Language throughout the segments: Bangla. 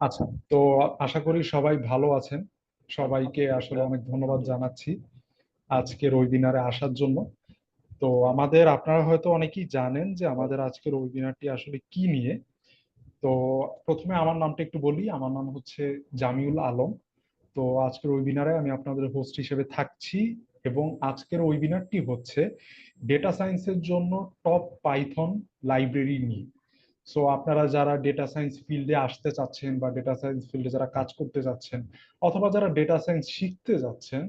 আচ্ছা, তো আশা করি সবাই ভালো আছেন। সবাইকে আসলে অনেক ধন্যবাদ জানাচ্ছি আজকের ওয়েবিনারে আসার জন্য। তো আপনারা হয়তো অনেকেই জানেন যে আমাদের আজকের ওয়েবিনারটি আসলে কি নিয়ে। তো প্রথমে আমার নামটা একটু বলি, আমার নাম হচ্ছে জামিউল আলম। তো আজকের ওয়েবিনারে আমি আপনাদের হোস্ট হিসেবে থাকছি, এবং আজকের ওয়েবিনারটি হচ্ছে ডেটা সায়েন্সের জন্য টপ পাইথন লাইব্রেরি নিয়ে। সো আপনারা যারা ডেটা সায়েন্স ফিল্ডে আসতে চাচ্ছেন বা ডেটা সায়েন্স ফিল্ডে যারা কাজ করতে যাচ্ছেন, অথবা যারা ডেটা সায়েন্স শিখতে যাচ্ছেন,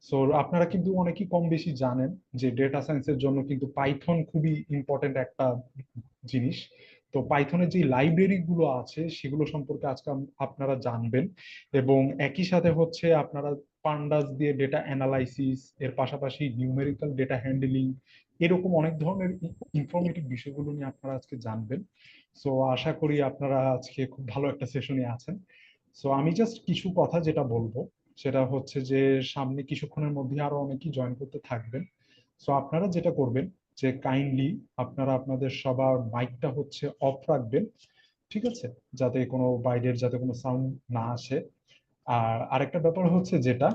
সো আপনারা কিন্তু অনেকেই কম বেশি জানেন যে ডেটা সায়েন্সের জন্য কিন্তু পাইথন খুবই ইম্পর্টেন্ট একটা জিনিস। তো পাইথনের যে লাইব্রেরি গুলো আছে সেগুলো সম্পর্কে আজকে আপনারা জানবেন। এবং একই সাথে হচ্ছে আপনারা পান্ডাস দিয়ে ডেটা অ্যানালাইসিস, এর পাশাপাশি নিউমেরিক্যাল ডেটা হ্যান্ডলিং, এরকম অনেক ধরনের ইনফরমেটিভ বিষয়গুলো নিয়ে আপনারা আজকে জানবেন। সো আশা করি আপনারা আজকে খুব ভালো একটা সেশনে আছেন। সো আমি জাস্ট কিছু কথা যেটা বলবো সেটা হচ্ছে যে সামনে কিছুক্ষণের মধ্যে আরো অনেকেই জয়েন করতে থাকবেন। সো আপনারা যেটা করবেন যে কাইন্ডলি আপনারা আপনাদের সবার মাইকটা হচ্ছে অফ রাখবেন, ঠিক আছে, যাতে কোনো বাইরের যাতে কোনো সাউন্ড না আসে। আর আরেকটা ব্যাপার হচ্ছে যেটা,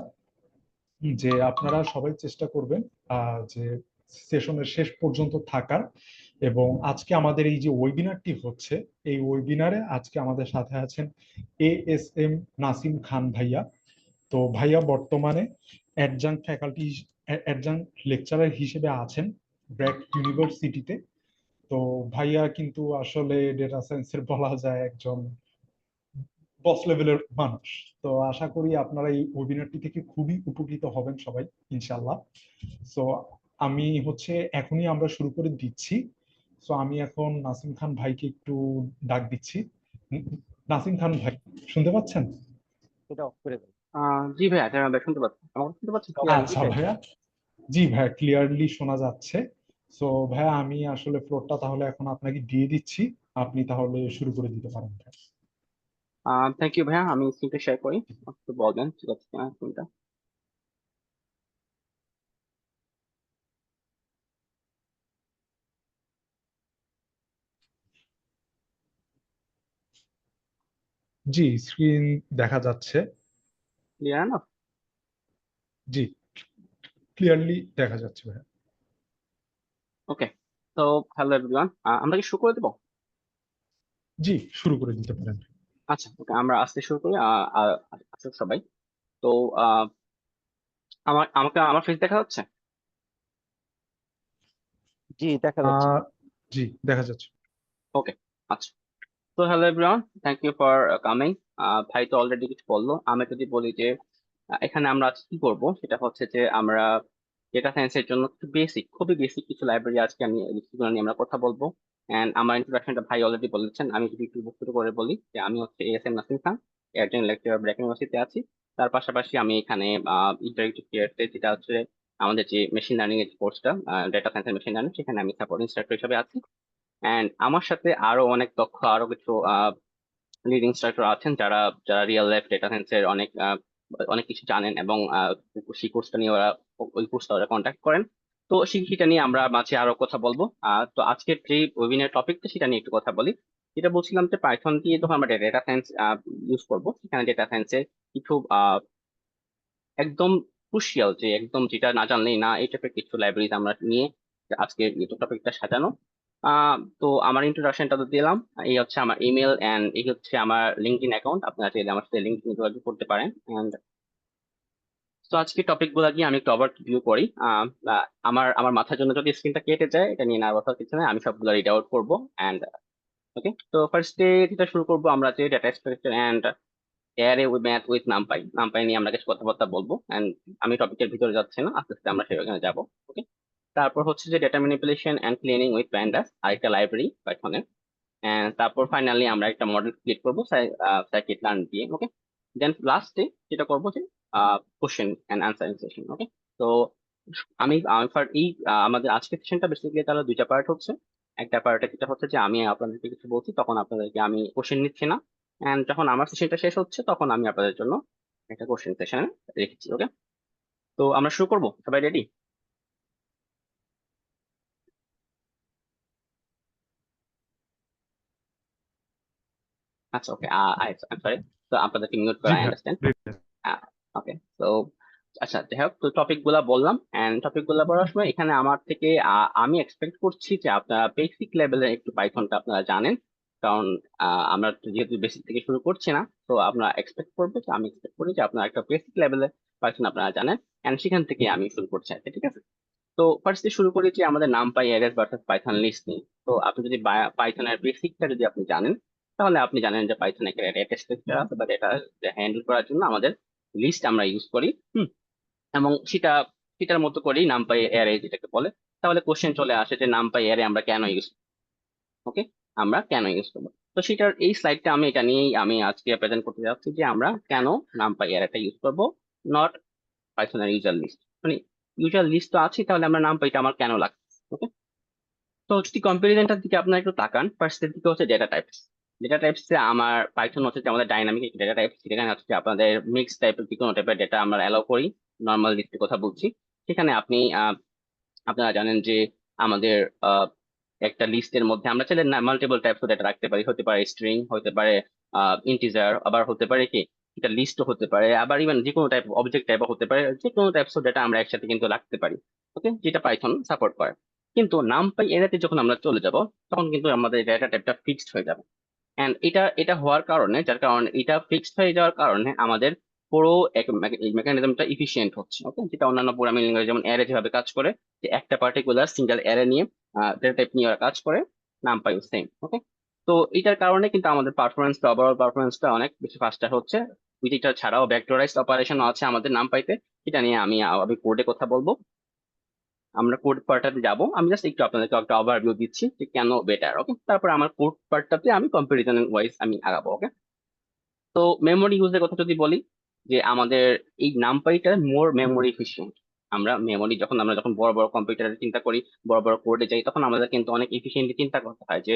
যে আপনারা সবাই চেষ্টা করবেন যে সেশনের শেষ পর্যন্ত থাকার। এবং আজকে আমাদের এই যে ওয়েবিনারটি হচ্ছে, এই ওয়েবিনারে আজকে আমাদের সাথে আছেন ASM নাসিম খান ভাইয়া। তো ভাইয়া বর্তমানে অ্যাডজাংক্ট ফ্যাকাল্টি, অ্যাডজাংক্ট লেকচারার হিসেবে আছেন ব্র্যাক ইউনিভার্সিটিতে। তো ভাইয়া কিন্তু আসলে ডেটা সায়েন্সের বলা যায় একজন বস লেভেলের মানুষ। তো আশা করি আপনারা এই ওয়েবিনারটি থেকে খুবই উপকৃত হবেন সবাই, ইনশাল্লাহ। সো আমি হচ্ছে এখনই আমরা শুরু করে দিচ্ছি। সো আমি এখন নাসিম খান ভাইকে একটু ডাক দিচ্ছি। নাসিম খান ভাই, শুনতে পাচ্ছেন? এটা অফ করে দাও। জি ভাইয়া, আমি শুনতে পাচ্ছি। আমাকে শুনতে পাচ্ছি ক্লিয়ারলি আচ্ছা ভাই? ভাইয়া, জি ভাইয়া, ক্লিয়ারলি শোনা যাচ্ছে। সো ভাইয়া, আমি আসলে ফ্লোরটা তাহলে এখন আপনাকে দিয়ে দিচ্ছি, আপনি তাহলে শুরু করে দিতে পারেন ভাইয়া। থ্যাংক ইউ ভাইয়া, আমি স্ক্রিনটা শেয়ার করি। একটু বলবেন ঠিক আছে কিনা স্ক্রিনটা? জি, স্ক্রিন দেখা যাচ্ছে। ক্লিয়ার না? জি, ক্লিয়ারলি দেখা যাচ্ছে ভাইয়া। ওকে। তো হ্যালো এভরিওয়ান, আমরা কি শুরু করে দেবো? জি, শুরু করে দিতে পারেন। আচ্ছা ওকে, আমরা আজকে শুরু করি। আসুক সবাই। তো আহ, আমাকে আমার ফেস দেখা যাচ্ছে? জি, দেখা যাচ্ছে। আহ জি, দেখা যাচ্ছে। ওকে। আচ্ছা। তো hello everyone, thank you for coming. ভাই তো অলরেডি কিছু বললো। আমি যদি বলি যে এখানে আমরা আজকে কি করব, সেটা হচ্ছে যে আমরা ডেটা সায়েন্সের জন্য কিছু বেসিক, খুবই বেসিক কিছু লাইব্রেরি আজকে আমি সেগুলো নিয়ে আমরা কথা বলবো। এন্ড আমার ইন্ট্রোডাকশনটা ভাই অলরেডি বলেছেন, আমি যদি একটু বক্তব্য করে বলি যে আমি হচ্ছে ASM নাসিম খান, একজন লেকচারার ব্র্যাক ইউনিভার্সিটিতে আছি। তার পাশাপাশি আমি এখানে ইন্টারেক্টিভ ক্রিয়েটে, যেটা হচ্ছে আমাদের যে মেশিন লার্নিং এর কোর্সটা, ডেটা সায়েন্সের মেশিন লার্নিং, সেখানে আমি সাপোর্ট ইনস্ট্রাক্টর হিসেবে আছি। এন্ড আমার সাথে আরো অনেক দক্ষ, আরো কিছু লিড ইনস্ট্রাক্টর আছেন, যারা যারা রিয়েল লাইফ ডেটা সায়েন্সের অনেক অনেক কিছু জানেন, এবং সেই কোর্সটা নিয়ে ওরা, ওই কোর্সটা ওরা কন্ট্যাক্ট করেন। তো সেটা নিয়ে আমরা মাঝে আরো কথা বলবো। তো আজকের যে ওয়েবিনার টপিকটা, সেটা নিয়ে একটু কথা বলি। যেটা বলছিলাম যে পাইথন দিয়ে যখন আমরা ডেটা সায়েন্স ইউজ করবো, সেখানে ডেটা সায়েন্সের কিছু একদম ক্রুশিয়াল, যে একদম যেটা না জানলেই না, এই টাইপের কিছু লাইব্রেরিজ আমরা নিয়ে আজকে এই টপিকটা সাজানো। তো আমার ইন্ট্রোডাকশনটা তো দিলাম। এই হচ্ছে আমার ইমেল এন্ড এই হচ্ছে আমার লিঙ্কডইন অ্যাকাউন্ট, আপনারা চাইলে আমার সাথে লিঙ্কডইন যোগাযোগ করতে পারেন। এন্ড তো আজকে টপিক গুলা গিয়ে আমি একটু ওভারভিউ করি। আমার আমার মাথার জন্য যদি স্ক্রিনটা কেটে যায়, এটা নিয়ে নার্ভাস হওয়ার কিছু নেই, আমি সবগুলো রিড আউট করবো। এন্ড ওকে, তো ফার্স্টে যেটা শুরু করবো, আমরা যে data structure and array with math with NumPy, NumPy নিয়ে আমরা কিছু কথাবার্তা বলবো। এন্ড আমি টপিকের ভিতরে যাচ্ছি না, আস্তে আস্তে আমরা সেখানে যাবো। ওকে। তারপর হচ্ছে যে data manipulation and cleaning with pandas, আরেকটা লাইব্রেরি পাইথনের। এন্ড তারপর ফাইনালি আমরা একটা মডেল ক্রিয়েট করবো সাইকিট লার্ন দিয়ে। ওকে। দেন লাস্টে যেটা করবো যে question and answering session. Okay. তো আমি এই আমাদের আজকের সেশনটা বেসিক্যালি তাহলে দুইটা পার্ট হচ্ছে। একটা পার্টে যেটা হচ্ছে যে আমি আপনাদেরকে কিছু বলছি, তখন আপনাদেরকে আমি কোশ্চেন নিচ্ছি না। এন্ড যখন আমার সেশনটা শেষ হচ্ছে, তখন আমি আপনাদের জন্য একটা কোশ্চেন সেশন রেখেছি। ওকে। তো আমরা শুরু করবো, সবাই রেডি? আচ্ছা, ওকে, আই এম সরি। তো আপনাদেরকে মিউট জি করা, আই ভাই, আন্ডারস্ট্যান্ড। ready আছে। ওকে, তো আচ্ছা, যাই হোক, তো টপিক গুলা বললাম, এন্ড টপিক গুলা বলার সময় এখানে আমার থেকে আমি এক্সপেক্ট করছি যে আপনারা বেসিক লেভেলের একটু পাইথনটা আপনারা জানেন, কারণ আমরা তো যেহেতু বেসিক থেকে শুরু করছি না, তো আপনারা এক্সপেক্ট করবো যে আমি এক্সপেক্ট করি যে আপনারা একটা বেসিক লেভেলের পাইথন আপনারা জানেন, এন্ড সেখান থেকে আমি শুরু করছি আর কি, ঠিক আছে? তো ফার্স্টে শুরু করি যে আমাদের NumPy arrays versus Python list নিয়ে। তো আপনি যদি পাইথনের বেসিকটা যদি আপনি জানেন, তাহলে আপনি জানেন যে পাইথনে একটা ডেটা স্ট্রাকচার আছে, বা ডেটা হ্যান্ডেল করার জন্য আমাদের লিস্ট আমরা ইউজ করি। হুম। এবং সেটার মতো করেই নামপাই অ্যারে যেটাকে বলে। তাহলে কোশ্চেন চলে আসে যে নামপাই অ্যারে আমরা কেন ইউজ, ওকে, আমরা কেন ইউজ করবো। তো সেটার এই স্লাইডটা আমি এটা নিয়েই আমি আজকে প্রেজেন্ট করতে যাচ্ছি যে আমরা কেন নামপাই অ্যারেটা ইউজ করবো, নট পাইথনের ইউজার লিস্ট। মানে ইউজার লিস্ট তো আছে, তাহলে আমরা নামপাইটা আমার কেন লাগবে? ওকে। তো যদি কম্পারিজনটার দিকে আপনারা একটু তাকান, ফার্স্ট এর দিকে হচ্ছে ডেটা টাইপস। ডেটা টাইপস এ আমার পাইথন হচ্ছে যে আমাদের ডাইনামিক ডেটা টাইপস, সেখানে হচ্ছে যে আপনাদের মিক্স টাইপের যে কোনো টাইপের ডেটা আমরা অ্যালাউ করি। নর্মাল লিস্টের কথা বলছি। সেখানে আপনারা জানেন যে আমাদের একটা লিস্টের মধ্যে আমরা চাইলে মাল্টিপল টাইপস ডেটা রাখতে পারি, হতে পারে স্ট্রিং, হতে পারে ইন্টিজার, আবার হতে পারে কি এটা লিস্টও হতে পারে, আবার ইভেন যে কোনো টাইপ অবজেক্ট টাইপও হতে পারে, যে কোনো টাইপস অফ ডেটা আমরা একসাথে কিন্তু রাখতে পারি। ওকে, যেটা পাইথন সাপোর্ট করে। কিন্তু নামপাই এরাতে যখন আমরা চলে যাব, তখন কিন্তু আমাদের ডেটা টাইপটা ফিক্সড হয়ে যাবে। এন্ড এটা এটা হওয়ার কারণে, যার কারণে এটা ফিক্সড হয়ে যাওয়ার কারণে আমাদের পুরো এই মেকানিজমটা ইফিশিয়েন্ট হচ্ছে। ওকে, যেটা অন্যান্য প্রোগ্রামিং ল্যাঙ্গুয়েজ যেমন অ্যারে যেভাবে কাজ করে, যে একটা পার্টিকুলার সিঙ্গেল অ্যারে নিয়ে ডেটা টাইপ নিয়ে ওরা কাজ করে, নামপাই সেম। ওকে। তো এটার কারণে কিন্তু আমাদের পারফরমেন্সটা, ওভারঅল পারফরমেন্সটা অনেক বেশি ফাস্টার হচ্ছে। এটা ছাড়াও ভেক্টরাইজড অপারেশন আছে আমাদের নামপাইতে, এটা নিয়ে আমি কোডে কথা বলবো। আমরা কোড পার্টটাতে যাব, আমি জাস্ট একটু আপনাদেরকে একটা ওভারভিউ দিচ্ছি যে কেন বেটার। ওকে, তারপর আমার কোড পার্টটাতে আমি কম্পারিজন ওয়াইজ আমি আগাবো। ওকে। তো মেমোরি ইউজের কথা যদি বলি, যে আমাদের এই নামপাইটা মোর মেমোরি এফিশিয়েন্ট। আমরা যখন বড় বড় কম্পিউটারে চিন্তা করি, বড় বড় কোডে যাই, তখন আমাদের কিন্তু অনেক এফিসিয়েন্টলি চিন্তা করতে হয় যে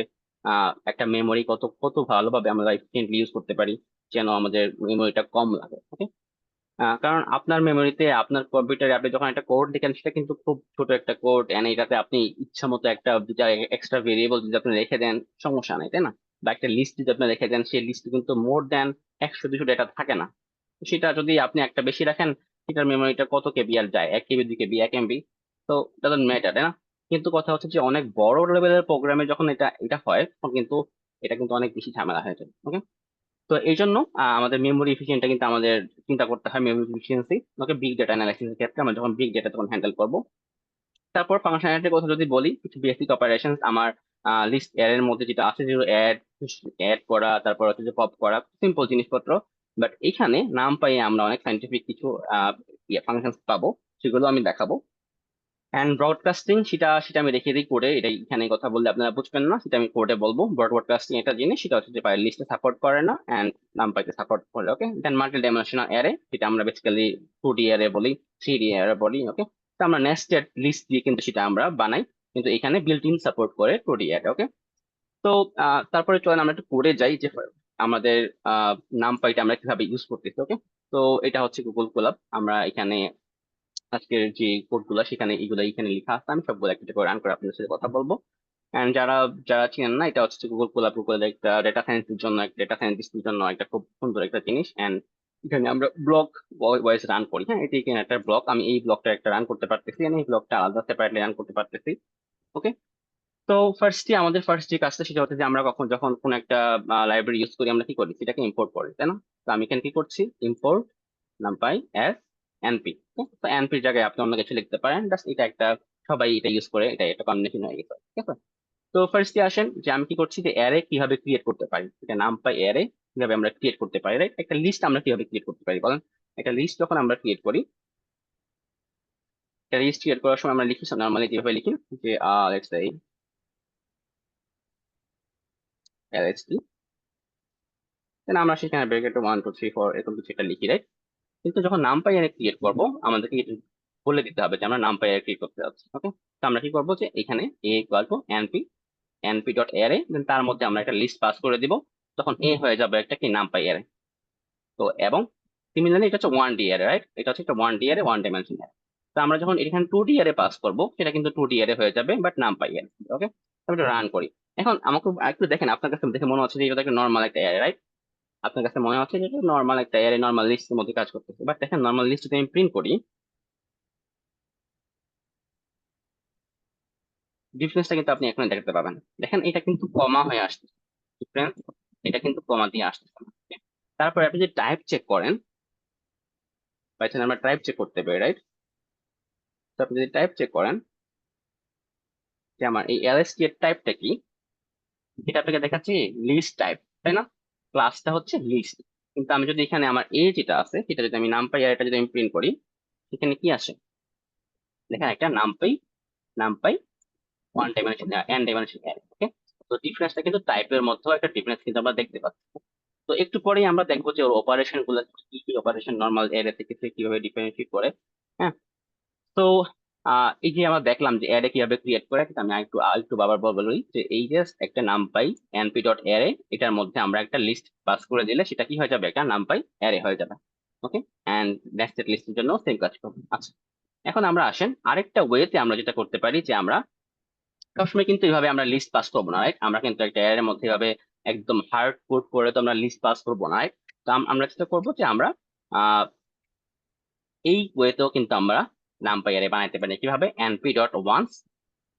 একটা মেমোরি কত কত ভালোভাবে আমরা এফিসিয়েন্টলি ইউজ করতে পারি, যেন আমাদের মেমোরিটা কম লাগে। ওকে। কারণ আপনার মেমোরিতে, আপনার কম্পিউটারে আপনি যখন একটা কোড দেখেন, সেটা কিন্তু খুব ছোট একটা কোড, এন্ড এটাতে আপনি ইচ্ছা মতো একটা এক্সট্রা ভেরিয়েবল যদি আপনি রেখে দেন, সমস্যা নাই, তাই না? বা একটা লিস্ট যদি আপনি রেখে দেন, সেই লিস্টে কিন্তু মোর দ্যান 100-200 ডেটা থাকে না। তো সেটা যদি আপনি একটা বেশি রাখেন, সেটার মেমোরিটা কত কেবি আর যায়, 1 কেবি, 2 কেবি, 1 এমবি, তো ডাজন্ট ম্যাটার, তাই না? কিন্তু কথা হচ্ছে যে অনেক বড় লেভেলের প্রোগ্রামে যখন এটা এটা হয়, তখন কিন্তু এটা কিন্তু অনেক বেশি ঝামেলা হয়ে যায়। ওকে। তো এই জন্য আমাদের মেমোরি এফিসিয়েন্টটা কিন্তু আমাদের চিন্তা করতে হয়, মেমোরি এফিসিয়েন্সি। ওকে, বিগ ডেটা অ্যানালাইসিস এর ক্ষেত্রে আমরা যখন বিগ ডেটা তখন হ্যান্ডেল করব। তারপর ফাংশনালিটির কথা যদি বলি, কিছু বেসিক অপারেশন আমার লিস্ট এর এর মধ্যে যেটা আছে, যে অ্যাড অ্যাড করা, তারপর হচ্ছে যে পপ করা, সিম্পল জিনিসপত্র। বাট এখানে নাম পাই আমরা অনেক সাইন্টিফিক কিছু ফাংশন পাবো, সেগুলো আমি দেখাবো। অ্যান্ড ব্রডকাস্টিং, সেটা সেটা আমি রেখে দিই কোডে, এটা এখানে কথা বললে আপনারা বুঝবেন না, সেটা আমি কোডে বলবো। ব্রডকাস্টিং একটা জিনিস, সেটা হচ্ছে যে লিস্টে সাপোর্ট করে না, অ্যান্ড নামপাইতে সাপোর্ট করে। ওকে। দেন মাল্টি ডাইমেনশনাল অ্যারে, যেটা আমরা বেসিক্যালি 2D অ্যারে বলি, 3D অ্যারে বলি। ওকে। তো আমরা নেস্টেড লিস্ট দিয়ে কিন্তু সেটা আমরা বানাই, কিন্তু এখানে বিল্ট ইন সাপোর্ট করে 2D অ্যারে। ওকে। তো তারপরে চলেন আমরা একটু কোডে যাই, যে আমাদের নামপাইটা আমরা কিভাবে ইউজ করতেছি। ওকে। তো এটা হচ্ছে গুগল কোলাব। আমরা এখানে আজকের যে কোডগুলো, সেখানে এগুলো এখানে লেখা আছে, আমি সবগুলো একটা করে রান করে আপনাদের সাথে কথা বলবো। এন্ড যারা যারা চিনেন না, এটা হচ্ছে গুগল কোলাব। গুগল একটা ডেটা সায়েন্সের জন্য, ডেটা সায়েন্টিস্টের জন্য একটা খুব সুন্দর একটা জিনিস। এন্ড এখানে আমরা ব্লক ওয়াইজ রান করি। হ্যাঁ, এটি এখানে একটা ব্লক, আমি এই ব্লকটা একটা রান করতে পারতেছি, আমি এই ব্লকটা আলাদা সেপারেটলি রান করতে পারতেছি। ওকে। তো আমাদের ফার্স্ট যে কাজটা, সেটা হচ্ছে যে আমরা যখন কোন একটা লাইব্রেরি ইউজ করি, আমরা কি করি, সেটাকে ইম্পোর্ট করি, তাই না? তো আমি এখানে কি করছি, ইম্পোর্ট নামপাই এস এনপি। তো এনপির জায়গায় আপনি অন্য কিছু লিখতে পারেন, জাস্ট এটা একটা, সবাই এটা ইউজ করে, এটা একটা কম্বিনেশন হয়ে গেছে। ঠিক আছে। তো ফার্স্টে আসেন যে আমি কি করছি, যে অ্যারে কিভাবে ক্রিয়েট করতে পারি, এটা নামপাই অ্যারে কিভাবে আমরা ক্রিয়েট করতে পারি, রাইট? একটা লিস্ট আমরা কিভাবে ক্রিয়েট করতে পারি বলেন? একটা লিস্ট যখন আমরা ক্রিয়েট করি, একটা লিস্ট ক্রিয়েট করার সময় আমরা লিখি নর্মালি যেভাবে লিখি, যে লেটস সে এলএসটি, দেন আমরা সেখানে ব্র্যাকেটে 1 2 3 4 এরকম কিছু একটা লিখি, রাইট? কিন্তু যখন নামপাই অ্যারে ক্রিয়েট করব, আমাদেরকে এটা বলে দিতে হবে যে আমরা নামপাই অ্যারে ক্রিয়েট করতে যাচ্ছি। ওকে। তো আমরা কি করবো, যে এখানে A equal to NP, NP dot array, then তার মধ্যে আমরা একটা লিস্ট পাস করে দিব, তখন এ হয়ে যাবে একটা কি, নামপাই অ্যারে। তো এবং সিমিলারলি এটা হচ্ছে 1D অ্যারে, রাইট? এটা হচ্ছে একটা 1D অ্যারে, 1 ডাইমেনশন অ্যারে। তো আমরা যখন এখানে 2D অ্যারে পাস করব, সেটা কিন্তু 2D অ্যারে হয়ে যাবে, বাট নামপাই অ্যারে। ওকে। আমি এটা রান করি। এখন আমাকে একটু দেখেন, আপনার কাছে দেখে মনে হচ্ছে যে এটা তো একটা নর্মাল একটা অ্যারে, রাইট? আপনার কাছে মনে হচ্ছে যে এটা নর্মাল একটা অ্যারে, নর্মাল লিস্টের মধ্যে কাজ করতেছে। বাট দেখেন, নর্মাল লিস্ট যদি আমি প্রিন্ট করি, ডিফারেন্সটা কিন্তু আপনি এখানে দেখতে পাবেন। দেখেন এটা কিন্তু কমা হয়ে আসছে, ডিফারেন্স এটা কিন্তু কমা দিয়ে আসতেছে না। Okay? তারপরে আপনি যদি টাইপ চেক করেন, পাইথন আমরা টাইপ চেক করতে পারি, রাইট? তো আপনি যদি টাইপ চেক করেন যে আমার এই এলএসটি এর টাইপটা কি, এটা আপনাকে দেখাচ্ছি লিস্ট টাইপ, তাই না? ক্লাসটা হচ্ছে লিস্ট। কিন্তু আমি যদি এখানে আমার এ যেটা আছে সেটা যদি আমি নামপাই আর এটা যদি আমি প্রিন্ট করি, এখানে কি আসে? দেখেন একটা NumPy, NumPy one dimension N dimension array. Okay, তো ডিফারেন্সটা কিন্তু টাইপের মধ্যেও একটা ডিফারেন্স কিন্তু আমরা দেখতে পাচ্ছি। তো একটু পরেই আমরা দেখবো যে ওর অপারেশন গুলো কি কি, অপারেশন নর্মাল অ্যারে থেকে সে কিভাবে ডিফারেন্সিয়েট করে। হ্যাঁ, তো এই যে আমরা দেখলাম যে অ্যারে কিভাবে ক্রিয়েট করে, কিন্তু আমি আরেকটু বাবার বলি যে এই যে একটা নামপাই এনপি ডট অ্যারে, এটার মধ্যে আমরা একটা লিস্ট পাস করে দিলে সেটা কি হয়ে যাবে, একটা নামপাই অ্যারে হয়ে যাবে। ওকে, এন্ড নেক্সটেড লিস্টের জন্য সেম কাজ করবে। আচ্ছা, এখন আমরা আসেন আরেকটা ওয়েতে আমরা যেটা করতে পারি, যে আমরা সবসময় কিন্তু এইভাবে আমরা লিস্ট পাস করবো না, রাইট? আমরা কিন্তু একটা এর মধ্যে এভাবে একদম হার্ড কোড করে তো আমরা লিস্ট পাস করবো না, right? তো আমরা যেটা করবো যে আমরা আহ এই ওয়েতেও কিন্তু আমরা নামপাই অ্যারে বানাইতে পারি। কিভাবে? এনপি ডট ওয়ান্স,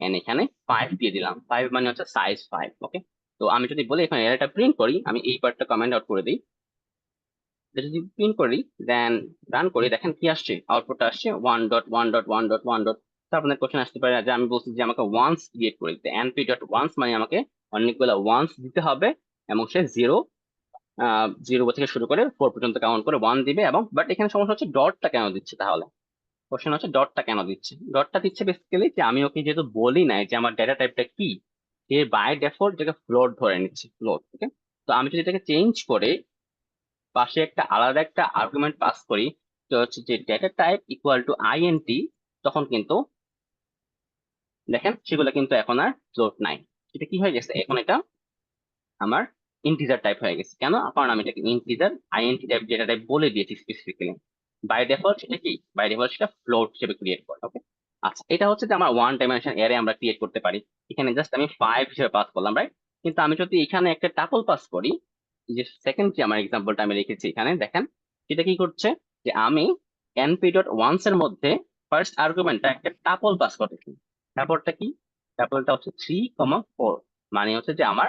এন এখানে 5 দিয়ে দিলাম, 5 মানে হচ্ছে সাইজ 5। ওকে, তো আমি যদি বলি এখানে অ্যারেটা প্রিন্ট করি, আমি এই পার্টটা কমেন্ট আউট করে দিই। এটা যদি প্রিন্ট করি, দেন রান করি, দেখেন কি আসছে, আউটপুটটা আসছে 1.1.1.1. তো আপনার কোশ্চেন আসতে পারে যে আমি বলছি যে আমাকে ওয়ান্স ক্রিয়েট করে দিতে, এনপি ডট ওয়ান্স মানে আমাকে অনেকগুলো ওয়ান্স দিতে হবে, এবং সে জিরো জিরো থেকে শুরু করে 4 পর্যন্ত কাউন্ট করে ওয়ান দিবে। এবং বাট এখানে সমস্যা হচ্ছে ডটটা কেন দিচ্ছে, তাহলে কোশ্চেন হচ্ছে ডটটা কেন দিচ্ছে। ডটটা দিচ্ছে বেসিক্যালি যে আমি ওকে যেহেতু বলি নাই যে আমার ডেটা টাইপটা কি, সে বাই ডিফল্ট যেটা ফ্লোট ধরে নিচ্ছে, ফ্লোট। ওকে, তো আমি যদি এটাকে চেঞ্জ করে পাশে একটা আলাদা একটা আর্গুমেন্ট পাস করি, তো হচ্ছে যে data type equal two int, তখন কিন্তু দেখেন সেগুলো কিন্তু এখন আর ফ্লোট নাই। এটা কি হয়ে গেছে, এখন এটা আমার ইন্টিজার টাইপ হয়ে গেছে। কেন? কারণ আমি এটাকে integer int type data type বলে দিয়েছি স্পেসিফিক্যালি। বাই ডিফল্ট সেটা কি, বাই ডিফল্ট সেটা ফ্লোট হিসেবে ক্রিয়েট করে। ওকে, আচ্ছা, এটা হচ্ছে যে আমার ওয়ান ডাইমেনশন অ্যারে আমরা ক্রিয়েট করতে পারি। এখানে জাস্ট আমি 5 হিসেবে পাস করলাম, রাইট? কিন্তু আমি যদি এখানে একটা টাপল পাস করি, যে সেকেন্ড যে আমার এক্সাম্পলটা আমি রেখেছি এখানে দেখেন, সেটা কি করছে, যে আমি এনপি ডট ওয়ান্স এর মধ্যে ফার্স্ট আর্গুমেন্টটা একটা টাপল পাস করতেছি। টাপলটা কি? টাপলটা হচ্ছে 3,4, মানে হচ্ছে যে আমার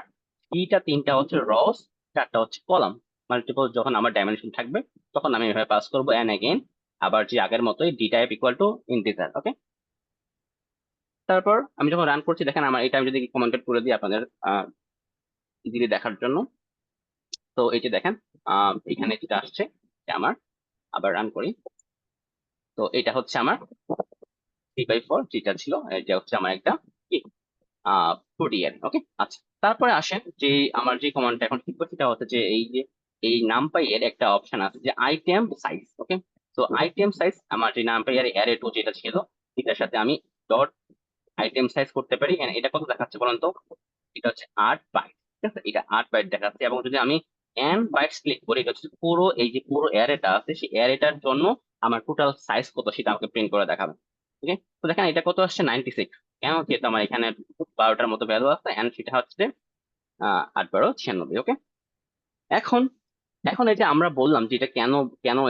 তিনটা হচ্ছে রস, চারটা হচ্ছে কলাম। মাল্টিপল যখন আমার ডাইমেনশন থাকবে তখন আমি এভাবে পাস করবো, এন্ড এগেইন আবার যে আগের মতোই D type equal to integer. Okay, তারপর আমি যখন রান করছি, দেখেন আমার এটা আমি যদি কমেন্টেড করে দিই আপনাদের ইজিলি দেখার জন্য। তো এই যে দেখেন এখানে যেটা আসছে, যে আমার, আবার রান করি, তো এটা হচ্ছে আমার 3/4 যেটা ছিল, এটা হচ্ছে আমার একটা কি প্রোটিয়ার। ওকে, আচ্ছা, তারপরে আসেন যে আমার যে কমান্ডটা এখন শিখবো সেটা হচ্ছে যে এই যে এই নামপাই এর একটা অপশন আছে যে আইটেম সাইজ। ওকে, তো আইটেম সাইজ আমার যে নামপাই এর অ্যারে টু যেটা ছিল, এটার সাথে আমি ডট আইটেম সাইজ করতে পারি। And এটা কত দেখাচ্ছে বলুন তো? এটা হচ্ছে 8 বাইট। ঠিক আছে, এটা 8 বাইট দেখাচ্ছে। এবং যদি আমি এন বাইটস ক্লিক করি, এটা হচ্ছে পুরো এই যে পুরো অ্যারেটা আছে সেই অ্যারেটার জন্য আমার টোটাল সাইজ কত সেটা আমাকে প্রিন্ট করে দেখাবে। ওকে, তো দেখেন এটা কত আসছে, 96। কেন? যেহেতু আমার এখানে 12টার মতো ভ্যালু আছে, এন্ড সেটা হচ্ছে 8 12 96। ওকে, এখন এখন এই যে আমরা বললাম যে এটা কেন,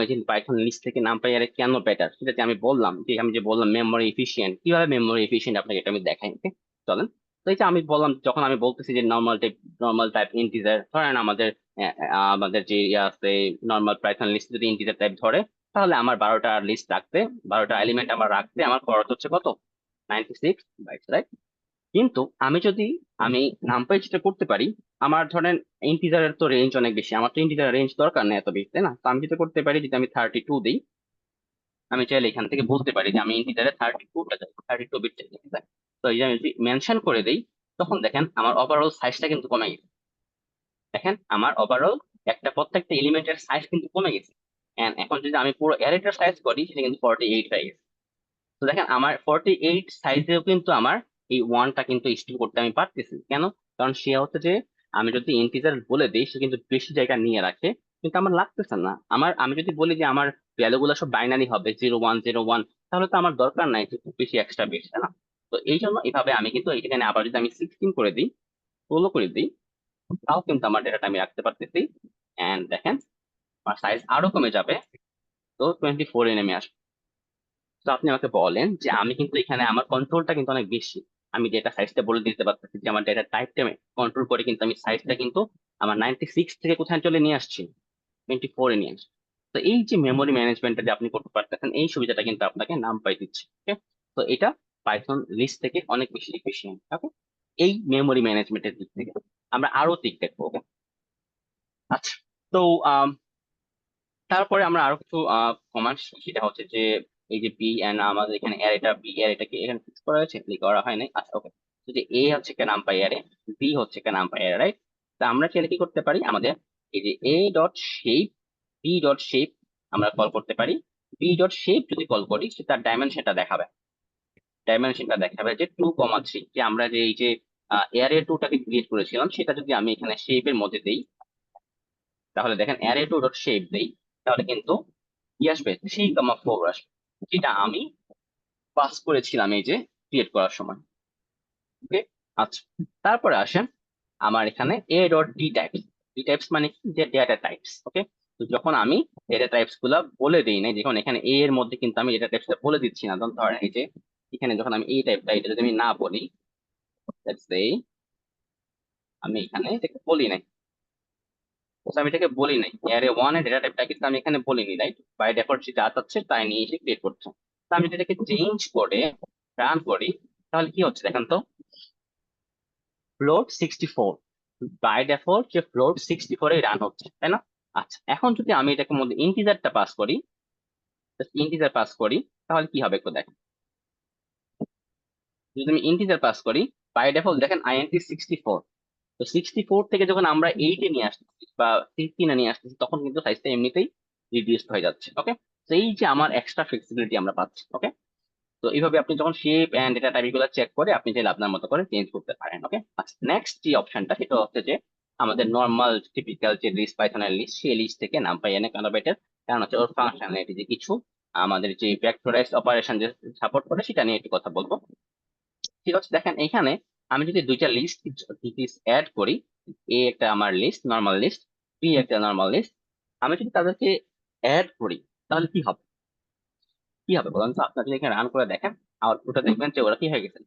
এই যে পাইথন লিস্ট থেকে নামপাই আরে কেন বেটার, সেটা যে আমি বললাম, যে আমি যে বললাম মেমোরি এফিশিয়েন্ট, কিভাবে মেমোরি এফিশিয়েন্ট আপনাকে এটা আমি দেখাই। ওকে, চলেন। তো এই যে আমি বললাম, যখন আমি বলতেছি যে নর্মাল টাইপ ইন্টিজার ধরেন, আমাদের যে ইয়ে আছে নর্মাল পাইথন লিস্ট যদি ইন্টিজার টাইপ ধরে, তাহলে আমার 12টা লিস্ট রাখতে, 12টা এলিমেন্ট আমার রাখতে আমার খরচ হচ্ছে কত, 96 বাইটস, রাইট? কিন্তু আমি নামপাই যেটা করতে পারি, আমার ধরেন ইন্টিজারের তো রেঞ্জ অনেক বেশি, আমার তো ইন্টিজারের রেঞ্জ দরকার নেই এত বেশি, তাই না? তো আমি যেটা করতে পারি, যদি আমি 32 দিই, আমি চাইলে এখান থেকে বলতে পারি যে আমি ইন্টিজারে 32টা চাই, 32 বিট চাই, ঠিক আছে? তো এই যে আমি যদি মেনশন করে দিই, তখন দেখেন আমার ওভারঅল সাইজটা কিন্তু কমে গেছে। দেখেন আমার ওভারঅল প্রত্যেকটা এলিমেন্টের সাইজ কিন্তু কমে গেছে। And এখন যদি আমি পুরো অ্যারেটার সাইজ করি, সেটা কিন্তু 48 হয়ে গেছে। তো দেখেন আমার 48 সাইজেও কিন্তু আমার এই ওয়ানটা কিন্তু স্টোর করতে আমি পারতেছি। কেন? কারণ সে হচ্ছে যে আমি যদি ইন্টিজার বলে দিই, সে কিন্তু বেশি জায়গা নিয়ে রাখে, কিন্তু আমার লাগতেছে না। আমি যদি বলি যে আমার ভ্যালু গুলো সব বাইনারি হবে, 0101, তাহলে তো আমার দরকার নাই যে খুব বেশি এক্সট্রা বেশ, তাই না? তো এই জন্য এভাবে আমি কিন্তু এখানে আবার যদি আমি 16 করে দিই, ষোলো করে দিই, তাও কিন্তু আমার ডেটাটা আমি রাখতে পারতেছি। এন্ড দেখেন আমার সাইজ আরো কমে যাবে, তো 24 নেমে আসবে। তো আপনি আমাকে বলেন যে আমি কিন্তু এখানে আমার কন্ট্রোলটা কিন্তু অনেক বেশি। আমি ডেটা সাইজটা বলে দিতে পারতেছি যে আমার ডেটা টাইপটা কন্ট্রোল করে কিন্তু আমি সাইজটা কিন্তু আমার 96 থেকে কোথায় চলে নিয়ে আসছি, 24 এ নিয়ে আসছি। তো এই যে মেমোরি ম্যানেজমেন্টটা যে আপনি করতে পারতেছেন, এই সুবিধাটা কিন্তু আপনাকে নামপাই দিচ্ছে। ওকে, তো এটা পাইথন লিস্ট থেকে অনেক বেশি এফিশিয়েন্ট। ওকে, এই মেমোরি ম্যানেজমেন্টের দিক থেকে আমরা আরো দিক দেখবো। ওকে, আচ্ছা। তো তারপরে আমরা আরো কিছু কমান্ড, সেটা হচ্ছে যে এই যে বি এন্ড আমাদের এখানে অ্যারেটা, বি অ্যারেটাকে এখানে ফিক্স করা হয়েছে, ক্লিক করা হয় নাই। আচ্ছা, ওকে। তো যে এ হচ্ছে একটা নাম্পাই অ্যারে, বি হচ্ছে একটা নাম্পাই অ্যারে, রাইট? তা আমরা চাইলে কি করতে পারি, আমাদের এই যে A dot shape, B dot shape আমরা কল করতে পারি। বি ডট শেপ যদি কল করি, সে তার ডাইমেনশনটা দেখাবে যে 2,3, যে আমরা যে এই যে অ্যারে টুটাকে ক্রিয়েট করেছিলাম, সেটা যদি আমি এখানে শেপের মধ্যে দেই, তাহলে দেখেন অ্যারে টু ডট শেপ দেই, তাহলে কিন্তু কি আসবে, 3,4 আসবে, যেটা আমি পাস করেছিলাম এই যে ক্রিয়েট করার সময়। ওকে, আচ্ছা। তারপরে আসেন আমার এখানে A dot D types. D types মানে কি, যে ডেটা টাইপস। ওকে, তো যখন আমি ডেটা টাইপস গুলা বলে দিই না, যখন এখানে এ এর মধ্যে কিন্তু আমি ডেটা টাইপস বলে দিচ্ছি না, ধরেন এই যে এখানে যখন আমি এই টাইপটা, এটা যদি আমি না বলি, let's say আমি এখানে এটাকে বলি নাই, তো আমি এটাকে বলি নাই, অ্যারে ওয়ান এর ডেটা টাইপটা কিন্তু আমি এখানে বলিনি, রাইট? বাই ডিফল্ট যেটা আছে তাই নিয়ে এসে ক্রিয়েট করছে। তো আমি যদি এটাকে চেঞ্জ করে রান করি, তাহলে কি হচ্ছে দেখেন তো, ফ্লোট 64, বাই ডিফল্ট যে ফ্লোট 64 এ রান হচ্ছে, তাই না? আচ্ছা, এখন যদি আমি এটাকে মধ্যে ইন্টিজারটা পাস করি, ইন্টিজার পাস করি, তাহলে কি হবে একটু দেখেন। যদি আমি ইন্টিজার পাস করি, বাই ডিফল্ট দেখেন আইএনটি 64। তো 64 থেকে যখন আমরা 8 এ নিয়ে আসতেছি বা 15 এ নিয়ে আসতেছি, তখন কিন্তু সাইজটা এমনিতেই রিডিউস হয়ে যাচ্ছে। ওকে, তো এই যে আমার এক্সট্রা ফ্লেক্সিবিলিটি আমরা পাচ্ছি। ওকে, তো এইভাবে আপনি যখন শেপ এন্ড ডেটা টাইপ গুলো চেক করে আপনি চাইলে আপনার মতো করে চেঞ্জ করতে পারেন। ওকে, আচ্ছা। নেক্সট যে অপশনটা, সেটা হচ্ছে যে আমাদের নর্মাল টিপিক্যাল যে লিস্ট, পাইথনের লিস্ট, সেই লিস্ট থেকে নামপাই এনে কনভার্টের, কারণ হচ্ছে ওর ফাংশনালিটি যে কিছু আমাদের যে ভেক্টরাইজড অপারেশন যে সাপোর্ট করে, সেটা নিয়ে একটু কথা বলবো। ঠিক আছে, দেখেন এখানে আমি যদি দুইটা লিস্ট অ্যাড করি, এ একটা আমার লিস্ট, নর্মাল লিস্ট, বি একটা নর্মাল লিস্ট, আমি যদি তাদেরকে অ্যাড করি, তাহলে কি হবে বলেন তো? আপনার যদি এখানে রান করে দেখেন, আউটপুটটা দেখবেন যে ওরা কি হয়ে গেছে,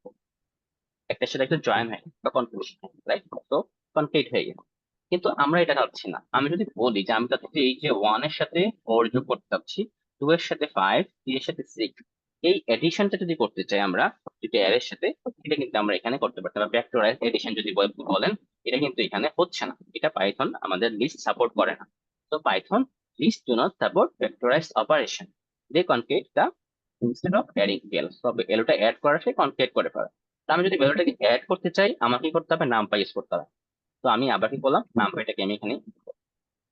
একটা সাথে একটা জয়েন হয়ে গেছে বা কনফিউশন, রাইট? তো কমপ্লিট হয়ে গেছে। কিন্তু আমরা এটা চাচ্ছি না। আমি যদি বলি যে আমি চাচ্ছি যে এই যে ওয়ান এর সাথে ফোর যোগ করতে চাচ্ছি, টু এর সাথে ফাইভ, থ্রি এর সাথে সিক্স, এই এডিশনটা যদি করতে চাই আমরা যদি এর এর সাথে, এটা কিন্তু আমরা এখানে করতে পারতাম। ভেক্টরাইজ এডিশন যদি বলেন, এটা কিন্তু এখানে হচ্ছে না, এটা পাইথন আমাদের লিস্ট সাপোর্ট করে না। তো Python list do not support vectorize operation, they concat the instead of adding value. তবে ভ্যালুটা অ্যাড করা সে কনকেট করে ফেলে। তো আমি যদি ভ্যালুটাকে অ্যাড করতে চাই, আমাকে কি করতে হবে, নামপাই ইউজ করতে হবে। তো আমি আবার কি করলাম, নামপাইটাকে আমি এখানে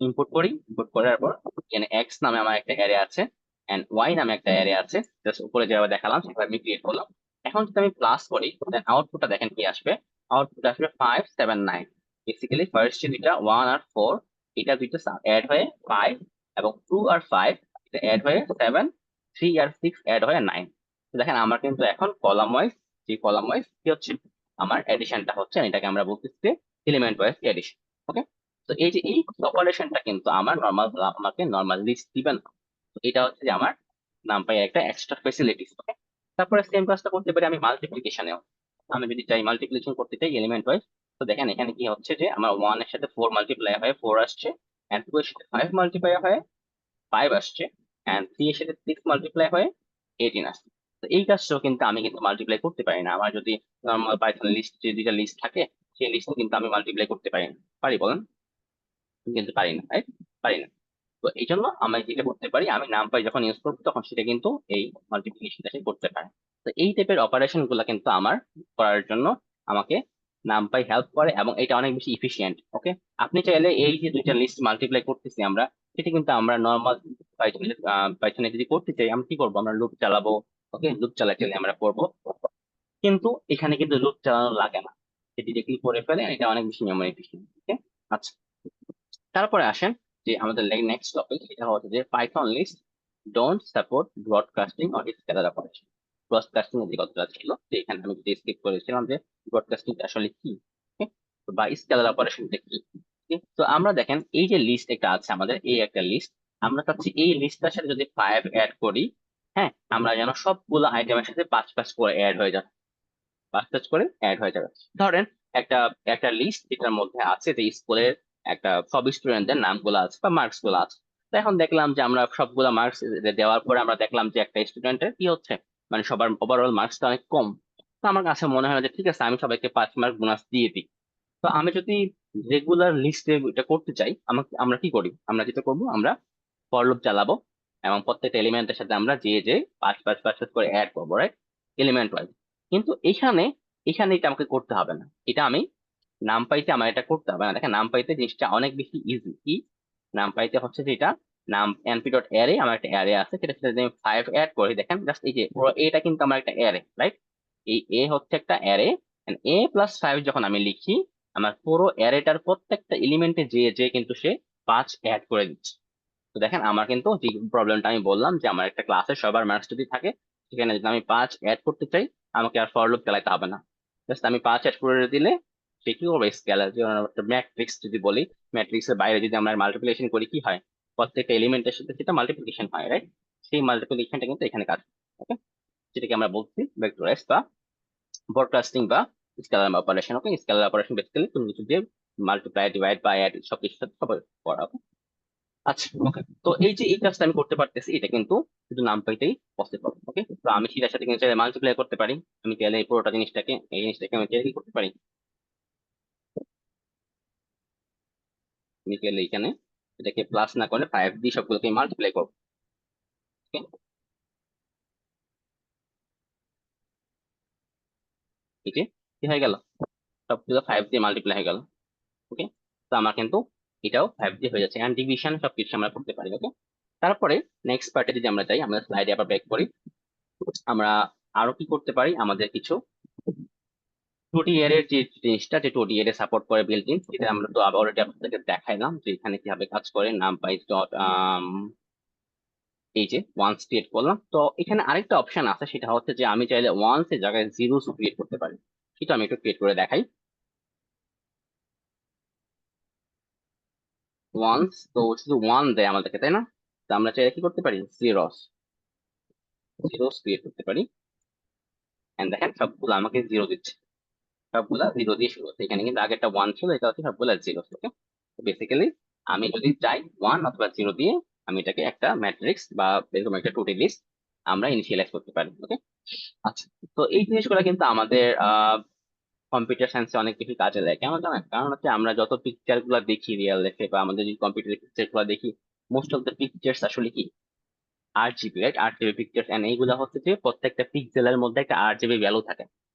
ইনপুট করি। ইনপুট করার পর এখানে এক্স নামে আমার একটা অ্যারে আছে এন্ড ওয়াই নামে একটা অ্যারে আছে, জাস্ট উপরে যেভাবে দেখালাম সেভাবে আমি ক্রিয়েট করলাম। এখন যদি আমি প্লাস করি, দেন আউটপুটটা দেখেন কি আসবে। আউটপুট আসবে 579। বেসিক্যালি ফার্স্ট যে দুইটা ওয়ান আর ফোর, এটা দুইটা অ্যাড হয়ে ফাইভ, এবং টু আর ফাইভ এটা অ্যাড হয়ে সেভেন, থ্রি আর সিক্স অ্যাড হয়ে নাইন। তো দেখেন আমার কিন্তু এখন কলাম ওয়াইজ, যে কলাম ওয়াইজ কি হচ্ছে, আমার এডিশনটা হচ্ছে, and এটাকে আমরা বলতেছি এলিমেন্ট ওয়াইজ এডিশন। ওকে, তো এই যে এই অপারেশনটা কিন্তু আমার নর্মাল, আমাকে নর্মাল লিস্ট দিবেন না। তো এটা হচ্ছে যে আমার নামপাই একটা এক্সট্রা ফেসিলিটিস। ওকে, তারপরে সেম কাজটা করতে পারি আমি মাল্টিপ্লিকেশনেও। আমি যদি চাই মাল্টিপ্লিকেশন করতে চাই এলিমেন্ট ওয়াইজ, তো দেখেন এখানে কি হচ্ছে যে আমার ওয়ান এর সাথে ফোর মাল্টিপ্লাই হয়ে ফোর আসছে, এন্ড টু এর সাথে ফাইভ মাল্টিপ্লাই হয়ে ফাইভ আসছে, এন্ড থ্রি এর সাথে সিক্স মাল্টিপ্লাই হয়ে 18 আসছে। তো এই কাজটাও কিন্তু আমি কিন্তু মাল্টিপ্লাই করতে পারি না। আমার যদি নর্মাল পাইথন লিস্ট যে দুইটা লিস্ট থাকে, সেই লিস্ট কিন্তু আমি মাল্টিপ্লাই করতে পারি না। পারি বলেন? কিন্তু পারি না, রাইট? পারি না। তো এই জন্য আমি যেটা করতে পারি, আমি নামপাই যখন ইউজ করবো তখন সেটা কিন্তু এই মাল্টিপ্লিকেশনটা সে করতে পারে। তো এই টাইপের অপারেশন গুলা কিন্তু আমার করার জন্য আমাকে নামপাই হেল্প করে, এবং এটা অনেক বেশি ইফিশিয়েন্ট। ওকে, আপনি চাইলে এই যে দুইটা লিস্ট মাল্টিপ্লাই করতেছি আমরা, সেটা কিন্তু আমরা নর্মাল পাইথনে যদি করতে চাই, আমরা কি করবো, আমরা লুপ চালাবো। ওকে, লুপ চালাতে আমরা করবো, কিন্তু এখানে কিন্তু লুপ চালানো লাগে না, সেটি ডিরেক্টলি করে ফেলে, এটা অনেক বেশি মেমোরি এফিশিয়েন্ট। ওকে, আচ্ছা। তারপরে আসেন যে আমাদের নেক্সট টপিক, এটা হচ্ছে যে Python list don't support broadcasting or scalar operation. Broadcasting এর যে কথাটা ছিল, যে এখানে আমি স্কিপ করেছিলাম যে ব্রডকাস্টিং আসলে কি। Okay? বা স্কেলার অপারেশনটা কি। তো আমরা দেখেন এই যে লিস্ট একটা আছে আমাদের, এই একটা লিস্ট, আমরা চাচ্ছি এই লিস্টটার সাথে যদি 5 অ্যাড করি, হ্যাঁ, আমরা যেন সবগুলো আইটেমের সাথে 5 5 করে অ্যাড হয়ে যায়, 5 5 করে অ্যাড হয়ে যাবে। ধরেন একটা একটা লিস্ট যেটার মধ্যে আছে যে স্কুলের একটা সব স্টুডেন্টদের নামগুলো আছে বা মার্কস গুলো আছে। তো এখন দেখলাম যে আমরা সবগুলা মার্কস দেওয়ার পরে আমরা দেখলাম যে একটা স্টুডেন্টের কি হচ্ছে, মানে সবার ওভারঅল মার্কসটা অনেক কম। তো আমার কাছে মনে হয় যে ঠিক আছে, আমি সবাইকে 5 মার্ক বোনাস দিয়ে দিই। তো আমি যদি রেগুলার লিস্টে এটা করতে চাই, আমাকে আমরা কি করি, আমরা যেটা করবো, আমরা ফর লুপ চালাবো এবং প্রত্যেকটা এলিমেন্টের সাথে আমরা যে যে 5 5 5 5 করে অ্যাড করবো, রাইট, এলিমেন্ট ওয়াইজ। কিন্তু এখানে এখানে এটা আমাকে করতে হবে না, এটা আমি নাম পাইতে আমার এটা করতে হবে না। দেখেন নাম পাইতে জিনিসটা অনেক বেশি ইজি। কি নাম পাইতে হচ্ছে যে এটা নাম np ডট অ্যারে, আমার একটা অ্যারে আছে, সেটা সাথে যদি আমি 5 অ্যাড করি, দেখেন জাস্ট এই যে পুরো এটা কিন্তু আমার একটা অ্যারে, রাইট। এই এ হচ্ছে একটা অ্যারে, a+5 যখন আমি লিখি, আমার পুরো অ্যারেটার প্রত্যেকটা এলিমেন্টে যে যে কিন্তু সে 5 অ্যাড করে দিচ্ছে। তো দেখেন আমার কিন্তু যে প্রবলেমটা আমি বললাম যে আমার একটা ক্লাসে সবার মার্কস যদি থাকে, সেখানে যদি আমি 5 অ্যাড করতে চাই, আমাকে আর ফর লুপ চালাতে হবে না। জাস্ট আমি 5 অ্যাড করে দিলে সে কি করবে, স্কেলার যে ম্যাট্রিক্স যদি বলি, ম্যাট্রিক্সের বাইরে যদি আমরা মাল্টিপ্লিকেশন করি, কি হয়, প্রত্যেকটা এলিমেন্টের সাথে সেটা মাল্টিপ্লিকেশন হয়, রাইট। সেই মাল্টিপ্লিকেশনটা কিন্তু এখানে কাজ, ওকে, যেটাকে আমরা বলছি ভেক্টরাইজ বা ব্রডকাস্টিং বা স্কেলার অপারেশন। ওকে, স্কেলার অপারেশন বেসিক্যালি তুমি কিছু দিয়ে মাল্টিপ্লাই, ডিভাইড বা অ্যাড সবকিছুর সাথে সবাই করা। আচ্ছা, ওকে। তো এই যে এই কাজটা আমি করতে পারতেছি, এটা কিন্তু শুধু নাম পাইতেই পসিবল। ওকে, তো আমি সেটার সাথে কিন্তু মাল্টিপ্লাই করতে পারি। আমি চাইলে এই পুরোটা জিনিসটাকে, এই জিনিসটাকে আমি চাইলে কি করতে পারি, আমি চাইলে এখানে এটাকে প্লাস না করে 5 দিয়ে সবগুলোকে মাল্টিপ্লাই করবো। ওকে, এই যে কি হয়ে গেল, সবগুলো 5 দিয়ে মাল্টিপ্লাই হয়ে গেল। ওকে, তো আমার কিন্তু এটাও 5 দিয়ে হয়ে যাচ্ছে, এন্ড ডিভিশন সবকিছু আমরা করতে পারি। ওকে, তারপরে নেক্সট পার্টে যদি আমরা যাই, আমরা স্লাইডে আবার ব্যাক করি, আমরা আরো কি করতে পারি, আমাদের কিছু 2D এর যে জিনিসটা, যে 2D এর সাপোর্ট করে বিল্ট ইন, এটা আমরা তো অলরেডি আপনাদেরকে দেখাইলাম যে এখানে কিভাবে কাজ করে। নামপাই ডট এই যে ওয়ান্স ক্রিয়েট করলাম, তো এখানে আরেকটা অপশন আছে, সেটা হচ্ছে যে আমি চাইলে ওয়ান্স এর জায়গায় জিরোস ক্রিয়েট করতে পারি। সেটা আমি একটু ক্রিয়েট করে দেখাই। ওয়ান্স তো শুধু ওয়ান দেয় আমাদেরকে, তাই না? তো আমরা চাইলে কি করতে পারি, জিরোস জিরোস ক্রিয়েট করতে পারি। এন্ড দেখেন সবগুলো আমাকে জিরো দিচ্ছে, সবগুলা জিরো দিয়ে শুরু হচ্ছে। এখানে কিন্তু আগেরটা ওয়ান ছিল, এটা হচ্ছে সবগুলা জিরো। ওকে, বেসিক্যালি আমি যদি চাই ওয়ান অথবা জিরো দিয়ে আমি এটাকে একটা ম্যাট্রিক্স বা এরকম একটা টু ডি লিস্ট আমরা ইনিশিয়ালাইজ করতে পারি। ওকে, আচ্ছা। তো এই জিনিসগুলো কিন্তু আমাদের কম্পিউটার সায়েন্সে অনেক কিছু কাজে লাগে, কেন জানেন? কারণ হচ্ছে আমরা যত পিকচার গুলা দেখি রিয়েল লাইফে বা আমাদের যদি কম্পিউটার পিকচার গুলা দেখি, মোস্ট অফ দ্য পিকচার্স আসলে কি RGB, right, RGB picture. And এইগুলা হচ্ছে যে প্রত্যেকটা পিক্সেলের মধ্যে একটা RGB ভ্যালু থাকে।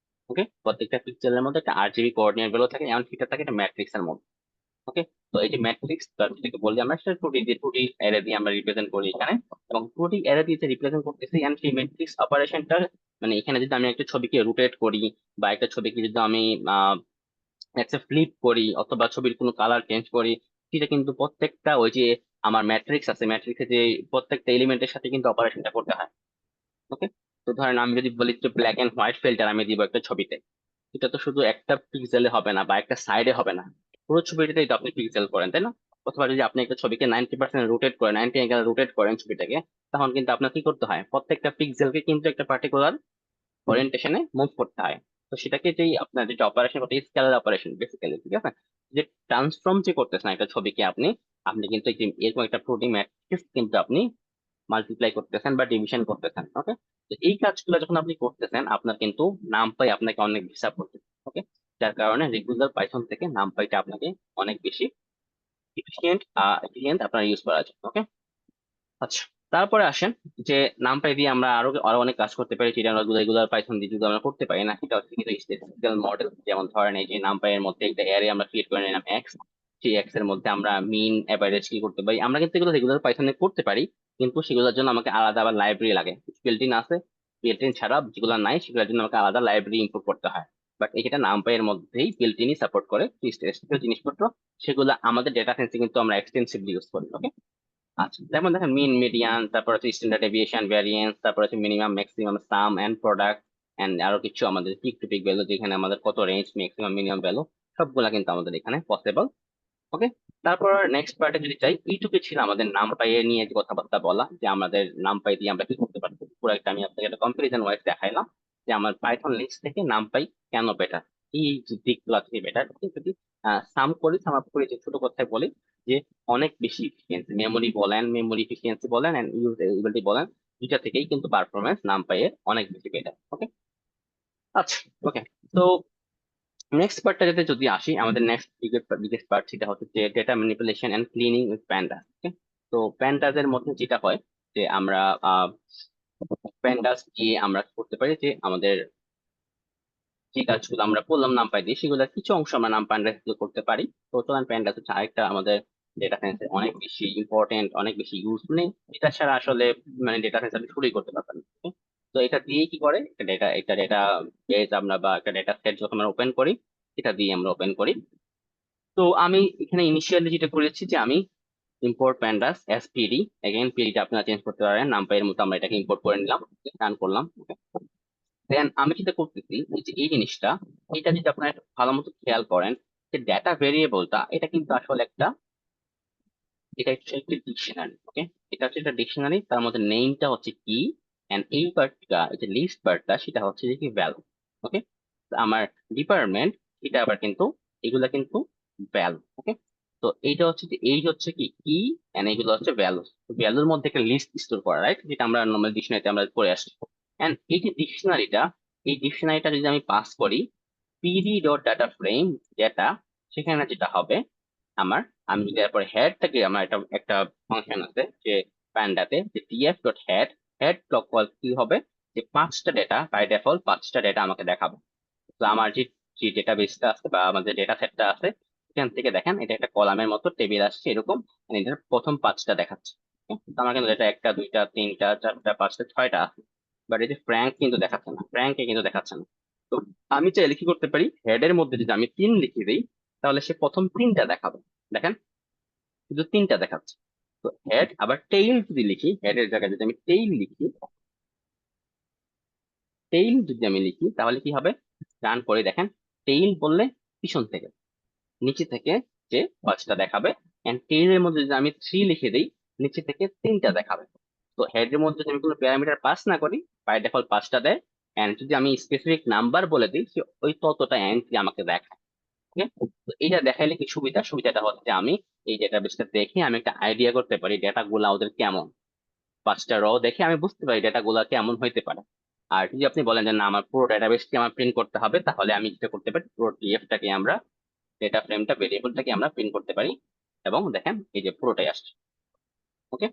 ওকে, প্রত্যেকটা পিক্সেলের মধ্যে একটা RGB কোঅর্ডিনেট ভ্যালু থাকে, এমন সেটা থাকে একটা ম্যাট্রিক্স এর মধ্যে। ওকে, তো এই যে ম্যাট্রিক্স যেটাকে বলি আমরা, সেটা টু ডি অ্যারে দিয়ে আমরা রিপ্রেজেন্ট করি এখানে, এবং টু ডি অ্যারে দিয়ে রিপ্রেজেন্ট করতেছি। এন্ড সেই ম্যাট্রিক্স অপারেশনটা, মানে এখানে যদি আমি একটা ছবিকে রোটেট করি বা একটা ছবিকে যদি আমি একটা ফ্লিপ করি অথবা ছবির কোনো কালার চেঞ্জ করি, সেটা কিন্তু প্রত্যেকটা ওই যে আমার ম্যাট্রিক্স আছে, ম্যাট্রিক্সে যে প্রত্যেকটা এলিমেন্টের সাথে কিন্তু অপারেশনটা করতে হয়। ওকে, তো ধরেন আমি যদি বলি যে ব্ল্যাক এন্ড হোয়াইট ফিল্টার আমি দিব একটা ছবিতে, এটা তো শুধু একটা পিক্সেলে হবে না বা একটা সাইডে হবে না, পুরো ছবিটাতেই তো আপনি পিক্সেল করেন, তাই না? অথবা যদি আপনি একটা ছবিকে 90% রোটেট করেন, 90 অ্যাঙ্গেল রোটেট করেন ছবিটাকে, তখন কিন্তু আপনার কি করতে হয়, প্রত্যেকটা পিক্সেলকে কিন্তু একটা পার্টিকুলার ওরিয়েন্টেশনে মুভ করতে হয়। তো সেটাকে যেই আপনার যেটা অপারেশন করতে, স্কেলার অপারেশন বেসিক্যালি, ঠিক আছে, যে ট্রান্সফর্ম যে করতেছেন একটা ছবিকে আপনি, আপনি কিন্তু এই যে এরকম একটা প্রোটিন ম্যাট্রিক্স কিন্তু আপনি মাল্টিপ্লাই করতেছেন বা ডিভিশন করতেছেন। ওকে, তো এই কাজগুলো যখন আপনি করতেছেন, আপনার কিন্তু নামপাই আপনাকে অনেক হিসাব করতে, ওকে, যার কারণে রেগুলার পাইথন থেকে নামপাইটা আপনাকে অনেক বেশি এফিশিয়েন্ট আপনার ইউজ করা যায়। ওকে, আচ্ছা। তারপরে আসেন যে নামপাই দিয়ে আমরা আরো আরো অনেক কাজ করতে পারি, যেটা আমরা রেগুলার পাইথন দিয়ে যদি আমরা করতে পারি না। সেটা হচ্ছে কিন্তু স্ট্যাটিস্টিক্যাল মডেল। যেমন ধরেন এই যে নামপাই এর মধ্যে একটা অ্যারে আমরা ক্রিয়েট করে নিলাম এক্স, সেই এক্স এর মধ্যে আমরা মিন অ্যাভারেজ কি করতে পারি, আমরা কিন্তু এগুলো রেগুলার পাইথনে করতে পারি, কিন্তু সেগুলোর জন্য আমাকে আলাদা আবার লাইব্রেরি লাগে। বিল্ট ইন আছে, বিল্ট ইন ছাড়া যেগুলো নাই সেগুলোর জন্য আমাকে আলাদা লাইব্রেরি ইম্পোর্ট করতে হয়। বাট এটা নামপাই এর মধ্যেই বিল্ট ইনই সাপোর্ট করে স্ট্যাটিস্টিক্যাল জিনিসপত্র, সেগুলো আমাদের ডেটা সায়েন্সে কিন্তু আমরা এক্সটেন্সিভলি ইউজ করি। ওকে, আচ্ছা, যেমন দেখেন মিন, মিডিয়ান, তারপর হচ্ছে স্ট্যান্ডার্ড ডেভিয়েশন, ভ্যারিয়েন্স, তারপর হচ্ছে minimum, maximum, sum and product, and আরো কিছু আমাদের পিক টু পিক ভ্যালু, যেখানে আমাদের কত রেঞ্জ, ম্যাক্সিমাম, মিনিমাম ভ্যালু, সবগুলা কিন্তু আমাদের এখানে পসিবল। ওকে, তারপর নেক্সট পার্টে যদি চাই, এইটুকু ছিল আমাদের নামপাই নিয়ে যে কথাবার্তা বলা, যে আমাদের নামপাই দিয়ে আমরা কি করতে পারবো। পুরো একটা আমি আপনাকে একটা কম্পারিজন ওয়াইজ দেখাইলাম যে আমার পাইথন লিঙ্কস থেকে নামপাই কেন বেটার, এই যে দিকগুলো থেকে বেটার। যদি সাম আপ করি, যে ছোট কথায় বলি, যে অনেক বেশি ইফিসিয়েন্সি, মেমোরি ইফিসিয়েন্সি বলেন এন্ড ইউজেবিলিটি বলেন, দুইটা থেকেই কিন্তু পারফরমেন্স নামপাই এর অনেক বেশি বেটার। ওকে, আচ্ছা, ওকে। তো নেক্সট পার্টটা যদি যদি আসি, আমাদের নেক্সট বিগেস্ট পার্ট সেটা হচ্ছে যে data manipulation and cleaning with pandas. Okay, তো প্যান্ডাসের মধ্যে যেটা হয় যে আমরা প্যান্ডাস দিয়ে আমরা কি করতে পারি, যে আমাদের যে কাজগুলো আমরা করলাম নামপাই দিয়ে, সেগুলোর কিছু অংশ আমরা নামপাই দিয়ে করতে পারি। তো চলুন, প্যান্ডাস হচ্ছে আরেকটা আমাদের ডেটা সায়েন্সের অনেক বেশি ইম্পর্টেন্ট, অনেক বেশি ইউজফুল নেই, এটা ছাড়া আসলে মানে ডেটা সায়েন্স আপনি শুরুই করতে পারবেন না। Okay? তো এটা দিয়ে কি করে, একটা ডেটা বেস আমরা বা একটা ডেটা সেট যখন আমরা ওপেন করি, এটা দিয়ে আমরা ওপেন করি। তো আমি এখানে ইনিশিয়ালি যেটা করেছি, যে আমি import pandas S PD, again পিডিটা আপনারা চেঞ্জ করতে পারেন, নামপাই এর মতো আমরা এটাকে ইম্পোর্ট করে নিলাম, রান করলাম। দেন আমি যেটা করতেছি, এই যে এই জিনিসটা, এটা যদি আপনারা একটু ভালো মতো খেয়াল করেন, যে ডেটা ভেরিয়েবলটা এটা কিন্তু আসলে এটা হচ্ছে একটা ডিকশনারি। ওকে, এটা হচ্ছে একটা ডিকশনারি, তার মধ্যে নেমটা হচ্ছে কি, এন্ড এই পার্টটা, যে লিস্ট পার্টটা, সেটা হচ্ছে যে কি ভ্যালু। ওকে, আমার ডিপার্টমেন্ট, এটা আবার কিন্তু এগুলা কিন্তু ভ্যালু। ওকে, তো এইটা হচ্ছে যে এই হচ্ছে কি কি, এন্ড এইগুলো হচ্ছে ভ্যালু। ভ্যালুর মধ্যে একটা লিস্ট স্টোর করা, রাইট, যেটা আমরা নর্মাল ডিকশনারিতে আমরা করে আসছি। এন্ড এই ডিকশনারিটা যদি আমি পাস করি PD dot data frame data, সেখানে যেটা হবে আমার, আমি যদি এরপরে হেড থেকে, আমার একটা একটা ফাংশন আছে যে প্যান্ডাতে, যে TF dot head, head clock কি হবে, যে পাঁচটা ডেটা, বাই ডিফল্ট পাঁচটা ডেটা আমাকে দেখাবো। তো আমার যে যে ডেটাবেসটা আছে বা আমাদের ডেটা সেটটা আছে, এখান থেকে দেখেন এটা একটা কলামের মতো টেবিল আসছে এরকম, and এটার প্রথম পাঁচটা দেখাচ্ছে। Okay? তো আমার কিন্তু এটা একটা দুইটা তিনটা চারটা পাঁচটা ছয়টা আছে, বাট এই যে ফ্র্যাঙ্ক কিন্তু দেখাচ্ছে না, ফ্র্যাঙ্কে কিন্তু দেখাচ্ছে না। তো আমি চাইলে কি করতে পারি, হেডের মধ্যে যদি আমি 3 লিখে দিই, তাহলে সে প্রথম তিনটা দেখাবে। দেখেন, শুধু তিনটা দেখাচ্ছে। তো হেড, আবার টেইল যদি লিখি, হেডের জায়গায় যদি আমি টেইল যদি আমি লিখি, তাহলে কি হবে, রান করে দেখেন, টেইল বললে পিছন থেকে, নিচে থেকে যে পাঁচটা দেখাবে, এন্ড টেইলের মধ্যে যদি আমি 3 লিখে দিই, নিচে থেকে তিনটা দেখাবে। তো হেড এর মধ্যে যদি আমি কোনো প্যারামিটার পাস না করি, বাই ডিফল্ট পাঁচটা দেয়, এন্ড যদি আমি স্পেসিফিক নাম্বার বলে দিই, সে ওই ততটা এন্ট্রি আমাকে দেখায়। ঠিক আছে? তো এটা দেখাইলে কি সুবিধাটা হচ্ছে যে আমি এই ডেটাবেসটা দেখে আমি একটা আইডিয়া করতে পারি ডেটা গুলা ওদের কেমন, পাঁচটা র দেখে আমি বুঝতে পারি ডেটা গুলা কেমন হইতে পারে। আর যদি আপনি বলেন যে না, আমার পুরো ডেটাবেসটি আমার প্রিন্ট করতে হবে, তাহলে আমি যেটা করতে পারি, পুরো টিএফটাকে আমরা, ডেটা ফ্রেমটা ভেরিয়েবলটাকে আমরা প্রিন্ট করতে পারি, এবং দেখেন এই যে পুরোটাই আসছে। ওকে,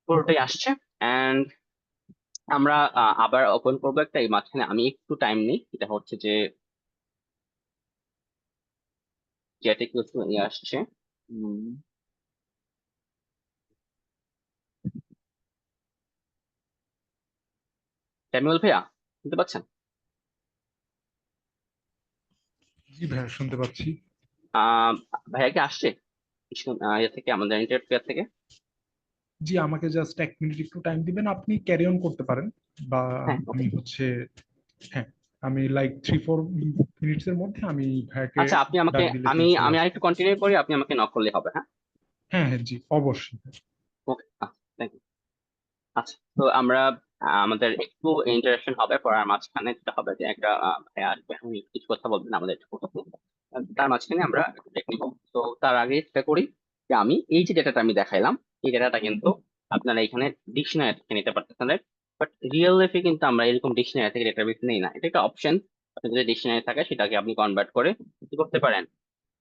পুরোটাই আসছে। এন্ড আমরা আবার ওপেন করবো একটা, এই মাঝখানে আমি একটু টাইম নিই, এটা হচ্ছে যে চ্যাটে কিছু ইয়ে আসছে। উম, স্যামুয়েল ভাইয়া, শুনতে পাচ্ছেন? জি ভাইয়া, শুনতে পাচ্ছি। আহ ভাইয়া কি আসছে ইয়ে থেকে, আমাদের ইন্টারনেট পেয়ার থেকে? জি, আমাকে জাস্ট 1 মিনিট একটু টাইম দিবেন, আপনি ক্যারি অন করতে পারেন। বা হ্যাঁ, ওকে। আমি হচ্ছে, হ্যাঁ, আমি লাইক 3-4 মিনিটস এর মধ্যে আমি ভাইয়াকে আচ্ছা, আপনি আমাকে, ডাক দিলে আমি তিনি চলে আমি আসবেন। আরেকটু কন্টিনিউ করি, আপনি আমাকে নক করলে হবে, হ্যাঁ? হ্যাঁ হ্যাঁ, জি অবশ্যই। ওকে, থ্যাংক ইউ। আচ্ছা, তো আমরা আমাদের একটু ইন্টারাকশন হবে পড়ার মাঝখানে, যেটা হবে যে একটা ভাইয়া আসবে, উনি কিছু কথা বলবেন আমাদের একটু কথা বলবো। তার মাঝখানে আমরা একটু ব্রেক নিব। তো তার আগে চেষ্টা করি যে আমি এই যে ডেটাটা আমি দেখাইলাম, এই ডেটাটা কিন্তু আপনারা এখানে ডিকশনারি থেকে নিতে পারতেছেন, বাট রিয়েল লাইফে কিন্তু আমরা এরকম ডিকশনারি থেকে ডেটাবেস নেই না, এটা একটা অপশন। আপনার যদি ডিকশনারি থাকে, সেটাকে আপনি কনভার্ট করে কি করতে পারেন,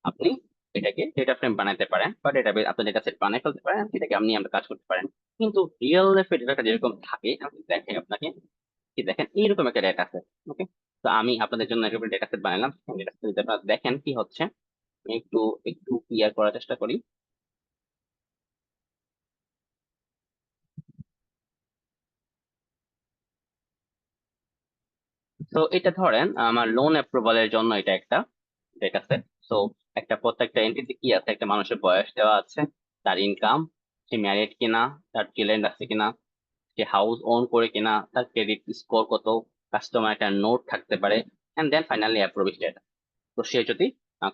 আপনি এটাকে ডেটা ফ্রেম বানাতে পারেন, বা ডেটাবেস আপনার ডেটা সেট বানাই ফেলতে পারেন, সেটাকে আপনি আমরা কাজ করতে পারেন। কিন্তু রিয়েল লাইফে ডেটাটা যেরকম থাকে, আমি দেখাই আপনাকে, কি দেখেন এইরকম একটা ডেটা সেট। ওকে, তো আমি আপনাদের জন্য একটা ডেটা সেট বানালাম, ডেটা সেট যদি আপনারা দেখেন কি হচ্ছে, আমি একটু একটু ক্লিয়ার করার চেষ্টা করি। তো এটা ধরেন আমার লোন অ্যাপ্রুভালের জন্য এটা একটা ডেটা সেট। তো একটা প্রত্যেকটা এন্টিটি কি আছে, একটা মানুষের বয়স দেওয়া আছে, তার ইনকাম, সে ম্যারিড কিনা, তার চিলড্রেন আছে কিনা, সে হাউস ওন করে কিনা, তার ক্রেডিট স্কোর কত, কাস্টমার একটা নোট থাকতে পারে, and then finally approve status. তো সে যদি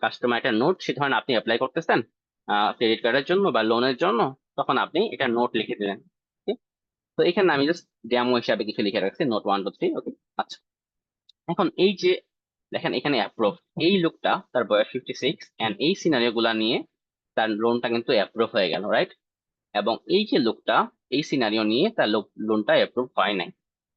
কাস্টমার একটা নোট, সে ধরেন আপনি অ্যাপ্লাই করতেছেন ক্রেডিট কার্ডের জন্য বা লোনের জন্য, তখন আপনি এটা নোট লিখে দিলেন। Okay? তো এখানে আমি জাস্ট ডেমো হিসাবে কিছু লিখে রাখছি, নোট 1 2 3। ওকে, আচ্ছা। এখন এই যে দেখেন এখানে অ্যাপ্রুভ, এই লোকটা তার বয়স 56 এন্ড এই সিনারিও গুলা নিয়ে তার লোনটা কিন্তু অ্যাপ্রুভ হয়ে গেল, রাইট? এবং এই যে লোকটা এই সিনারিও নিয়ে তার লোনটা অ্যাপ্রুভ হয় নাই।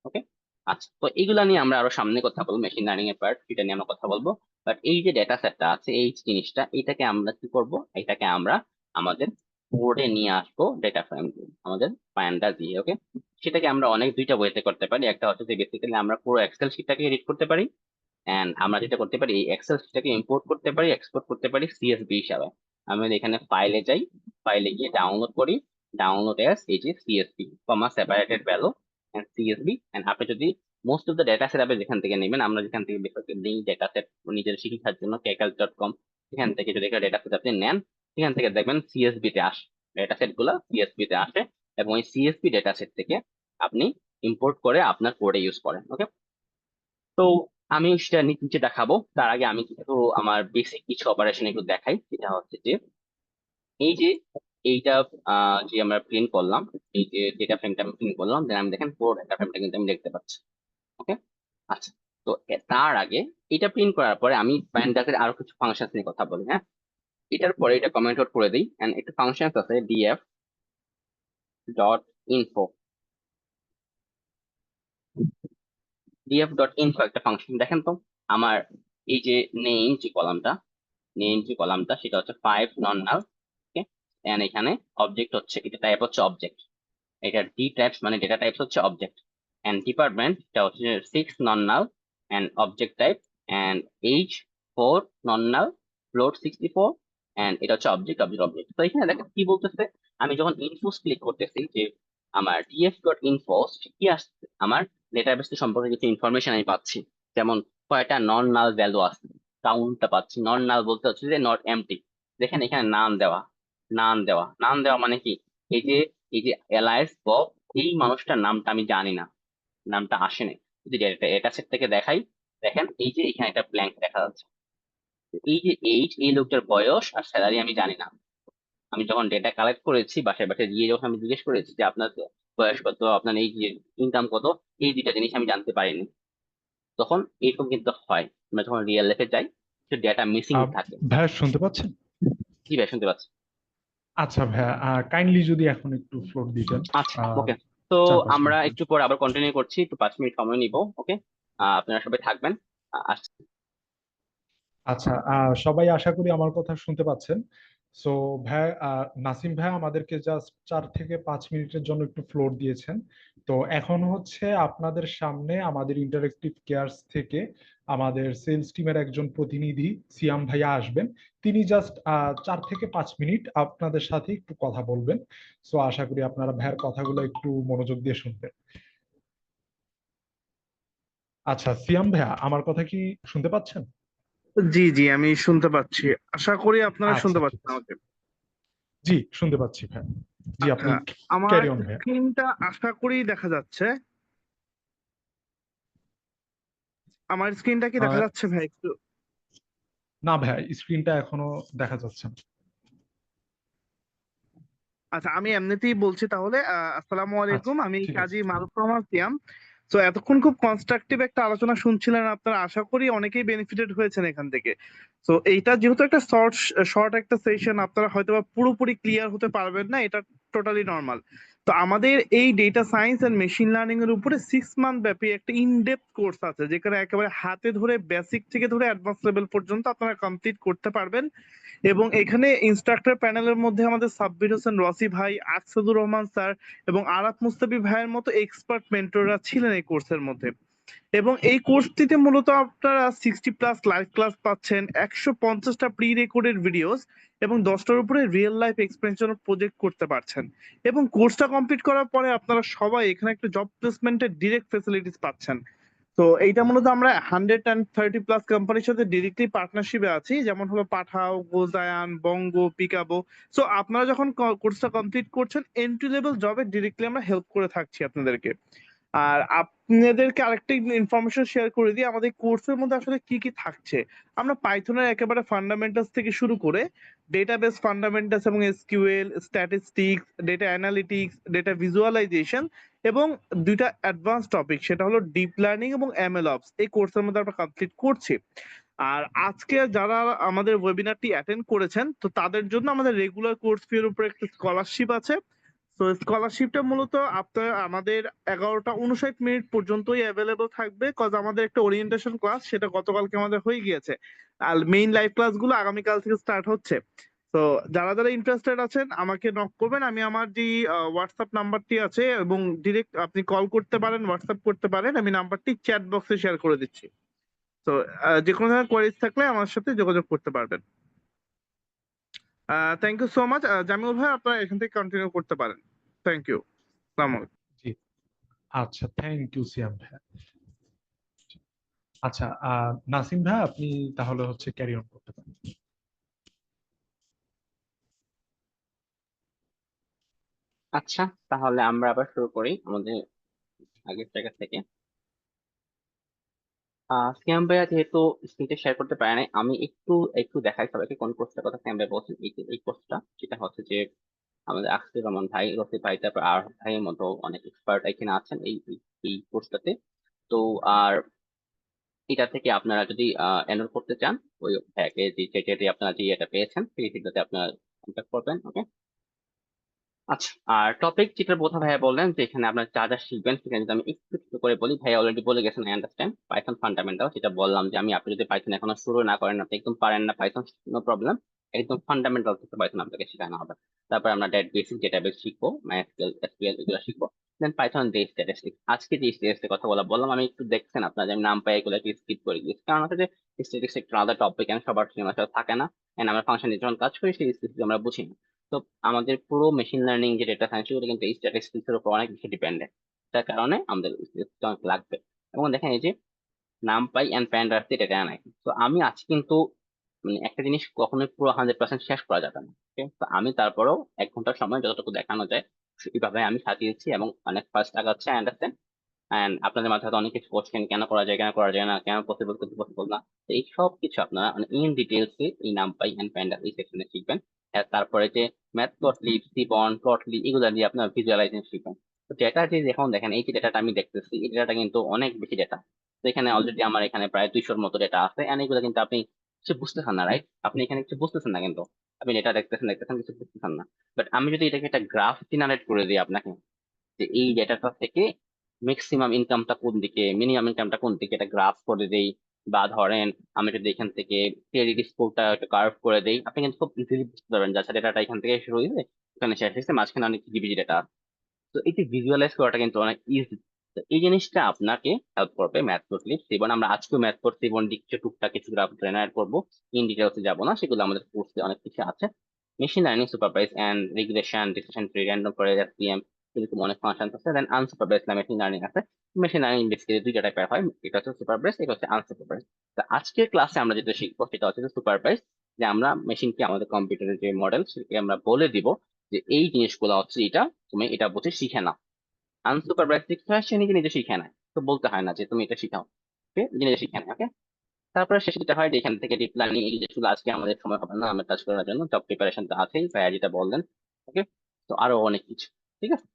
ওকে, আচ্ছা। তো এইগুলা নিয়ে আমরা আরো সামনে কথা বলবো, মেশিন লার্নিং এর পার্ট, সেটা নিয়ে আমরা কথা বলবো। বাট এই যে ডেটা সেটটা আছে, এই জিনিসটা, এটাকে আমরা কি করব, এটাকে আমরা আমাদের কোডে নিয়ে আসবো, ডেটা ফ্রেম আমাদের প্যান্ডা দিয়ে। ওকে, সেটাকে আমরা অনেক দুইটা ওয়েতে করতে পারি। একটা হচ্ছে যে বেসিক্যালি আমরা পুরো এক্সেল শিটটাকে এডিট করতে পারি, এন্ড আমরা যেটা করতে পারি এই এক্সেল শিটটাকে ইম্পোর্ট করতে পারি, এক্সপোর্ট করতে পারি সিএসভি হিসাবে। আমি এখানে ফাইলে যাই, ফাইলে গিয়ে ডাউনলোড করি, ডাউনলোড এস এই যে CSV comma separated value and CSV. And আপনি যদি most of the data set আপনি যেখান থেকে নেবেন, আমরা যেখান থেকে নিই ডেটা সেট নিজের শিক্ষার জন্য কেকাল.com, সেখান থেকে যদি একটা ডেটা সেট আপনি নেন, সেখান থেকে দেখবেন সিএসভি তে আসে, ডেটা সেট গুলা সিএসভি তে আসে, এবং এই সিএসভি ডেটা সেট থেকে আপনি ইম্পোর্ট করে আপনার কোডে ইউজ করেন। ওকে, তো আমি সেটা নিচে দেখাবো, তার আগে আমি কিন্তু আমার বেসিক কিছু অপারেশন একটু দেখাই। সেটা হচ্ছে যে এই যে এইটা যে আমরা প্রিন্ট করলাম, এই যে ডেটা ফ্রেমটা আমি প্রিন্ট করলাম, দেন আমি দেখেন পুরো ডেটা ফ্রেমটা কিন্তু আমি দেখতে পাচ্ছি। ওকে, আচ্ছা। তো তার আগে এটা প্রিন্ট করার পরে আমি প্যান্ডাসের আরো কিছু ফাংশন নিয়ে কথা বলি, হ্যাঁ। এটার পরে এটা কমেন্ট আউট করে দিই, এন্ড একটা ফাংশন আছে df.info, df.info একটা ফাংশন। দেখেন তো আমার এই যে নেম যে কলামটা, সেটা হচ্ছে 5 নন নাল। ওকে, এন্ড এখানে অবজেক্ট হচ্ছে, এটা টাইপ হচ্ছে অবজেক্ট, এটা ডি টাইপস মানে ডেটা টাইপস হচ্ছে অবজেক্ট, এন্ড ডিপার্টমেন্ট এটা হচ্ছে 6 non null and object type, and age 4 non null, float 64, and এটা হচ্ছে অবজেক্ট অবজেক্ট অবজেক্ট। তো এখানে দেখেন কি বলতেছে, আমি যখন ইনফোস ক্লিক করতেছি, যে আমার df.info কি আসছে, আমার ডেটাবেস সম্পর্কে কিছু ইনফরমেশন আমি পাচ্ছি, যেমন কয়টা নন নাল ভ্যালু আছে, কাউন্টটা পাচ্ছি। নন নাল বলতে হচ্ছে যে নট এমটি। দেখেন এখানে নাম দেওয়া মানে কি, এই যে এলাইস বব, এই মানুষটার নামটা আমি জানি না, নামটা আসে নাই। যদি ডেটা সেট থেকে দেখাই, দেখেন এই যে এখানে একটা ব্ল্যাঙ্ক দেখা যাচ্ছে। এই যে এইজ, এই লোকটার বয়স আর স্যালারি আমি জানি না। আমি যখন ডেটা কালেক্ট করেছি, বাসায় বাসায় গিয়ে যখন আমি জিজ্ঞেস করেছি যে আপনার বয়স কত, আপনার এই যে ইনকাম কত, এই দুইটা জিনিস আমি জানতে পারিনি। তখন এরকম কিন্তু হয়, আমরা যখন রিয়েল লাইফে যাই, ডেটা মিসিং আহ, থাকে। ভাইয়া শুনতে পাচ্ছেন? কি ভাই, শুনতে পাচ্ছি? আচ্ছা ভাইয়া, কাইন্ডলি যদি এখন একটু ফ্লোর দিতেন। আচ্ছা, আহ ওকে। তো 4-5 মিনিট। আমরা একটু পরে আবার কন্টিনিউ করছি, একটু 5 মিনিট সময় নিব। ওকে, আপনারা সবাই থাকবেন। আসছি। আচ্ছা, সবাই আশা করি আমার কথা শুনতে পাচ্ছেন। সো ভাই, নাসিম ভাই আমাদেরকে জাস্ট 4 থেকে 5 মিনিটের জন্য একটু ফ্লোর দিয়েছেন। তো এখন হচ্ছে আপনাদের সামনে আমাদের ইন্টারেক্টিভ কেয়ার্স থেকে আমাদের সেলস টিমের একজন প্রতিনিধি সিয়াম ভাইয়া আসবেন। তিনি জাস্ট 4 থেকে 5 মিনিট আপনাদের সাথে একটু কথা বলবেন। সো আশা করি আপনারা ভাইয়ের কথাগুলো একটু মনোযোগ দিয়ে শুনবেন। আচ্ছা সিয়াম ভাইয়া, আমার কথা কি শুনতে পাচ্ছেন? জি জি, আমি শুনতে পাচ্ছি। আশা করি আপনারা আচ্ছা শুনতে ঠিক পাচ্ছেন আছে। আমাকে। জি শুনতে পাচ্ছি ভাই। জি আচ্ছা, আপনি আমার ক্যারি অন ভাই। স্ক্রিনটা আশা করি দেখা যাচ্ছে। আমার স্ক্রিনটা কি দেখা আহ, যাচ্ছে ভাই একটু? না ভাই, স্ক্রিনটা এখনো দেখা যাচ্ছে না। আচ্ছা, আমি এমনিতেই বলছি তাহলে। আসসালামু আচ্ছা আলাইকুম, আমি ঠিক আছে। কাজী মারুফ রহমান সিয়াম। তো এতক্ষণ খুব কনস্ট্রাকটিভ একটা আলোচনা শুনছিলেন আপনারা, আশা করি অনেকেই বেনিফিটেড হয়েছেন এখান থেকে। তো এইটা যেহেতু একটা শর্ট একটা সেশন, আপনারা হয়তো বা পুরোপুরি ক্লিয়ার হতে পারবেন না, এটা টোটালি নর্মাল। তো আমাদের এই data science and machine learning এর উপরে 6 মান্থ ব্যাপী একটা ইনডেপথ কোর্স আছে, যেখানে একেবারে হাতে ধরে বেসিক থেকে ধরে অ্যাডভান্স লেভেল পর্যন্ত আপনারা কমপ্লিট করতে পারবেন। এবং এখানে ইনস্ট্রাক্টর প্যানেলের মধ্যে আমাদের সাব্বির হোসেন রসি ভাই, আকসাদুর রহমান স্যার এবং আরাফ মুস্তাফি ভাইয়ের মতো এক্সপার্ট মেন্টররা ছিলেন এই কোর্সের মধ্যে। এবং এই কোর্সটিতে মূলত আপনারা 60+ লাইভ ক্লাস পাচ্ছেন, 150টা প্রি রেকর্ডেড ভিডিওস এবং 10টার উপরে রিয়েল লাইফ এক্সপিরিয়েন্স প্রজেক্ট করতে পারছেন। এবং কোর্সটা কমপ্লিট করার পরে আপনারা সবাই এখানে একটা জব প্লেসমেন্টের ডিরেক্ট ফেসিলিটিস পাচ্ছেন। তো এইটা মূলত আমরা 130+ কোম্পানির সাথে ডিরেক্টলি পার্টনারশিপে আছি, যেমন হলো পাঠাও, গোজায়ান, বঙ্গ, পিকাবো। সো আপনারা যখন কোর্সটা কমপ্লিট করছেন, এন্ট্রি লেভেল জবে ডিরেক্টলি আমরা হেল্প করে থাকছি আপনাদেরকে। আর আপনাদেরকে আরেকটা ইনফরমেশন শেয়ার করে দিই, আমাদের কোর্সের মধ্যে আসলে কি কি থাকছে। আমরা পাইথনের একেবারে ফান্ডামেন্টালস থেকে শুরু করে ডেটাবেস ফান্ডামেন্টালস এবং SQL, statistics, data analytics, data visualisation এবং দুইটা অ্যাডভান্স টপিক, সেটা হলো ডিপ লার্নিং এবং এমএল অপস, এই কোর্সের মধ্যে আমরা কমপ্লিট করছি। আর আজকে যারা আমাদের ওয়েবিনারটি অ্যাটেন্ড করেছেন, তো তাদের জন্য আমাদের রেগুলার কোর্স ফি এর উপর একটা স্কলারশিপ আছে। তো স্কলারশিপটা মূলত আপনার আমাদের 11টা 59 মিনিট পর্যন্তই অ্যাভেলেবল থাকবে, কজ আমাদের একটা ওরিয়েন্টেশন ক্লাস সেটা গতকালকে আমাদের হয়ে গিয়েছে, আর মেইন লাইভ ক্লাসগুলো আগামীকাল থেকে স্টার্ট হচ্ছে। তো যারা যারা ইন্টারেস্টেড আছেন আমাকে নক করবেন, আমি আমার যে হোয়াটসঅ্যাপ নাম্বারটি আছে এবং ডিরেক্ট আপনি কল করতে পারেন, হোয়াটসঅ্যাপ করতে পারেন, আমি নাম্বারটি চ্যাট বক্সে শেয়ার করে দিচ্ছি। তো যে কোনো ধরনের কোয়ারিজ থাকলে আমার সাথে যোগাযোগ করতে পারবেন। Thank you so much. Jamiul ভাই, আপনারা এখান থেকে কন্টিনিউ করতে পারেন। Thank you. আসসালামু আলাইকুম। জি, আচ্ছা, থ্যাংক ইউ সিয়াম ভাই। আচ্ছা, নাসিম ভাই আপনি তাহলে হচ্ছে ক্যারি অন করতে পারেন। আচ্ছা, তাহলে আমরা আবার শুরু করি আমাদের আগের জায়গা থেকে। সিয়াম ভাইয়া যেহেতু স্ক্রিনটা শেয়ার করতে পারে নাই, আমি একটু একটু দেখাই সবাইকে কোন কোর্সটার কথা সিয়াম ভাই বলছেন। এই কোর্সটা যেটা হচ্ছে যে আমাদের আখতার রহমান ভাই, রফিক ভাই, তারপর আর ভাইয়ের মতো অনেক এক্সপার্ট এখানে আছেন এই কোর্সটাতে। তো আর এটা থেকে আপনারা যদি এনরোল করতে চান, ওই প্যাকেজ যেটাতে আপনারা যে এটা পেয়েছেন সেই সেটাতে আপনারা কন্ট্যাক্ট করবেন। ওকে। আচ্ছা, আর টপিক যেটা বোধ ভাইয়া বললেন যে এখানে আপনার যা যা শিখবেন সেখানে যদি আমি একটু একটু করে বলি, ভাইয়া অলরেডি বলে গেছেন, আই আন্ডারস্ট্যান্ড। পাইথন ফান্ডামেন্টাল যেটা বললাম যে আপনি যদি পাইথন এখনো শুরু না করেন, আপনি একদম পারেন না পাইথন, নো প্রবলেম, একদম ফান্ডামেন্টাল থেকে পাইথন আপনাকে শেখানো হবে। তারপর আমরা বেসিক ডেটাবেস শিখবো, MySQL, SQL এগুলো শিখবো। দেন পাইথন যে স্ট্যাটিস্টিক্স, আজকে যে স্ট্যাটিস্টিক্স কথা বললাম, আমি একটু দেখছেন আপনারা যে আমি নাম পাই এগুলো স্কিপ করে দিয়েছি, কারণ হচ্ছে যে স্ট্যাটিস্টিক্স একটা আলাদা টপিক, আমি সবার সিনেমার সাথে থাকে না, এন্ড আমরা ফাংশনে যখন কাজ করি সেই স্ট্যাটিস্টিক্স আমরা বুঝি না। তো আমাদের পুরো মেশিন লার্নিং যে ডেটা সায়েন্স সেগুলো কিন্তু এই স্ট্যাটিস্টিক্স এর উপর অনেক বেশি ডিপেন্ডেন্ট। তার কারণে আমাদের statistics অনেক লাগবে। এবং দেখেন এই যে NumPy and pandas data analysis, তো আমি আজকে কিন্তু মানে একটা জিনিস কখনোই পুরো 100% শেষ করা যাবে না। Okay? তো আমি তারপরেও 1 ঘন্টার সময় যতটুকু দেখানো যায় এইভাবে আমি সাজিয়েছি এবং অনেক ফাস্ট আগাচ্ছে, আন্ডারস্ট্যান্ড। এন্ড আপনাদের মাথায় হয়তো অনেক কিছু কোশ্চেন, কেন করা যায়, কেন করা যায় না, কেন পসিবল, কিন্তু পসিবল না, তো এই সব কিছু আপনারা মানে ইন ডিটেলস এই নামপাই এন্ড প্যান্ডাস এই সেকশনে শিখবেন। আর তারপরে যে ম্যাটপ্লটলিব, সিবন, প্লটলি এগুলা দিয়ে আপনার ভিজুয়ালাইজেশন শিখবেন। তো ডেটা যে এখন দেখেন এই যে ডেটাটা আমি দেখতেছি, এই ডেটাটা কিন্তু অনেক বেশি ডেটা। তো এখানে অলরেডি আমার এখানে প্রায় 200-র মতো ডেটা আছে, এন্ড এগুলো কিন্তু আপনি কিছু বুঝতেছেন না, রাইট? আপনি এখানে কিছু বুঝতেছেন না, কিন্তু আপনি ডেটা দেখতেছেন দেখতেছেন কিছু বুঝতেছেন না। বাট আমি যদি এটাকে একটা গ্রাফ জেনারেট করে দিই আপনাকে, যে এই ডেটাটা থেকে ম্যাক্সিমাম ইনকামটা কোন দিকে, মিনিমাম ইনকামটা কোন দিকে, এটা গ্রাফ করে দেই, বা ধরেন আমি যদি এখান থেকে ক্রেডিট স্কোরটা একটা কার্ভ করে দেই, আপনি কিন্তু খুব ইজিলি বুঝতে পারবেন যে আচ্ছা ডেটাটা এখান থেকে শুরু হয়েছে, এখানে শেষ হয়েছে, মাঝখানে অনেক জিবিজি ডেটা। তো এটি ভিজুয়ালাইজ করাটা কিন্তু অনেক ইজি। তো এই জিনিসটা আপনাকে হেল্প করবে ম্যাথপ্লটলিব, এবং আমরা আজকে ম্যাথপ্লটলিব কিছু টুকটাক কিছু গ্রাফ জেনারেট করবো, ইন ডিটেলসে যাবো না, সেগুলো আমাদের কোর্সে অনেক কিছু আছে। Machine learning supervise and regulation, decision tree, random forest, SVM, এরকম অনেক ফাংশন আছে। দেন আনসুপারভাইজ মেশিন লার্নিং আছে। মেশিন লার্নিং বেসিক্যালি দুইটা টাইপের হয়, এটা হচ্ছে সুপারভাইজ, এটা হচ্ছে আনসুপারভাইজ। তো আজকের ক্লাসে আমরা যেটা শিখবো সেটা হচ্ছে সুপারভাইজ, যে আমরা মেশিনকে, আমাদের কম্পিউটারের যে মডেল সেটাকে আমরা বলে দিব যে এই জিনিসগুলো হচ্ছে এটা, তুমি এটা বুঝে শিখে নাও। আনসুপারভাইজ শিখতে হয়, সে নিজে নিজে শিখে নেয়, তো বলতে হয় না যে তুমি এটা শিখাও। ওকে, নিজে নিজে শিখে নেয়। ওকে। তারপরে শেষে যেটা হয় যে এখান থেকে ডিপ লার্নিং এই জিনিসগুলো আজকে আমাদের সময় হবে না আমরা কাজ করার জন্য, জব প্রিপারেশন তো আছেই, ভাইয়া যেটা বললেন। ওকে। তো আরো অনেক কিছু। ঠিক আছে।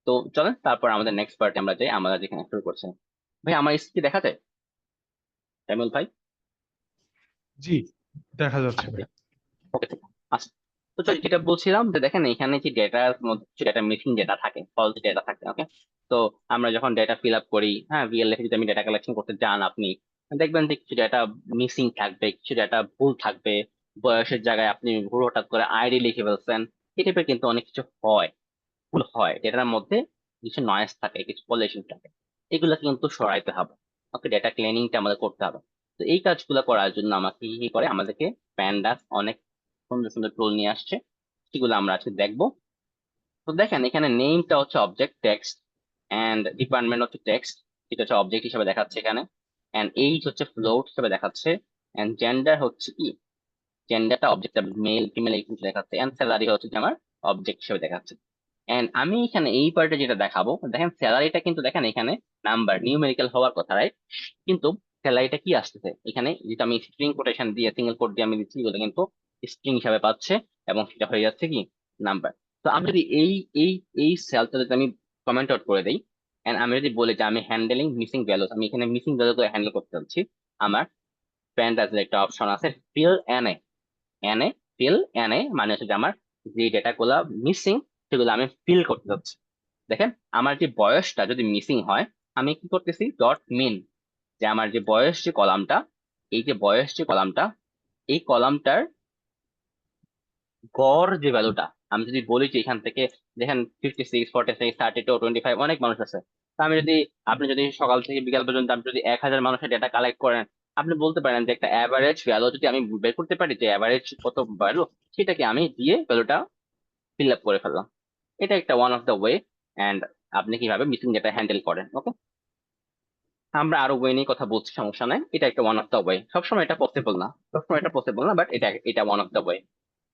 তো চলেন তারপর আমাদের নেক্সট পার্টে আমরা যাই, আমরা যেখানে শুরু করছি। ভাই আমার স্ক্রিন দেখা যায়, তামিল ভাই? জি, দেখা যাচ্ছে আচ্ছা, ভাই। ওকে। আচ্ছা, তো যেটা বলছিলাম যে দেখেন এখানে যে ডেটার মধ্যে কিছু ডেটা, মিসিং ডেটা থাকে, ফলস ডেটা থাকে। ওকে। তো আমরা যখন ডেটা ফিল আপ করি, হ্যাঁ, ভিএলএফ যদি আমি ডেটা কালেকশন করতে যান, আপনি দেখবেন যে কিছু ডেটা মিসিং থাকবে, কিছু ডেটা ভুল থাকবে, বয়সের জায়গায় আপনি ভুল হঠাৎ করে আইডি লিখে ফেলছেন, এই টাইপের কিন্তু অনেক কিছু হয়, ভুল হয়, ডেটার মধ্যে কিছু নয়েজ থাকে, কিছু পলিউশন থাকে, এগুলো কিন্তু সরাইতে হবে। ওকে, ডেটা ক্লিনিংটা আমাদের করতে হবে। তো এই কাজগুলো করার জন্য আমাকে কি কি করে, আমাদেরকে প্যান্ডাস অনেক সুন্দর সুন্দর টুল নিয়ে আসছে, সেগুলো আমরা আজকে দেখবো। তো দেখেন এখানে নেমটা হচ্ছে অবজেক্ট টেক্সট, এন্ড ডিপার্টমেন্ট হচ্ছে টেক্সট, এটা হচ্ছে অবজেক্ট হিসেবে দেখাচ্ছে এখানে, এন্ড এইজ হচ্ছে ফ্লোট হিসেবে দেখাচ্ছে, এন্ড জেন্ডার হচ্ছে কি, জেন্ডারটা অবজেক্ট মেল ফিমেল এই কিছু দেখাচ্ছে, এন্ড স্যালারি হচ্ছে যে আমার অবজেক্ট হিসেবে দেখাচ্ছে। এন্ড আমি এখানে এই পার্টে যেটা দেখাবো, দেখেন স্যালারিটা কিন্তু দেখেন এখানে নাম্বার নিউমেরিক্যাল হওয়ার কথা, রাইট? কিন্তু স্যালারিটা কি আসতেছে এখানে, যেটা আমি স্ট্রিং কোটেশন দিয়ে সিঙ্গেল কোট দিয়ে আমি দিচ্ছি, এগুলো কিন্তু স্ট্রিং হিসাবে পাচ্ছে এবং সেটা হয়ে যাচ্ছে কি নাম্বার। তো আমি যদি এই এই এই সেলটা যদি আমি কমেন্ট আউট করে দিই, এন্ড আমি যদি বলি যে আমি হ্যান্ডেলিং মিসিং ভ্যালুস, আমি এখানে মিসিং ভ্যালু হ্যান্ডেল করতে চাচ্ছি, আমার প্যান্টাজের একটা অপশন আছে fill NA. NA fill NA মানে হচ্ছে যে আমার যে ডেটা গুলা মিসিং সেগুলো আমি ফিল করতে চাচ্ছি। দেখেন আমার যে বয়সটা যদি মিসিং হয়, আমি কি করতেছি ডট মিন, যে আমার যে বয়স যে কলামটা, এই যে বয়স যে কলামটা, এই কলামটার গড় যে ভ্যালুটা, আমি যদি বলি যে এখান থেকে দেখেন 56, 46, 32, 25 অনেক মানুষ আছে। তো আমি যদি, আপনি যদি সকাল থেকে বিকাল পর্যন্ত আপনি যদি 1000 মানুষের ডেটা কালেক্ট করেন, আপনি বলতে পারেন যে একটা অ্যাভারেজ ভ্যালু যদি আমি বের করতে পারি যে অ্যাভারেজ কত ভ্যালু, সেটাকে আমি দিয়ে ভ্যালুটা ফিল আপ করে ফেললাম। এটা একটা one of the way. And আপনি কিভাবে মিসিং ডেটা হ্যান্ডেল করেন, ওকে? আমরা আরো ওয়ে নিয়ে কথা বলছি, সমস্যা নাই। এটা একটা ওয়ান অফ দ্য ওয়ে, সবসময় এটা পসিবল না, সবসময় এটা পসিবল না, বাট এটা এটা ওয়ান অফ দ্য ওয়ে।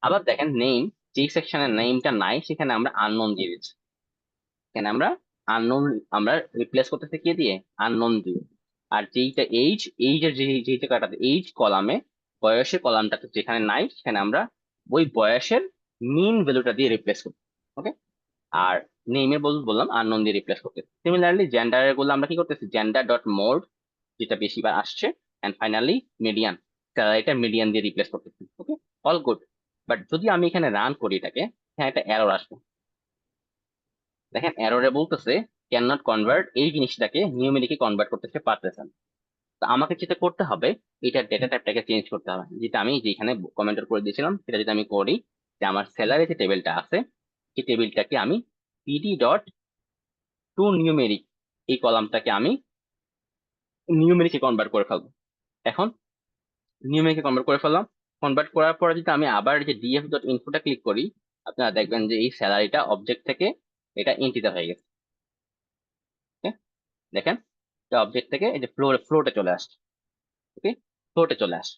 আবার দেখেন নেম, যে সেকশনের নেমটা নাই সেখানে আমরা আননোন দিয়ে দিচ্ছি। এখানে আমরা আননোন, আমরা রিপ্লেস করতেছি কি দিয়ে, আননোন দিয়ে। আর যেইটা এইজ, এইজের যে জায়গাটাতে এইজ কলামে, বয়সের কলামটাতে যেখানে নাই সেখানে আমরা ওই বয়সের মিন ভ্যালুটা দিয়ে রিপ্লেস করি, ওকে? আর নেমে বললাম আননোন দিয়ে রিপ্লেস করতে। সিমিলারলি জেন্ডারের গুলো আমরা কি করতেছি, জেন্ডার ডট মোড, যেটা বেশিবার আসছে, এন্ড ফাইনালি মিডিয়ান, এটা মিডিয়ান দিয়ে রিপ্লেস করতেছি, ওকে? All good. বাট যদি আমি এখানে রান করি এটাকে, হ্যাঁ একটা এরর আসবে। দেখেন এররে বলতেছে ক্যান নট কনভার্ট, এই জিনিসটাকে নিউমেরিকে কনভার্ট করতে পারতেছে না। তো আমাকে যেটা করতে হবে, এটার ডেটা টাইপটাকে চেঞ্জ করতে হবে, যেটা আমি যেখানে কমেন্ট করে দিয়েছিলাম সেটা যদি আমি করি, যে আমার স্যালারি যে টেবিলটা আছে, সেই টেবিলটাকে আমি পিডি ডট টু নিউমেরিক, এই কলামটাকে আমি নিউমেরিকে কনভার্ট করে ফেলবো। এখন নিউমেরিকে কনভার্ট করে ফেললাম, কনভার্ট করার পরে যদি আমি আবার যে ডিএফ ডট ইনফোটা ক্লিক করি, আপনারা দেখবেন যে এই স্যালারিটা অবজেক্ট থেকে এটা ইন্টিজার হয়ে গেছে, okay? দেখেন অবজেক্ট থেকে এই যে ফ্লোটে চলে আসছে, ওকে? ফ্লোটে চলে আসছে,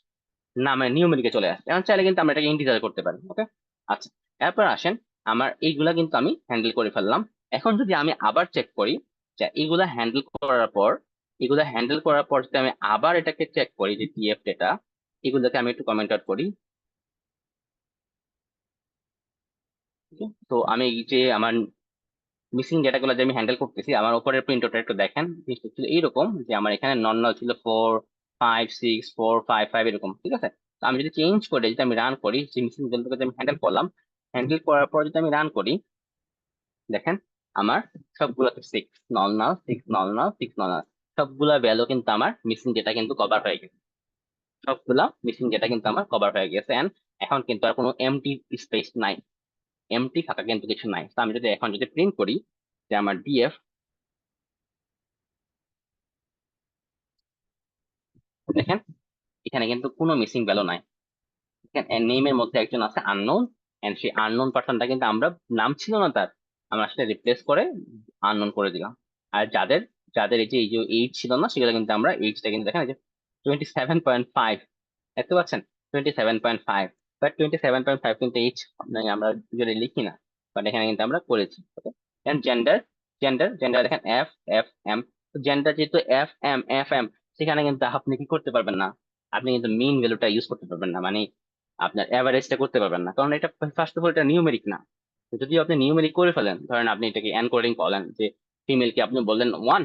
নামে নিউমেরিকে চলে আসছে। এখন চাইলে কিন্তু আমরা এটাকে ইন্টিজার করতে পারি, ওকে? আচ্ছা, এরপর আসেন, আমার এইগুলা কিন্তু আমি হ্যান্ডেল করে ফেললাম। এখন যদি আমি আবার চেক করি যে এইগুলা হ্যান্ডেল করার পর, এগুলা হ্যান্ডেল করার পর যদি আমি আবার এটাকে চেক করি যে টিএফ ডেটা, এগুলোকে আমি একটু কমেন্ট আউট করি, okay? তো আমি এই যে আমার মিসিং ডেটাগুলো যে আমি হ্যান্ডেল করতেছি, আমার উপরের প্রিন্টটা একটু দেখেন, জিনিসটা ছিল এইরকম যে আমার এখানে নন নাল ছিল 4, 5, 6, 4, 5, 5 এরকম, ঠিক আছে? তো আমি যদি চেঞ্জ করে যদি আমি রান করি, যে মিসিং ডেটাগুলো আমি হ্যান্ডেল করলাম, হ্যান্ডেল করার পর যদি আমি রান করি, দেখেন আমার সবগুলোতে 6 নন নাল, 6 নন নাল, 6 নন নাল, সবগুলা ভ্যালু কিন্তু আমার মিসিং ডেটা কিন্তু কভার হয়ে গেছে, সবগুলা মিসিং ডেটা কিন্তু আমার কভার হয়ে গেছে। এন্ড এখন কিন্তু আর কোনো এমটি স্পেস নাই, এমটি ফাঁকা কিন্তু কিছু নাই। তো আমি যদি এখন যদি প্রিন্ট করি যে আমার ডিএফ, দেখেন এখানে কিন্তু কোনো মিসিং ভ্যালু নাই। নেমের মধ্যে একজন আছে আননোন, এন্ড সেই আননোন পার্সনটা কিন্তু আমরা, নাম ছিল না তার, আমরা সেটা রিপ্লেস করে আননোন করে দিলাম। আর যাদের যাদের এই যে এইজ ছিল না, সেগুলো কিন্তু আমরা এইজটা কিন্তু দেখেন এই যে 27.5, দেখতে পাচ্ছেন 27.5, বাট 27.5 কিন্তু এইজ আমরা যদি লিখি না, বাট এখানে কিন্তু আমরা করেছি, ওকে? জেন্ডার, জেন্ডার দেখেন এফ এফ এম, জেন্ডার যেহেতু এফ এম, সেখানে কিন্তু আপনি কি করতে পারবেন না, আপনি কিন্তু মিন ভ্যালুটা ইউজ করতে পারবেন না, মানে আপনার অ্যাভারেজটা করতে পারবেন না, কারণ এটা ফার্স্ট অফ অল এটা নিউমেরিক না। তো যদি আপনি নিউমেরিক করে ফেলেন, ধরেন আপনি এটাকে এনকোডিং করলেন যে ফিমেলকে আপনি বললেন 1,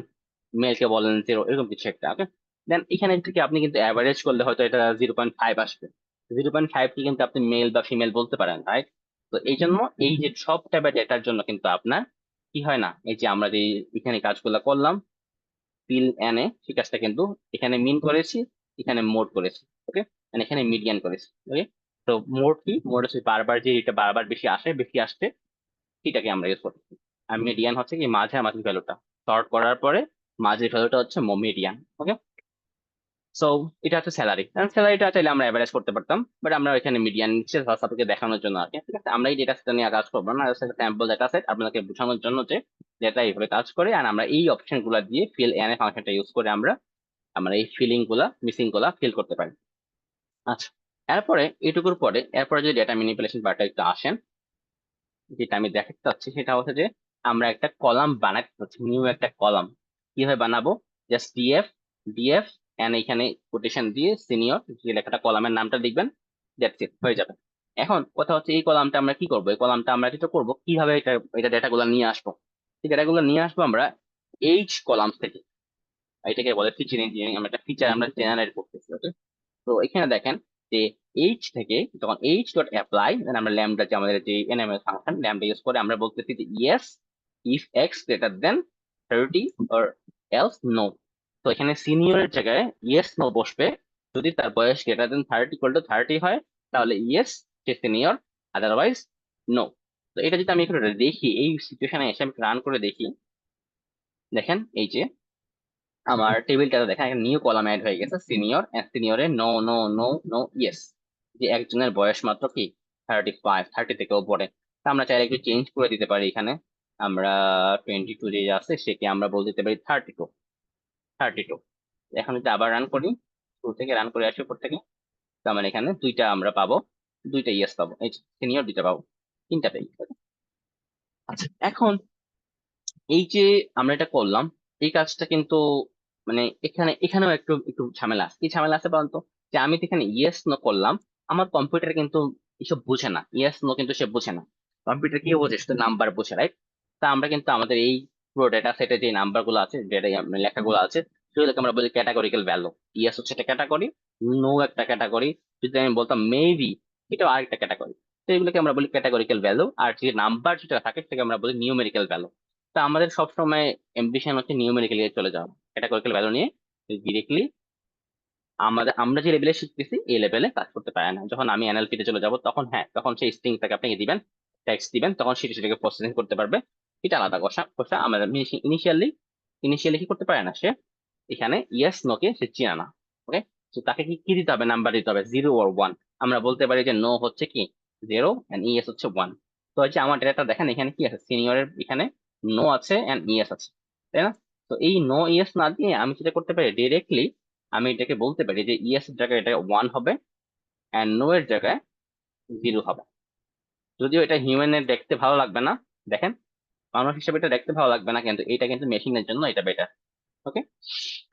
মেলকে বললেন 0, এরকম কিছু একটা, ওকে? দেন এখানে থেকে আপনি কিন্তু অ্যাভারেজ করলে হয়তো এটা 0.5 আসবে, 0.5 কি কিন্তু আপনি মেল বা ফিমেল বলতে পারেন, রাইট? তো এই জন্য এই যে সব টাইপের ডেটার জন্য কিন্তু আপনার কি হয় না, এই যে আমরা যে এখানে কাজগুলো করলাম ফিল এনে, সেই কাজটা কিন্তু এখানে মিন করেছি, এখানে মোড করেছি, ওকে? এখানে মিডিয়ান করেছি, ওকে? তো মোড কি, মোড হচ্ছে বারবার যে এটা বারবার বেশি আসে, বেশি আসছে সেটাকে আমরা ইউজ করতেছি। আর মিডিয়ান হচ্ছে কি মাঝামাঝি ভ্যালুটা, সর্ট করার পরে মাঝের ভ্যালুটা হচ্ছে মিডিয়ান, ওকে? সো এটা হচ্ছে স্যালারি, স্যালারিটা চাইলে আমরা অ্যাভারেজ করতে পারতাম, বাট আমরা এখানে মিডিয়ান নিচ্ছে আপনাকে দেখানোর জন্য আর কি, ঠিক আছে? আমরা এই ডেটা সেট নিয়ে কাজ করবো না, স্যাম্পল ডেটা সেট আপনাকে বোঝানোর জন্য যে ডেটা এইভাবে কাজ করে। আর আমরা এই অপশন গুলা দিয়ে ফিল এনে ফাংশনটা ইউজ করে আমরা আমরা এই ফিলিং গুলা, মিসিং গুলা ফিল করতে পারি। আচ্ছা, এরপরে এটুকুর পরে এরপরে যদি ডেটা ম্যানিপুলেশন পার্টটা একটু আসেন, যেটা আমি দেখাতে চাচ্ছি সেটা হচ্ছে যে আমরা একটা কলাম বানাতে চাচ্ছি, নিউ একটা কলাম। কিভাবে বানাবো? জাস্ট ডিএফ ডিএফ এন্ড এখানে কোটেশন দিয়ে সিনিয়র যে লেখাটা কলামের নামটা লিখবেন, দ্যাটস ইট, হয়ে যাবে। এখন কথা হচ্ছে এই কলামটা আমরা কি করবো, এই কলামটা আমরা যেটা করবো কিভাবে এটা ডেটাগুলো নিয়ে আসবো। এই ডেটাগুলো নিয়ে আসবো আমরা এইচ কলাম থেকে। এটাকে বলে ফিচার ইঞ্জিনিয়ারিং, আমরা একটা ফিচার আমরা জেনারেট করতেছি। ওকে, তো এখানে দেখেন যে এইচ থেকে যখন এইচ ডট অ্যাপ্লাই, আমরা ল্যামডা যে আমাদের যে এনএমএল ফাংশন ল্যামডা ইউজ করে আমরা বলতেছি যে yes if X greater than 30 or else no. তো এখানে সিনিয়রের জায়গায় ইয়েস নো বসবে। যদি তার বয়স গ্রেটার দেন 30 হয় তাহলে ইয়েস, সে সিনিয়র, আদারওয়াইজ নো। তো এটা যদি আমি একটু দেখি, এই সিচুয়েশনে এসে আমি রান করে দেখি, দেখেন এই যে আমার টেবিলটা দেখেন একটা নিউ কলাম অ্যাড হয়ে গেছে, সিনিয়র। সিনিয়রে no no no no yes, যে একজনের বয়স মাত্র কি 30 থেকেও পড়ে। তা আমরা চাইলে একটু চেঞ্জ করে দিতে পারি এখানে। আমরা 22 যে আছে সেকে আমরা বলে দিতে পারি 32। এখন যদি আবার রান করি, শুরু থেকে রান করে আসি উপর থেকে, তো আমরা এখানে দুইটা আমরা পাবো, দুইটা ইয়েস পাবো, এই সিনিয়র দুইটা পাবো, তিনটা পেয়ে গেছে। আচ্ছা, এখন এই যে আমরা এটা করলাম, এই কাজটা কিন্তু মানে এখানেও একটু একটু ঝামেলা আছে। কি ঝামেলা আছে বলতো? যে আমি তো এখানে ইয়েস নো করলাম, আমার কম্পিউটার কিন্তু এসব বুঝে না, ইয়েস নো কিন্তু সে বুঝে না। কম্পিউটার কি বোঝে? শুধু নাম্বার বুঝে, রাইট? তা আমরা কিন্তু আমাদের এই পুরো ডেটা সেটে যে নাম্বার গুলো আছে, ডেটা লেখাগুলো আছে, সেগুলোকে আমরা বলি ক্যাটাগরিক্যাল ভ্যালু। ইয়েস হচ্ছে একটা ক্যাটাগরি, নো একটা ক্যাটাগরি, যদি আমি বলতাম মেবি, এটাও আরেকটা ক্যাটাগরি। তো এগুলোকে আমরা বলি ক্যাটাগরিক্যাল ভ্যালু, আর যে নাম্বার যেটা থাকে সেটাকে আমরা বলি নিউমেরিক্যাল ভ্যালু। তা আমাদের সবসময় এম্বিশন হচ্ছে নিউমেরিক্যালি চলে যাওয়া, ক্যাটাগরিক্যাল ভ্যালু নিয়ে ডিরেক্টলি আমরা যে লেভেলে শিখতেছি এই লেভেলে কাজ করতে পারে না। যখন আমি এনএলপি তে চলে যাব তখন হ্যাঁ, তখন সেই স্ট্রিংটাকে আপনি দিবেন, টেক্সট দিবেন, তখন সেটাকে প্রসেসিং করতে পারবে। এটা আলাদা কথা কথা। আমাদের ইনিশিয়ালি ইনিশিয়ালি কি করতে পারে না সে, এখানে ইয়েস নো কে সে চিনে না। ওকে, তো তাকে কি কি দিতে হবে? নাম্বার দিতে হবে, 0 or 1। আমরা বলতে পারি যে নো হচ্ছে কি 0 এন্ড ইয়েস হচ্ছে 1। তো হচ্ছে আমার ডেটাটা দেখেন এখানে কি আছে, সিনিয়রের এখানে নো আছে এন্ড ইয়েস আছে, তাই না? তো এই নো ইয়েস না দিয়ে আমি যেটা করতে পারি, ডিরেক্টলি আমি এটাকে বলতে পারি যে ইয়েস এর জায়গায় এটা 1 হবে এন্ড নো এর জায়গায় 0 হবে। যদিও এটা হিউম্যানের দেখতে ভালো লাগবে না, দেখেন মানুষ হিসেবে এটা দেখতে ভালো লাগবে না, কিন্তু এটা কিন্তু মেশিনের জন্য এটা বেটার। ওকে,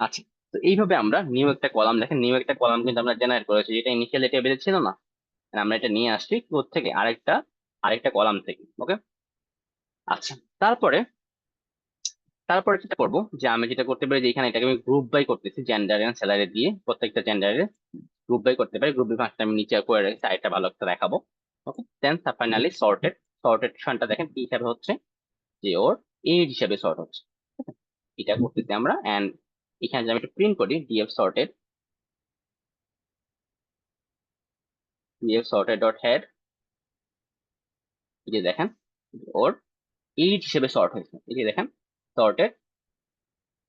আচ্ছা। তো এইভাবে আমরা নিউ একটা কলাম, দেখেন নিউ একটা কলাম কিন্তু আমরা জেনারেট করেছি, যেটা ইনিশিয়াল টেবিলে ছিল না। আর আমরা এটা নিয়ে আসছি কোথ থেকে, আরেকটা আরেকটা কলাম থেকে। ওকে, আচ্ছা। তারপরে তারপরে যেটা করবো, যে আমি যেটা করতে পারি যে এখানে এটাকে আমি গ্রুপ বাই করতেছি, জেন্ডার এন্ড স্যালারি দিয়ে প্রত্যেকটা জেন্ডারে গ্রুপ বাই করতে পারি। গ্রুপ বাই ফাংশন আমি নিচে করে রেখেছি, আরেকটা ভালো একটা দেখাবো। ওকে, দেন ফাইনালি সর্টেড দেখেন কি হিসাবে হচ্ছে, যে ওর এজ হিসাবে সর্ট হচ্ছে। Okay? এটা করতেছি আমরা। এন্ড এখানে যদি আমি একটু প্রিন্ট করি, df sorted ডট হেড, এই যে দেখেন ওর এজ হিসেবে সর্ট হয়েছে। এই যে দেখেন সর্টেড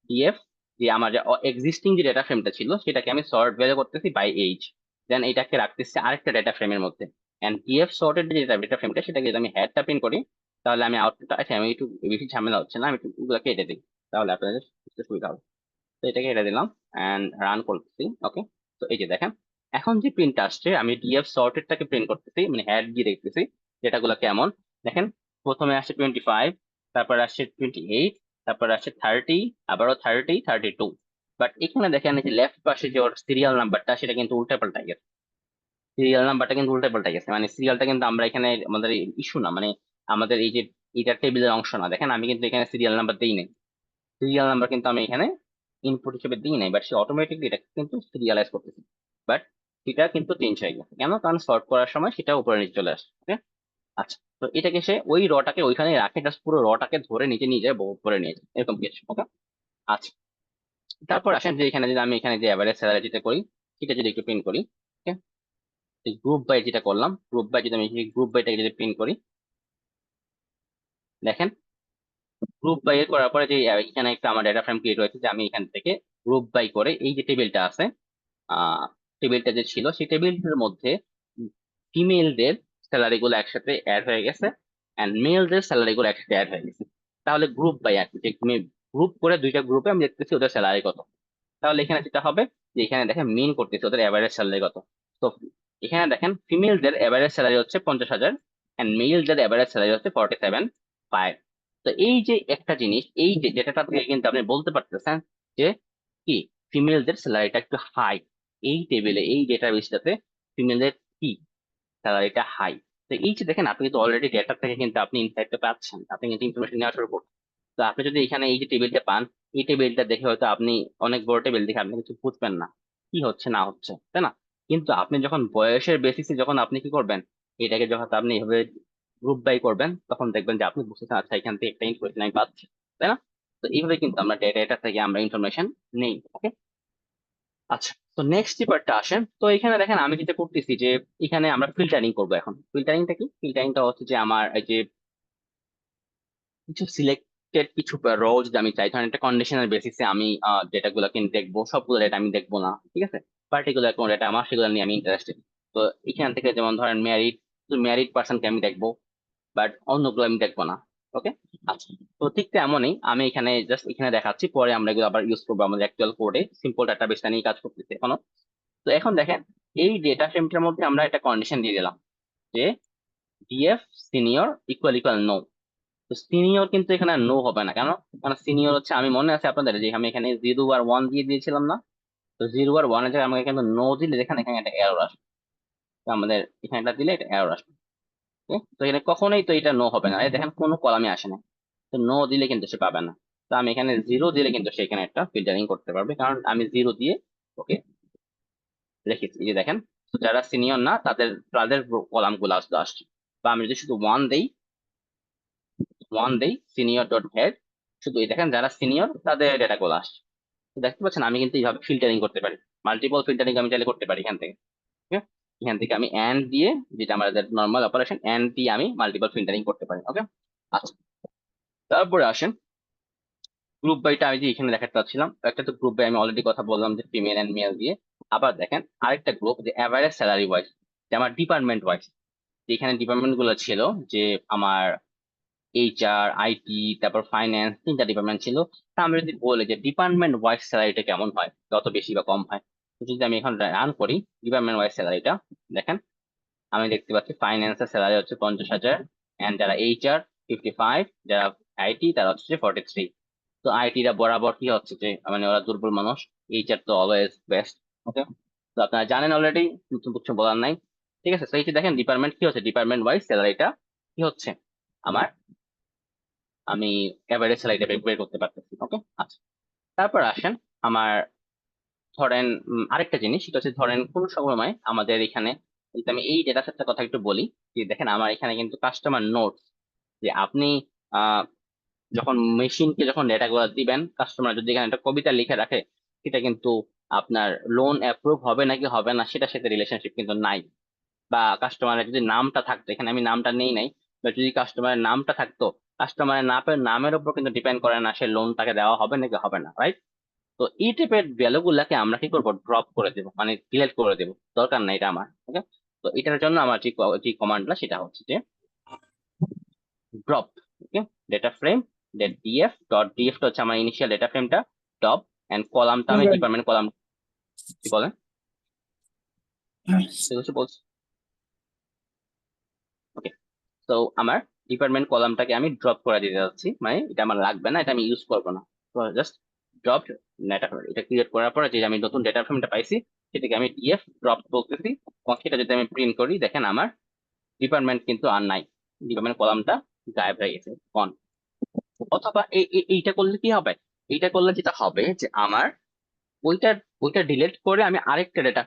ডিএফ, যে আমার যে এক্সিস্টিং যে ডেটা ফ্রেমটা ছিল সেটাকে আমি সর্ট ভ্যালু করতেছি বাই এজ, দেন এটাকে রাখতেছি আরেকটা ডেটা ফ্রেমের মধ্যে। এন্ড ডিএফ সর্টেড যে ডেটা ফ্রেমটা সেটাকে যদি আমি হেডটা প্রিন্ট করি, তাহলে আমি আউটপুটটা, আচ্ছা আমি একটু বেশি ঝামেলা হচ্ছে না, আমি একটু এগুলো কেটে দিই, তাহলে আপনাদের বুঝতে সুবিধা হবে। তো এটাকে এটা দিলাম এন্ড রান করতেছি। ওকে, তো এই যে দেখেন এখন যে প্রিন্ট আসছে, আমি ডিএফ সর্টেডটাকে প্রিন্ট করতেছি, মানে হ্যাড দিয়ে দেখতেছি ডেটাগুলো কেমন। দেখেন প্রথমে আসছে 25, তারপর আসছে 28, তারপর আসছে 30, আবারও 32। বাট এখানে দেখেন এই যে লেফট পাশে যে ওর সিরিয়াল নাম্বারটা সেটা কিন্তু উল্টা পাল্টা গেছে, সিরিয়াল নাম্বারটা কিন্তু উল্টা পাল্টা গেছে। মানে সিরিয়ালটা কিন্তু আমরা এখানে আমাদের ইস্যু না, মানে আমাদের এই যে এটা টেবিলের অংশ না। দেখেন আমি কিন্তু এখানে সিরিয়াল নাম্বার দিই নাই, সিরিয়াল নাম্বার কিন্তু আমি এখানে ইনপুট হিসেবে দিই নাই, বাট সে অটোমেটিকলি এটা কিন্তু সিরিয়ালাইজ করতেছে। বাট সেটা কিন্তু চেঞ্জ হয়ে গেছে কেন? কারণ সর্ট করার সময় সেটা উপরে নিচে চলে আসে। ওকে, আচ্ছা। তো এটাকে সে ওই রটাকে ওইখানে রাখে, জাস্ট পুরো রটাকে ধরে নিচে নিয়ে যায়, করে নিয়ে যায়, এরকম কিছু। ওকে, আচ্ছা। তারপর আসেন যে এখানে যদি আমি এখানে যে অ্যাভারেজ স্যালারি যেটা করি সেটা যদি একটু প্রিন্ট করি। ওকে, গ্রুপ বাই যেটা করলাম, গ্রুপ বাই যদি আমি গ্রুপ বাইটাকে যদি প্রিন্ট করি, দেখেন গ্রুপ বাই এর করার পরে যে এখানে একটা আমার ডেটা ফ্রেম ক্রিয়েট হয়েছে, যে আমি এখান থেকে গ্রুপ বাই করে এই যে টেবিলটা আছে, টেবিলটা যে ছিল সেই টেবিলটার মধ্যে ফিমেলদের স্যালারি গুলো একসাথে অ্যাড হয়ে গেছে এন্ড মেলদের স্যালারি গুলো একসাথে অ্যাড হয়ে গেছে। তাহলে গ্রুপ বাই আছে, যে গ্রুপ করে দুইটা গ্রুপে আমি দেখতেছি ওদের স্যালারি কত। তাহলে এখানে যেটা হবে যে এখানে দেখেন মিন করতেছে ওদের এভারেজ স্যালারি কত। তো এখানে দেখেন ফিমেলদের এভারেজ স্যালারি হচ্ছে 50,000, অ্যান্ড মেলদের এভারেজ স্যালারি হচ্ছে 47,500। তো এই যে একটা জিনিস, এই যে ডেটাটা থেকে কিন্তু আপনি বলতে পারতেছেন যে কি ফিমেলদের স্যালারিটা একটু হাই, এই টেবিলে এই ডেটাবেসটাতে ফিমেলদের কি স্যালারিটা হাই। তো এই যে দেখেন, আপনি কিন্তু অলরেডি ডেটা থেকে কিন্তু আপনি ইনসাইটটা পাচ্ছেন, আপনি কিন্তু ইনফরমেশন নেওয়া শুরু করছেন। তো আপনি যদি এখানে এই যে টেবিলটা পান, এই টেবিলটা দেখে হয়তো আপনি অনেক বড় টেবিল দেখে আপনি কিছু বুঝবেন না কি হচ্ছে না হচ্ছে, তাই না? কিন্তু আপনি যখন বয়সের বেসিসে যখন আপনি কি করবেন, এটাকে যখন আপনি এভাবে গ্রুপ বাই করবেন, তখন দেখবেন যে আপনি বুঝতেছেন আচ্ছা এখান থেকে একটা ইনফরমেশন আমি পাচ্ছি, তাই না? তো এইভাবে কিন্তু আমরা ডেটা থেকে আমরা ইনফরমেশন নেই। ওকে, আচ্ছা। তো নেক্সট যে পার্টটা আসেন, তো এখানে দেখেন আমি যেটা করতেছি যে এখানে আমরা ফিল্টারিং করবো। এখন ফিল্টারিংটা কি? ফিল্টারিংটা হচ্ছে যে আমার এই যে কিছু সিলেক্টেড কিছু রো যদি আমি চাই, ধরেন একটা কন্ডিশনাল বেসিসে আমি ডেটা গুলোকে দেখবো, সবগুলো ডেটা আমি দেখবো না, ঠিক আছে? পার্টিকুলার কোন ডেটা আমার সেগুলো নিয়ে আমি ইন্টারেস্টেড। তো এখান থেকে যেমন ধরেন ম্যারিড, ম্যারিড পার্সনকে আমি দেখবো, বাট অন্যগুলো আমি দেখবো না। ওকে, আচ্ছা। তো ঠিক তেমনই আমি এখানে জাস্ট এখানে দেখাচ্ছি, পরে আমরা এগুলো আবার ইউজ করবো আমাদের অ্যাকচুয়াল কোডে, সিম্পল ডাটা বেসটা নিয়ে কাজ করতেছি এখনো। তো এখন দেখেন, এই ডেটা ফ্রেমটার মধ্যে আমরা একটা কন্ডিশন দিয়ে দিলাম যে DF senior equal equal no. তো সিনিয়র কিন্তু এখানে নো হবে না, কেন? কারণ সিনিয়র হচ্ছে, আমি মনে আছে আপনাদের যে আমি এখানে 0 আর 1 দিয়ে দিয়েছিলাম না? তো 0 আর 1 এর জায়গায় আমাকে কিন্তু নো দিলে দেখেন এখানে একটা এরর আসবে। তো আমাদের এখানে এটা দিলে এটা এরর আসবে। Okay? তো এখানে কখনোই তো এটা নো হবে না, এই দেখেন কোনো কলামে আসে না। তো নো দিলে কিন্তু সে পাবে না। তো আমি এখানে 0 দিলে কিন্তু সে এখানে একটা ফিল্টারিং করতে পারবে, কারণ আমি 0 দিয়ে ওকে রেখেছি। এই যে দেখেন, তো যারা সিনিয়র না তাদের তাদের কলাম গুলো আসছে। বা আমি যদি শুধু 1 দেই সিনিয়র ডট হেড, শুধু এই দেখেন যারা সিনিয়র তাদের ডেটা গুলো আসছে। তো দেখতে পাচ্ছেন আমি কিন্তু এইভাবে ফিল্টারিং করতে পারি, মাল্টিপল ফিল্টারিং আমি চাইলে করতে পারি এখান থেকে। ওকে, এখান থেকে আমি এন্ড দিয়ে, যেটা আমাদের নর্মাল অপারেশন, এন্ড দিয়ে আমি মাল্টিপল ফিল্টারিং করতে পারি। ওকে, আচ্ছা। তারপরে আসেন গ্রুপ বাইটা আমি যে এখানে দেখাতে চাচ্ছিলাম, একটা তো গ্রুপ বাই আমি অলরেডি কথা বললাম যে ফিমেল এন্ড মেল দিয়ে। আবার দেখেন আরেকটা গ্রুপ যে অ্যাভারেজ স্যালারি ওয়াইজ, যে আমার ডিপার্টমেন্ট ওয়াইজ, যেখানে ডিপার্টমেন্ট গুলো ছিল যে আমার এইচআর, আইটি, তারপর ফাইন্যান্স, 3টা ডিপার্টমেন্ট ছিল। তা আমি যদি বলি যে ডিপার্টমেন্ট ওয়াইজ স্যালারিটা কেমন হয়, কত বেশি বা কম হয়, তো যদি আমি এখন রান করি ডিপার্টমেন্ট ওয়াইজ স্যালারিটা, দেখেন আমি দেখতে পাচ্ছি ফাইন্যান্সের স্যালারি হচ্ছে 50,000, এন্ড যারা এইচআর 55, যারা আইটি তারা হচ্ছে 43। তো আইটিরা বরাবর কি হচ্ছে যে মানে ওরা দুর্বল মানুষ, এইচআর তো অলওয়েজ বেস্ট। ওকে, তো আপনারা জানেন অলরেডি, নতুন কিছু বলার নাই। ঠিক আছে, তো এই যে দেখেন ডিপার্টমেন্ট কি হচ্ছে, ডিপার্টমেন্ট ওয়াইজ স্যালারিটা কি হচ্ছে আমার, আমি এভারেজ স্যালারিটা বের করতে পারতেছি। ওকে, আচ্ছা। তারপর আসেন আমার, ধরেন আরেকটা জিনিস, সেটা হচ্ছে ধরেন কোন সময় আমাদের এখানে, যদি আমি এই ডেটা সেটটার কথা একটু বলি, যে দেখেন আমার এখানে কিন্তু কাস্টমার নোটস, যে আপনি আহ যখন মেশিনকে যখন ডেটা গুলো দিবেন, কাস্টমার যদি এখানে একটা কবিতা লিখে রাখে, সেটা কিন্তু আপনার লোন অ্যাপ্রুভ হবে নাকি হবে না সেটার সাথে রিলেশনশিপ কিন্তু নাই। বা কাস্টমারের যদি নামটা থাকতো, এখানে আমি নামটা নেই নাই, বা যদি কাস্টমারের নামটা থাকতো, কাস্টমারের নামের উপর কিন্তু ডিপেন্ড করে না সে লোন তাকে দেওয়া হবে নাকি হবে না, রাইট? তো এই টাইপের ভ্যালু গুলাকে আমরা কি করবো, ড্রপ করে দেবো, মানে ডিলিট করে দেবো, দরকার নাই এটা আমার। ওকে, তো এটার জন্য আমার যে কমান্ডটা সেটা হচ্ছে যে drop. Okay, data frame DF dot DF হচ্ছে আমার ইনিশিয়াল ডেটা ফ্রেমটা, ডপ, এন্ড কলামটা আমি ডিপার্টমেন্ট কলাম, কি বলেন কিছু বলছি? ওকে, তো আমার ডিপার্টমেন্ট কলামটাকে আমি ড্রপ করে দিতে যাচ্ছি, মানে এটা আমার লাগবে না, এটা আমি ইউজ করবো না। তো জাস্ট ড্রপ ডেটা, এটা ক্রিয়েট করার পরে যে আমি নতুন ডেটা ফ্রেমটা পাইছি, সেটাকে আমি ডিএফ ড্রপ বলতেছি। এবং সেটা যদি আমি প্রিন্ট করি, দেখেন আমার ডিপার্টমেন্ট কিন্তু আর নাই, ডিপার্টমেন্ট কলামটা গায়েব হয়ে গেছে, গন। অথবা এইটা করলে কি হবে, এইটা করলে যেটা হবে যে আমার ওইটা ওইটা ডিলিট করে আমি আরেকটা ডেটা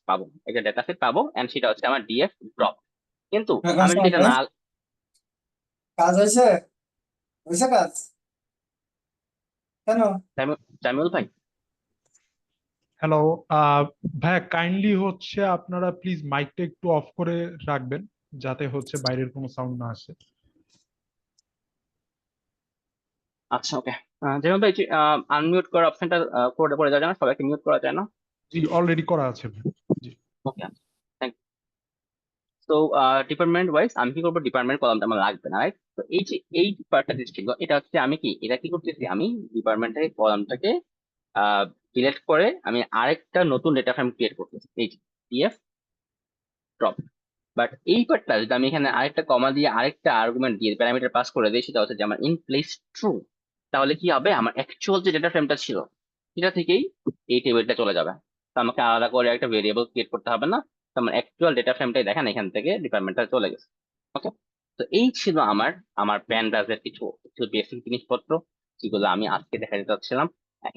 পাবো, একটা ডেটা সেট পাবো, এন্ড সেটা হচ্ছে আমার ডিএফ ড্রপ। কিন্তু আমি যদি এটা না, কাজ হয়েছে হয়েছে কাজ কেন? জামিউল ভাই, হ্যালো, ভাইয়া কাইন্ডলি হচ্ছে আপনারা প্লিজ মাইকটা একটু অফ করে রাখবেন, যাতে হচ্ছে বাইরের কোনো সাউন্ড না আসে। আচ্ছা ওকে। জামিউল ভাই, আনমিউট করার অপশনটা করে করে দেওয়া যায় না, সবাইকে মিউট করা যায় না? জি, অলরেডি করা আছে ভাই। জি। ওকে, থ্যাংক। তো ডিপার্টমেন্ট ওয়াইজ আমি কি করবো, ডিপার্টমেন্ট কলামটা আমার লাগবে না, রাইট? তো এই যে এই পার্টটা যে ছিল, এটা হচ্ছে আমি কি, এটা কি করতেছি, আমি ডিপার্টমেন্টের কলামটাকে ডিলিট করে আমি আরেকটা নতুন ডেটা ফ্রেম ক্রিয়েট করতেছি, এই যে ডিএফ ড্রপ। বাট এই পার্টটা যদি আমি এখানে আরেকটা কমা দিয়ে আরেকটা আর্গুমেন্ট দিয়ে প্যারামিটার পাস করে দিই, সেটা হচ্ছে যে আমার ইন প্লেস ট্রু, তাহলে কি হবে, আমার অ্যাকচুয়াল যে ডেটা ফ্রেমটা ছিল সেটা থেকেই এই টেবিলটা চলে যাবে। তো আমাকে আলাদা করে একটা ভেরিয়েবল ক্রিয়েট করতে হবে না। তো আমার অ্যাকচুয়াল ডেটা ফ্রেমটাই দেখেন এখান থেকে ডিপার্টমেন্টটা চলে গেছে। ওকে, তো এই ছিল আমার আমার প্যান্ডাসের কিছু কিছু বেসিক জিনিসপত্র যেগুলো আমি আজকে দেখাতে চাচ্ছিলাম।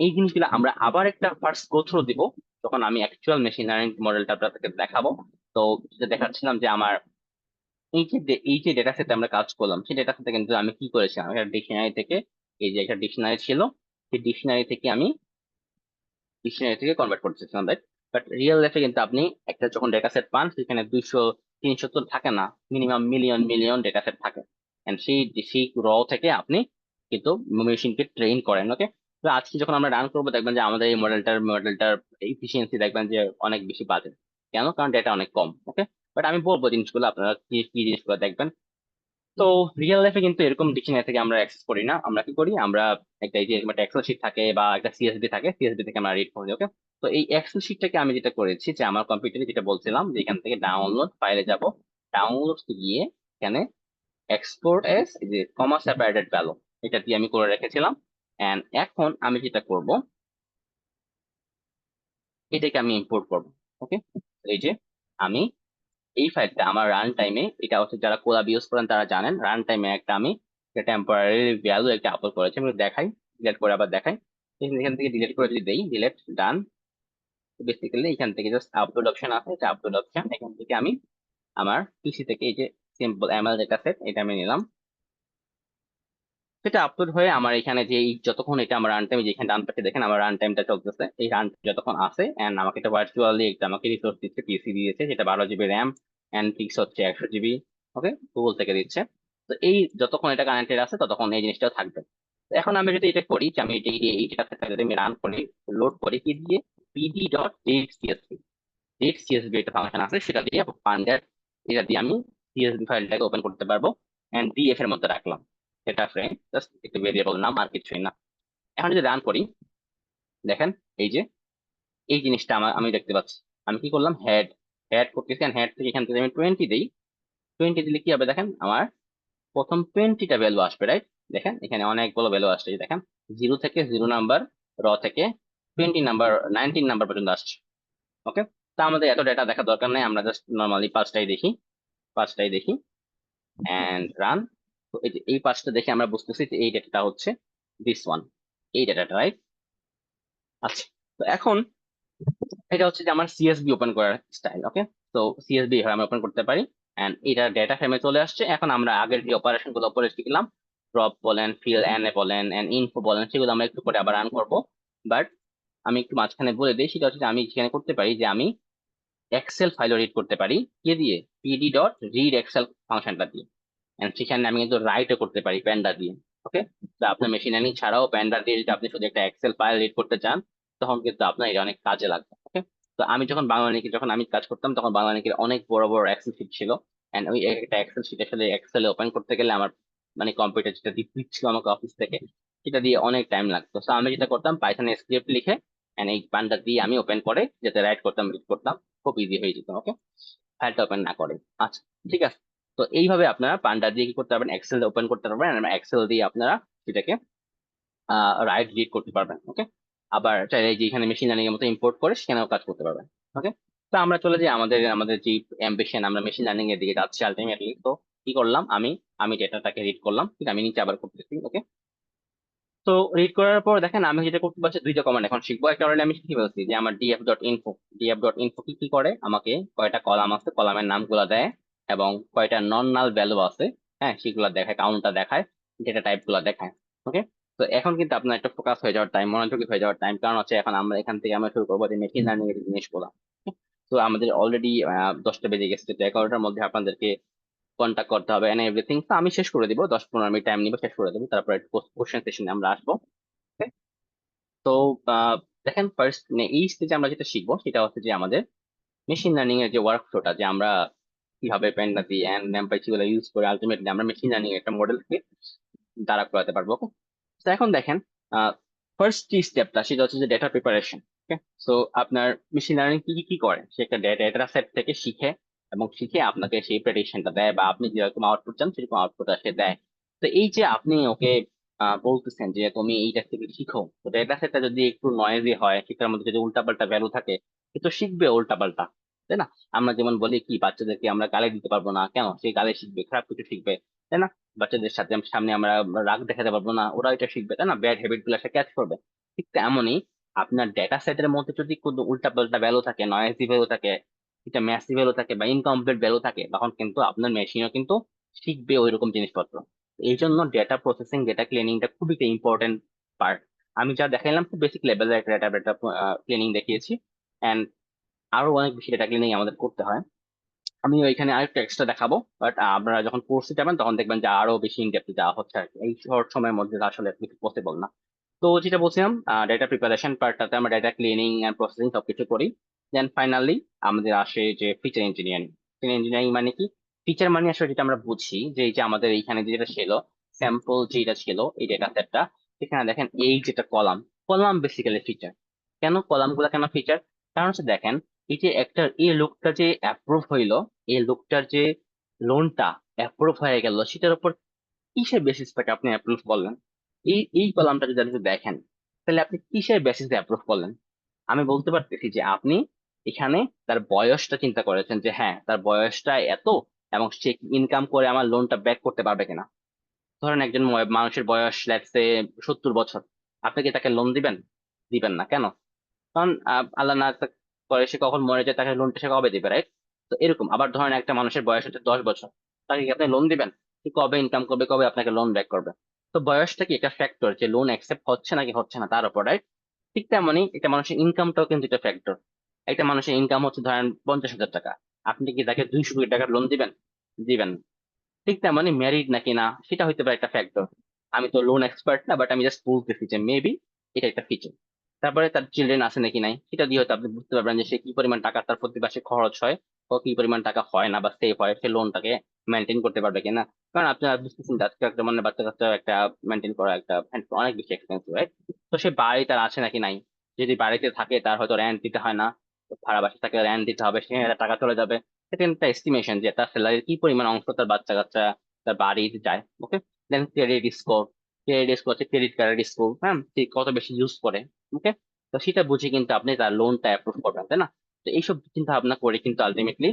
এই জিনিসগুলো আমরা আবার একটা ফার্স্ট গো থ্রু দিব যখন আমি অ্যাকচুয়াল মেশিন লার্নিং মডেলটা আপনাদেরকে দেখাবো। তো যেটা দেখাচ্ছিলাম যে আমার এই যে ডেটা সেটে আমরা কাজ করলাম, সেই ডেটা সেটে কিন্তু আমি কি করেছিলাম, একটা ডিকশনারি থেকে, এই যে একটা ডিকশনারি ছিল, সেই ডিকশনারি থেকে কনভার্ট করতেছিলাম, রাইট? বাট রিয়েল লাইফে কিন্তু আপনি একটা যখন ডেটা সেট পান, সেখানে 200 300 তো থাকে না, minimum million million data set থাকে। এন্ড সেই র থেকে আপনি কিন্তু মেশিনকে ট্রেন করেন। ওকে, তো আজকে যখন আমরা রান করবো দেখবেন যে আমাদের এই মডেলটার এফিসিয়েন্সি দেখবেন যে অনেক বেশি বাজে। কেন? কারণ ডেটা অনেক কম। ওকে, বাট আমি বলবো জিনিসগুলো, আপনারা কি কি জিনিসগুলো দেখবেন। তো রিয়েল লাইফে কিন্তু এরকম ডিকশনারি থেকে আমরা অ্যাক্সেস করি না। আমরা কি করি, আমরা একটা এই যে একটা এক্সেল শিট থাকে বা একটা সিএসভি থাকে, সিএসভি থেকে আমরা রিড করি। ওকে, তো এই এক্সেল শিটটাকে আমি যেটা করেছি যে আমার কম্পিউটারে যেটা বলছিলাম যে এখান থেকে ডাউনলোড ফাইলে যাব, ডাউনলোড গিয়ে এখানে এক্সপোর্ট এস এই যে কমা সেপারেটেড ভ্যালু, এটা দিয়ে আমি করে রেখেছিলাম। এন্ড এখন আমি যেটা করব, এটাকে আমি ইম্পোর্ট করব। ওকে, এই যে আমি এই ফাইলটা আমার রান টাইমে, এটা হচ্ছে যারা কোলাব ইউজ করেন তারা জানেন, রান টাইমে একটা আমি টেম্পোরারি ভ্যালু একটা আপলোড করেছি। আমি দেখাই, ডিলিট করে আবার দেখাই। এখান থেকে ডিলিট করে যদি দেই, ডিলিট ডান, বেসিক্যালি এখান থেকে জাস্ট আপলোড অপশন আছে, এটা আপলোড অপশন, এখান থেকে আমি আমার পিসি থেকে এই যে সিম্পল এমএল ডেটা সেট এটা আমি নিলাম। সেটা আপলোড হয়ে আমার এখানে যে যতক্ষণ এটা আমার রান টাইম, যেখানে ডান পাশে দেখেন আমার রান টাইমটা চলতেছে, এই রান যতক্ষণ আছে এন্ড আমাকে এটা ভার্চুয়ালি একটা আমাকে রিসোর্স দিচ্ছে, পিসি দিয়েছে, যেটা 12 জিবি র্যাম এন্ড ফিক্স হচ্ছে 100 জিবি। ওকে, গুগল থেকে দিচ্ছে। তো এই যতক্ষণ এটা কানেক্টেড আছে ততক্ষণ এই জিনিসটাও থাকবে। তো এখন আমি যদি এটা করি যে আমি এইটা যদি আমি রান করি, লোড করি কি দিয়ে, pd.read.csv, রিড সিএসভি একটা ফাংশন আছে, সেটা দিয়ে পান্ডার, এটা দিয়ে আমি সিএসভি ফাইলটাকে ওপেন করতে পারবো। এন্ড ডিএফ এর মধ্যে রাখলাম, এটা ফ্রেম জাস্ট একটা ভেরিয়েবল নাম, আর কিছুই না। এখন যদি রান করি, দেখেন এই যে এই জিনিসটা আমি দেখতে পাচ্ছি। আমি কি করলাম, হেড হেড করতেছি, হেড থেকে এখান থেকে আমি 20 দিই। 20 দিলে কি হবে দেখেন, আমার প্রথম 20টা ভ্যালু আসবে, রাইট? দেখেন এখানে অনেকগুলো ভ্যালু আসছে, এই দেখেন 0 থেকে 0 নাম্বার, র থেকে 20 নাম্বার, 19 নাম্বার পর্যন্ত আসছে। ওকে, তা আমাদের এত ডেটা দেখা দরকার নেই, আমরা জাস্ট নর্মালি পাঁচটাই দেখি এন্ড রান। তো এই যে এই পাঁচটা দেখে আমরা বুঝতেছি যে এই ডেটাটা হচ্ছে দিস ওয়ান, এই ডেটাটা, রাইট? আচ্ছা, তো এখন এটা হচ্ছে যে আমার সিএসবি ওপেন করার স্টাইল। ওকে, তো সিএসবি হয় আমরা ওপেন করতে পারি এন্ড এটা ডেটা ফ্রেমে চলে আসছে। এখন আমরা আগের যে অপারেশন গুলো করে শিখলাম, ড্রপ বলেন, ফিল এনএ বলেন এন্ড ইনফো বলেন, সেগুলো আমরা একটু পরে আবার রান করবো। বাট আমি একটু মাঝখানে বলে দিই, সেটা হচ্ছে যে আমি যেখানে করতে পারি যে আমি এক্সেল ফাইলও রিড করতে পারি, কে দিয়ে, pd.read এক্সেল ফাংশনটা দিয়ে। And সেখানে আমি কিন্তু রাইটও করতে পারি প্যান্ডা দিয়ে। ওকে, তো আপনার মেশিন লার্নিং ছাড়াও প্যান্ডা দিয়ে যদি আপনি শুধু একটা এক্সেল ফাইল রিড করতে চান, তখন কিন্তু আপনার এটা অনেক কাজে লাগবে। ওকে, তো আমি যখন যখন আমি কাজ করতাম, তখন বাংলানিকের অনেক বড় বড় এক্সেল শিট ছিল। এন্ড ওই একটা এক্সেল শিট আসলে এক্সেলে ওপেন করতে গেলে আমার মানে কম্পিউটার যেটা দিচ্ছিল আমাকে অফিস থেকে, সেটা দিয়ে অনেক টাইম লাগতো। তো আমি যেটা করতাম, পাইথনে স্ক্রিপ্ট লিখে এন্ড এই প্যান্ডা দিয়ে আমি ওপেন করে যাতে রাইট করতাম, রিড করতাম, খুব ইজি হয়ে যেত। ওকে, ফাইলটা ওপেন না করে। আচ্ছা, ঠিক আছে। তো এইভাবে আপনারা পান্ডা দিয়ে কি করতে পারবেন, এক্সেল ওপেন করতে পারবেন, আর এক্সেল দিয়ে আপনারা সেটাকে রাইট রিড করতে পারবেন। ওকে, আবার চাইলে যে এখানে মেশিন লার্নিং এর মতো ইম্পোর্ট করে সেখানেও কাজ করতে পারবেন। ওকে, তো আমরা চলে যাই আমাদের আমাদের যে অ্যাম্বিশন, আমরা মেশিন লার্নিং এর দিকে যাচ্ছি আলটিমেটলি। তো কি করলাম, আমি ডেটাটাকে রিড করলাম, ঠিক আমি নিচে আবার করতেছি। ওকে, তো রিড করার পর দেখেন আমি যেটা করতে পারছি, দুইটা কমান্ড এখন শিখবো। একটা অলরেডি আমি শিখে ফেলছি যে আমার df.info কি কি করে, আমাকে কয়টা কলাম আছে, কলামের নামগুলো দেয়, এবং কয়টা নন নাল ভ্যালু আছে, হ্যাঁ সেগুলো দেখায়, কাউন্টটা দেখায়, ডেটা টাইপ গুলো দেখায়। ওকে, তো এখন কিন্তু আপনার একটা ফোকাস হয়ে যাওয়ার টাইম, মনোযোগী হয়ে যাওয়ার টাইম, কারণ হচ্ছে এখন আমরা এখান থেকে আমরা শুরু করবো যে মেশিন লার্নিং এর জিনিসগুলো। তো আমাদের অলরেডি 10টা বেজে গেছে, তো 11টার মধ্যে আপনাদেরকে কন্ট্যাক্ট করতে হবে এন্ড এভরিথিং। তো আমি শেষ করে দিব, 10-15 মিনিট টাইম নিব, শেষ করে দেবো, তারপরে কোশ্চেন সেশনে আমরা আসবো। Okay? তো আহ, দেখেন ফার্স্ট এই স্টেজে আমরা যেটা শিখবো সেটা হচ্ছে যে আমাদের মেশিন লার্নিং এর যে ওয়ার্কফ্লোটা, যে আমরা কিভাবে প্যান্ডাসি এন্ড ন্যাম্পাইসি গুলো ইউজ করে আলটিমেটলি আমরা মেশিন লার্নিং একটা মডেলকে দাঁড়া করাতে পারবো। Okay? তো এখন দেখেন ফার্স্ট যে স্টেপটা সেটা হচ্ছে যে ডেটা প্রিপারেশন। ওকে, সো আপনার মেশিন লার্নিং কি কি করে, সে একটা ডেটা সেট থেকে শিখে এবং শিখে আপনাকে সেই প্রেডিকশনটা দেয়, বা আপনি যেরকম আউটপুট চান সেরকম আউটপুট সে দেয়। তো এই যে আপনি ওকে বলতেছেন যে তুমি এইটা থেকে শিখো, তো ডেটা সেটটা যদি একটু নয়েজি হয়, সেটার মধ্যে যদি উল্টাপাল্টা ভ্যালু থাকে, সে তো শিখবে উল্টাপাল্টা, তাই না? আমরা যেমন বলি কি, বাচ্চাদেরকে আমরা গালি দিতে পারবো না, কেন? সে গালি শিখবে, খারাপ কিছু শিখবে, তাই না? বাচ্চাদের সাথে সামনে আমরা রাগ দেখাতে পারবো না, ওরা এটা শিখবে, তাই না? ব্যাড হ্যাবিট গুলো সে ক্যাচ করবে। ঠিক তেমনই আপনার ডেটা সেটের মধ্যে যদি কোনো উল্টাপাল্টা ভ্যালু থাকে, নয়েজি ভ্যালু থাকে, এটা ম্যাসি ভ্যালু থাকে বা ইনকমপ্লিট ভ্যালু থাকে, তখন কিন্তু আপনার মেশিনও কিন্তু শিখবে ওই রকম জিনিসপত্র। এই জন্য ডেটা প্রসেসিং, ডেটা ক্লিনিংটা খুবই একটা ইম্পর্টেন্ট পার্ট। আমি যা দেখাইলাম খুব বেসিক লেভেলের একটা ডেটা ক্লিনিং দেখিয়েছি, এন্ড আরো অনেক বেশি ডেটা ক্লিনিং আমাদের করতে হয়। আমি ওইখানে আরেকটা এক্সট্রা দেখাবো, বাট আপনারা যখন কোর্সে যাবেন তখন দেখবেন যে আরো বেশি ইনডেপথ যাওয়া হচ্ছে আর কি। এই শর্ট সময়ের মধ্যে তো আসলে পসিবল না। তো যেটা বলছিলাম, ডেটা প্রিপারেশন পার্টটাতে আমরা ডেটা ক্লিনিং এন্ড প্রসেসিং সবকিছু করি। দেন ফাইনালি আমাদের আসে যে ফিচার ইঞ্জিনিয়ারিং। ফিচার ইঞ্জিনিয়ারিং মানে কি? ফিচার মানে আসলে যেটা আমরা বুঝি যে এই যে আমাদের এইখানে যেটা ছিল, স্যাম্পল যেটা ছিল এই ডেটা সেটটা, সেখানে দেখেন এই যেটা কলাম, কলাম বেসিক্যালি ফিচার। কেন কলাম গুলা কেন ফিচার? কারণ হচ্ছে দেখেন, এই যে একটা এই লোকটা যে অ্যাপ্রুভ হইলো, এই লোকটার যে লোনটা অ্যাপ্রুভ হয়ে গেল, সেটার উপর কিসের বেসিস থেকে আপনি অ্যাপ্রুভ করলেন? এই কলামটা যদি আপনি দেখেন, তাহলে আপনি কিসের বেসিসে অ্যাপ্রুভ করলেন? আমি বলতে পারতেছি যে আপনি এখানে তার বয়সটা চিন্তা করেছেন, যে হ্যাঁ তার বয়সটা এত, এবং সে ইনকাম করে আমার লোনটা ব্যাক করতে পারবে কিনা। ধরেন একজন মানুষের বয়স লেটস সে 70 বছর, আপনি কি তাকে লোন দিবেন? দিবেন না, কেন? কারণ আল্লাহ না করে সে কখন মরে যায়, তাকে লোনটা সে কবে দিবে, রাইট? তো এরকম আবার ধরেন একটা মানুষের বয়স হচ্ছে 10 বছর, তাকে কি আপনি লোন দিবেন? সে কবে ইনকাম করবে, কবে আপনাকে লোন ব্যাক করবে? তো বয়সটা কি একটা ফ্যাক্টর যে লোন অ্যাকসেপ্ট হচ্ছে নাকি হচ্ছে না তার উপর, রাইট? ঠিক তেমনই একটা মানুষের ইনকামটাও কিন্তু একটা ফ্যাক্টর। একটা মানুষের ইনকাম হচ্ছে ধরেন 50,000 টাকা, আপনি কি তাকে 200 কোটি টাকার লোন দিবেন? দিবেন না। ঠিক তেমনই ম্যারিড নাকি না সেটা হইতে পারে একটা ফ্যাক্টর। আমি তো লোন এক্সপার্ট না, বাট আমি জাস্ট বলতেছি যে মেবি এটা একটা ফিচার। তারপরে তার চিলড্রেন আছে নাকি নাই সেটা দিয়ে হয়তো আপনি বুঝতে পারবেন যে সে কি পরিমাণ টাকা তার প্রতি মাসে খরচ হয়, ও কি পরিমাণ টাকা হয় না বা সেভ হয়, সে লোনটাকে মেনটেন করতে পারবে কিনা। কারণ আপনারা বুঝতেছেন যে আজকে একটা মানে বাচ্চা কাচ্চা একটা মেনটেন করা একটা অনেক বেশি এক্সপেন্সিভ, রাইট? তো সে বাড়ি তার আছে নাকি নাই, যদি বাড়িতে থাকে তার হয়তো রেন্ট দিতে হয় না, তো ভাড়া বাসা থাকে রেন্ট দিতে হবে, সে টাকা চলে যাবে। এটা একটা এস্টিমেশন যে তার স্যালারির কি পরিমাণ অংশ তার বাচ্চা কাচ্চা তার বাড়িতে যায়। ওকে। দেন ক্রেডিট স্কোর হচ্ছে ক্রেডিট কার্ডের স্কোর, হ্যাঁ, সে কত বেশি ইউজ করে। ওকে। তো সেটা বুঝে কিন্তু আপনি তার লোনটা অ্যাপ্রুভ করবেন, তাই না? তো এইসব চিন্তা ভাবনা করে কিন্তু আলটিমেটলি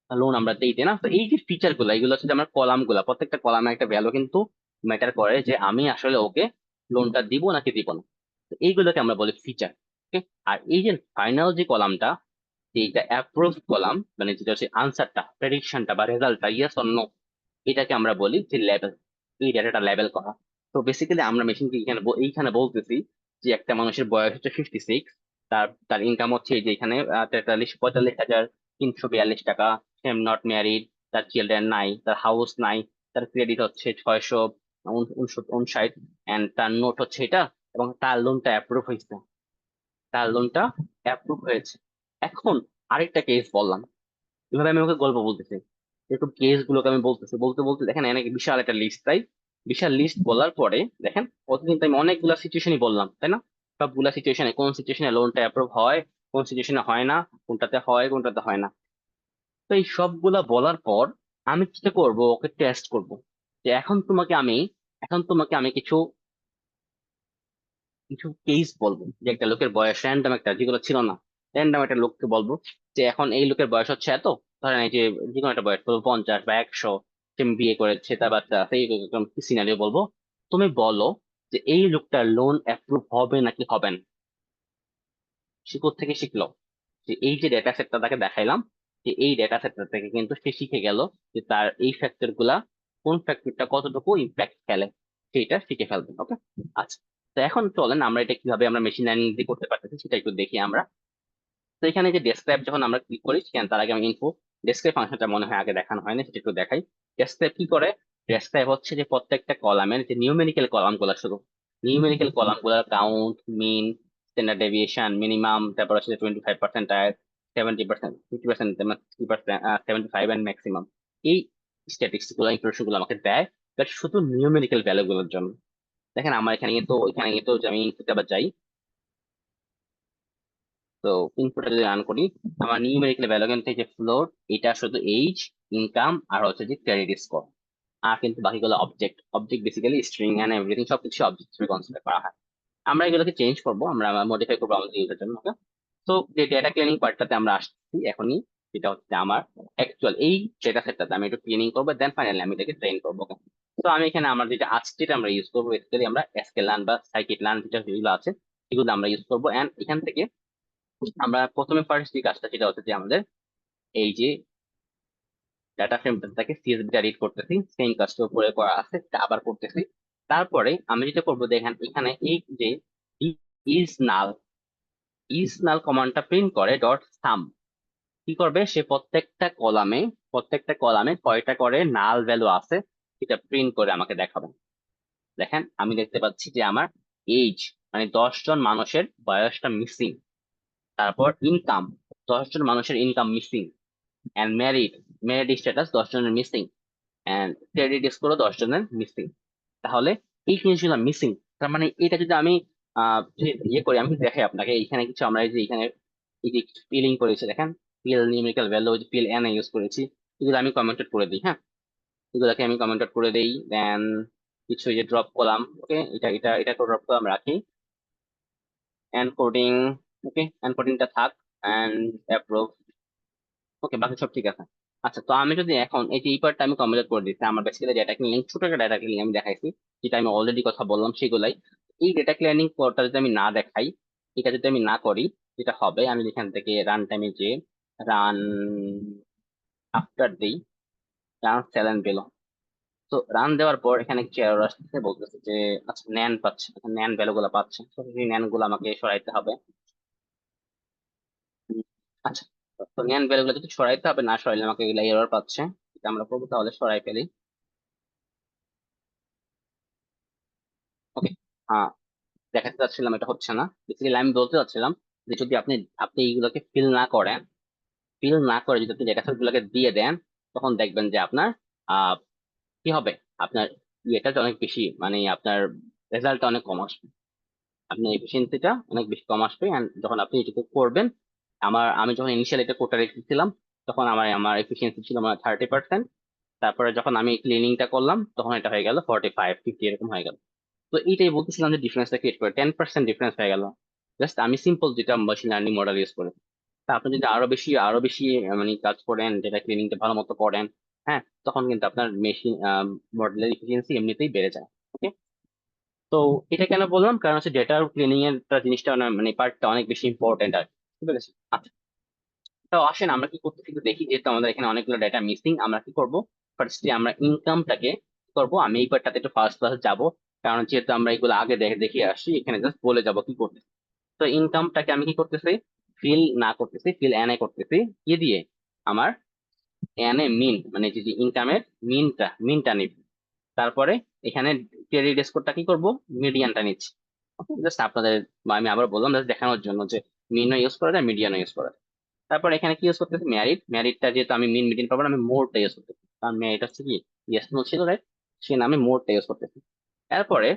লোন আমরা দিই, তাই না? তো এই যে ফিচার গুলো, এগুলো হচ্ছে যে আমার কলাম গুলা, প্রত্যেকটা কলামে একটা ভ্যালু কিন্তু ম্যাটার করে যে আমি আসলে ওকে লোনটা দিব নাকি দিব না। তো এইগুলোকে আমরা বলি ফিচার। ওকে। আর এই যে ফাইনাল যে কলামটা, এইটা অ্যাপ্রুভ কলাম, মানে যেটা হচ্ছে আনসারটা, প্রেডিকশনটা বা রেজাল্টটা, ইয়েস অর নো, এটাকে আমরা বলি যে লেভেল। এই ডাটাটা লেভেল করা। তো বেসিক্যালি আমরা মেশিনকে এইখানে বলতেছি যে একটা মানুষের বয়স হচ্ছে 56, তার তার ইনকাম হচ্ছে এই যে এখানে 43,45,342 টাকা, সে নট ম্যারিড, তার চিলড্রেন নাই, তার হাউস নাই, তার ক্রেডিট হচ্ছে 659, এন্ড তার নোট হচ্ছে এটা, এবং তার লোনটা অ্যাপ্রুভ হয়েছে। তার লোনটা অ্যাপ্রুভ হয়েছে। এখন আরেকটা কেস বললাম, এভাবে আমি ওকে গল্প বলতেছি, এরকম কেস গুলোকে আমি বলতেছি, বলতে বলতে দেখেন অনেক বিশাল একটা লিস্ট, তাই বিশাল লিস্ট বলার পরে দেখেন কত কিন্তু আমি অনেকগুলা সিচুয়েশনই বললাম, তাই না? সবগুলা সিচুয়েশনে কোন সিচুয়েশনে লোনটা অ্যাপ্রুভ হয়, কোন সিচুয়েশনে হয় না, কোনটাতে হয় কোনটাতে হয় না। তো এই সবগুলা বলার পর আমি যেটা করব, ওকে টেস্ট করব যে এখন তোমাকে আমি কিছু কিছু কেস বলবো, যে একটা লোকের বয়স র্যান্ডম একটা, যেগুলো ছিল না, র্যান্ডম একটা লোককে বলবো যে এখন এই লোকের বয়স হচ্ছে এত, ধরেন এই যে যে কোনো একটা বয়স বলবো 50 বা 100, সে বিয়ে করেছে, তার বাচ্চা আছে, এইরকম সিনারিও বলবো। তুমি বলো যে এই লোকটার লোন অ্যাপ্রুভ হবে নাকি হবে না। সে থেকে শিখলো যে এই যে ডেটা সেটটা তাকে দেখাইলাম, যে এই ডেটা সেটটা থেকে কিন্তু সে শিখে গেল যে তার এই ফ্যাক্টর গুলা কোন ফ্যাক্টরটা কতটুকু ইম্প্যাক্ট ফেলে, সেটা শিখে ফেলবে। ওকে। আচ্ছা। তো এখন চলেন আমরা এটা কিভাবে আমরা মেশিন লার্নিং দিয়ে করতে পারতেছি সেটা একটু দেখি আমরা। তো এখানে যে ডেসক্রাইব যখন আমরা ক্লিক করি, সেখানে তার আগে আমি ইনফো ডেসক্রাইব ফাংশনটা মনে হয় আগে দেখানো হয়নি, সেটা একটু দেখাই। ডেসক্রাইব কি করে? ডেসক্রাইব হচ্ছে যে প্রত্যেকটা কলামের যে নিউমেরিক্যাল কলাম গুলা, শুধু নিউমেরিক্যাল কলাম গুলার কাউন্ট, মিন, স্ট্যান্ডার্ড ডেভিয়েশন, মিনিমাম, তারপর হচ্ছে 25%, 70%, 50%, 60%, 75 এন্ড ম্যাক্সিমাম, এই স্ট্যাটিস্টিক্স গুলো, ইনফরমেশন গুলো আমাকে দেয়, বাট শুধু নিউমেরিক্যাল ভ্যালু গুলোর জন্য। দেখেন আমার এখানে কিন্তু, ওইখানে কিন্তু আমি ইনপুটে আবার যাই, তো ইনপুটটা যদি রান করি, আমার নিউমেরিক্যাল ভ্যালু কিন্তু এই যে ফ্লোট, এটা শুধু এইজ, ইনকাম আর হচ্ছে যে ক্রেডিট স্কোর, আর কিন্তু বাকিগুলো object. Object basically string and everything সবকিছু অবজেক্ট হিসেবে কনসিডার করা হয়। আমরা এগুলোকে চেঞ্জ করবো, আমরা মডিফাই করবো আমাদের ইউজের জন্য। তো যে ডেটা ক্লিনিং পার্টটাতে আমরা আসছি এখনই, যেটা হচ্ছে আমার অ্যাকচুয়াল এই ডেটা সেটটাতে আমি একটু ক্লিনিং করবো, দেন ফাইনালি আমি এটাকে ট্রেন করবো। তো আমি এখানে আমার যেটা আজকে যেটা আমরা ইউজ করবো, বেসিক্যালি আমরা sklearn বা scikit-learn যেগুলো আছে সেগুলো আমরা ইউজ করবো। এন্ড এখান থেকে আমরা প্রথমে ফার্স্ট যে কাজটা সেটা হচ্ছে যে আমাদের এই যে ডাটা ফ্রেমটাকে সিএসভি রিড করতেছি, সেম কাজটা উপরে করা আছে এটা আবার করতেছি। তারপরে আমি যেটা করবো, দেখেন এখানে এই যে ইজ নাল, ইজ নাল কমান্ডটা প্রিন্ট করে ডট সাম। কি করবে সে, প্রত্যেকটা কলামে কয়টা করে নাল ভ্যালু আছে এটা প্রিন্ট করে আমাকে দেখাবে। দেখেন আমি দেখতে পাচ্ছি যে আমার এইজ মানে 10 জন মানুষের বয়সটা মিসিং, তারপর ইনকাম 10 জন মানুষের income missing, and married status 10 জনের মিসিং, এন্ড ক্রেডিট স্কোরও 10 জনের মিসিং। তাহলে এই জিনিসগুলো মিসিং, তার মানে এটা যদি আমি যদি ইয়ে করি, আমি দেখাই আপনাকে এইখানে কিছু, আমরা এই যে এখানে এই যে ফিলিং করেছি দেখেন, fill numerical value, fill N use করেছি, এগুলো আমি কমেন্টেড করে দিই। হ্যাঁ, এগুলোকে আমি কমেন্টেড করে দেই। দেন কিছু এই যে ড্রপ কলাম, ওকে, এটা ড্রপ কলাম রাখি, এনকোডিং, ওকে, এনকোডিংটা থাক, এন্ড অ্যাপ্রুভ, ওকে, বাকি সব ঠিক আছে। আচ্ছা, তো আমি যদি এখন এই যে এই পার্টটা আমি কমপ্লিট করে দিচ্ছি, আমার বেসিক্যালি ডেটা ক্লিনিং ছোট একটা ডেটা ক্লিনিং আমি দেখাইছি, যেটা আমি অলরেডি কথা বললাম সেগুলাই। এই ডেটা ক্লিনিং কোডটা যদি আমি না দেখাই, এটা যদি আমি না করি, যেটা হবে আমি এখান থেকে রান টাইমে যে রান আফটার দিই, রান সেলেন পেল। তো রান দেওয়ার পর এখানে কিছু এরর আসতেছে, বলতেছে যে আচ্ছা ন্যান পাচ্ছে, ন্যান ভ্যালু গুলো পাচ্ছে, তো সেই ন্যান গুলো আমাকে সরাইতে হবে। উম, আচ্ছা, তো ন্যান ভ্যালু গুলো যদি সরাইতে হবে, না সরাইলে আমাকে এগুলো এরর পাচ্ছে। এটা আমরা করবো, তাহলে সরাই ফেলি। ওকে, হ্যাঁ, দেখাতে চাচ্ছিলাম এটা হচ্ছে না। বেসিক্যালি আমি বলতে চাচ্ছিলাম যে যদি আপনি আপনি এইগুলোকে ফিল না করে যদি আপনি ডেটা সেট গুলোকে দিয়ে দেন, তখন দেখবেন যে আপনার আহ কি হবে, আপনার ইয়েটা অনেক বেশি, মানে আপনার রেজাল্টটা অনেক কম আসবে, আপনার এফিসিয়েন্সিটা অনেক বেশি কম আসবে। and যখন আপনি এটুকু করবেন, আমি যখন ইনিশিয়াল এটা কোটা রেখেছিলাম, তখন আমার আমার এফিসিয়েন্সি ছিল আমার 30%। তারপরে যখন আমি ক্লিনিংটা করলাম, তখন এটা হয়ে গেল 45-50 এরকম হয়ে গেল। তো এইটাই বলতেছিলাম যে ডিফারেন্সটা ক্রিয়েট করে 10% ডিফারেন্স হয়ে গেল, জাস্ট আমি সিম্পল যেটা মেশিন লার্নিং মডেল ইউজ করে। তা আপনি যদি আরো বেশি মানে কাজ করেন, যেটা ক্লিনিংটা ভালো মতো করেন, হ্যাঁ, তখন কিন্তু আপনার মেশিন মডেলের এফিসিয়েন্সি এমনিতেই বেড়ে যায়। ওকে, তো এটা কেন বললাম, কারণ হচ্ছে ডেটা ক্লিনিং এর জিনিসটা মানে পার্টটা অনেক বেশি ইম্পর্টেন্ট আর কি। ঠিক আছে, আচ্ছা, তো আসেন আমরা কি করতেছি একটু দেখি। যেহেতু আমাদের এখানে অনেকগুলো ডেটা মিসিং, আমরা কি করব, ফার্স্টে আমরা ইনকামটাকে করব। আমি এই পার্টটাতে একটু ফার্স্ট ক্লাসে যাব, কারণ যেহেতু আমরা এগুলো আগে দেখে আসছি, এখানে জাস্ট বলে যাব কি করতে। তো ইনকামটাকে আমি কি করতেছি, ফিল না করতেছি, ফিল এন এ করতেছি, কি দিয়ে, আমার এন এ মিন, মানে যে ইনকামের মিনটা নিব। তারপরে এখানে ক্রেডিট স্কোরটা কি করব, মিডিয়ানটা নিচ্ছি। জাস্ট আপনাদের, বা আমি আবার বললাম জাস্ট দেখানোর জন্য যে মিনও ইউজ করা যায়, মিডিয়ানও ইউজ করা যায়। তারপর এখানে কি ইউজ করতেছি, ম্যারিডটা যেহেতু আমি মিডিয়ান পাবো না, আমি মোডটা ইউজ করতেছি, কারণ ম্যারিড হচ্ছে কি ইয়েস নো ছিল, রাইট, সে আমি মোডটা ইউজ করতেছি। তারপরে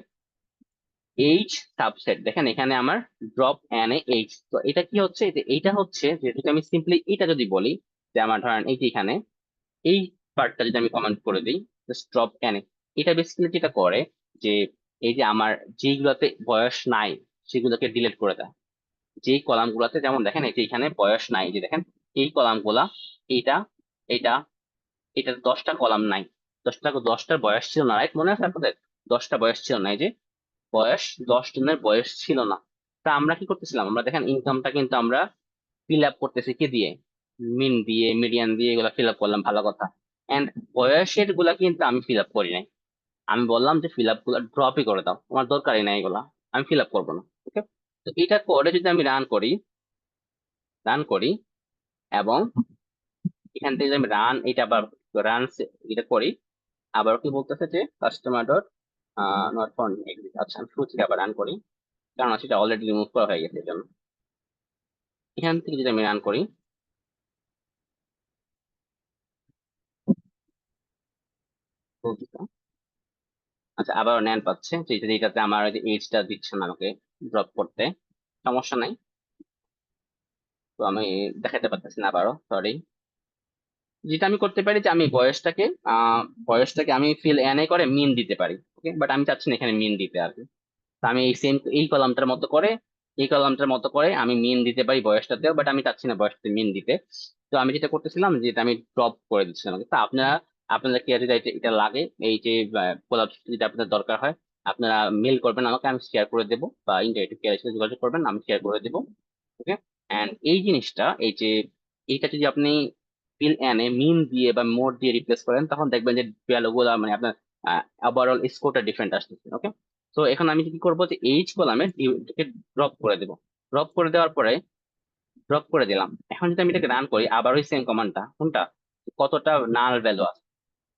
এইচ সাবসেট, দেখেন এখানে আমার ড্রপ এন এ এইচ, তো এটা কি হচ্ছে, যে এইটা হচ্ছে যে যদি আমি সিম্পলি এটা যদি বলি, যে আমার ধরেন এই যে এখানে এই পার্টটা যদি আমি কমেন্ট করে দিই, জাস্ট ড্রপ এন এ, এটা বেসিক্যালি যেটা করে যে এই যে আমার যেগুলোতে বয়স নাই সেগুলোকে ডিলিট করে দেয়। যেই কলাম গুলাতে, যেমন দেখেন এই যে এখানে বয়স নাই, যে দেখেন এই কলাম গুলা, এইটা এটা এটা 10টা কলাম নাই, 10টার বয়স ছিল না, রাইট, মনে আছে আপনাদের? 10টা বয়স ছিল না, এই যে বয়স, 10 জনের বয়স ছিল না। তা আমরা কি করতেছিলাম, আমরা দেখেন ইনকামটা কিন্তু আমরা ফিল আপ করতেছি কি দিয়ে, মিন দিয়ে, মিডিয়ান দিয়ে, এগুলা ফিল আপ করলাম, ভালো কথা। এন্ড বয়সের গুলা কিন্তু আমি ফিল আপ করি নাই, আমি বললাম যে ফিল আপ গুলা ড্রপই করে দাও, আমার দরকারই নাই এগুলা, আমি ফিল আপ করবো না। ওকে, তো এটা করে যদি আমি রান করি এবং এখান থেকে যদি আমি এটা আবার রান এটা করি, আবার কি বলতেছে যে কাস্টমার ডট নট ফাউন্ড, আচ্ছা আমি শুরু থেকে আবার রান করি, কারণ সেটা অলরেডি রিমুভ করা হয়ে গেছে, এই জন্য। এখান থেকে যদি আমি রান করি, বলতেছে, আচ্ছা আবার নেন পাচ্ছে, যেটাতে আমার এজটা দিচ্ছে না আমাকে ড্রপ করতে, সমস্যা নাই। আমি দেখাতে পারতেছি না, আবারও সরি। যেটা আমি করতে পারি যে আমি বয়সটাকে আমি ফিল এন এ করে মিন দিতে পারি, ওকে, বাট আমি চাচ্ছি না এখানে মিন দিতে আর কি। তো আমি এই কলামটার মতো করে আমি মিন দিতে পারি বয়সটাতেও, বাট আমি চাচ্ছি না বয়সটাতে মিন দিতে। তো আমি যেটা করতেছিলাম যে এটা আমি ড্রপ করে দিচ্ছিলাম। তো আপনারা কি যদি এটা লাগে, এই যে কোলাপ যেটা আপনার দরকার হয়, আপনারা মেল করবেন আমাকে, আমি শেয়ার করে দেবো, বা ইন্টারেক্টিভ কেয়ারের সাথে যোগাযোগ করবেন, আমি শেয়ার করে দেবো। ওকে। এন্ড এই জিনিসটা, এইটা যদি আপনি ফিল এনে মিন দিয়ে বা মোড দিয়ে রিপ্লেস করেন, তখন দেখবেন যে ভ্যালুগুলো মানে আপনার ওভারঅল স্কোরটা ডিফারেন্ট আসতেছে। ওকে। তো এখন আমি কি করবো যে এইচ কলামে ড্রপ করে দেবো। ড্রপ করে দেওয়ার পরে ড্রপ করে দিলাম। এখন যদি আমি এটাকে রান করি, আবার ওই সেম কমান্ডটা, কোনটা, কতটা নাল ভ্যালু আছে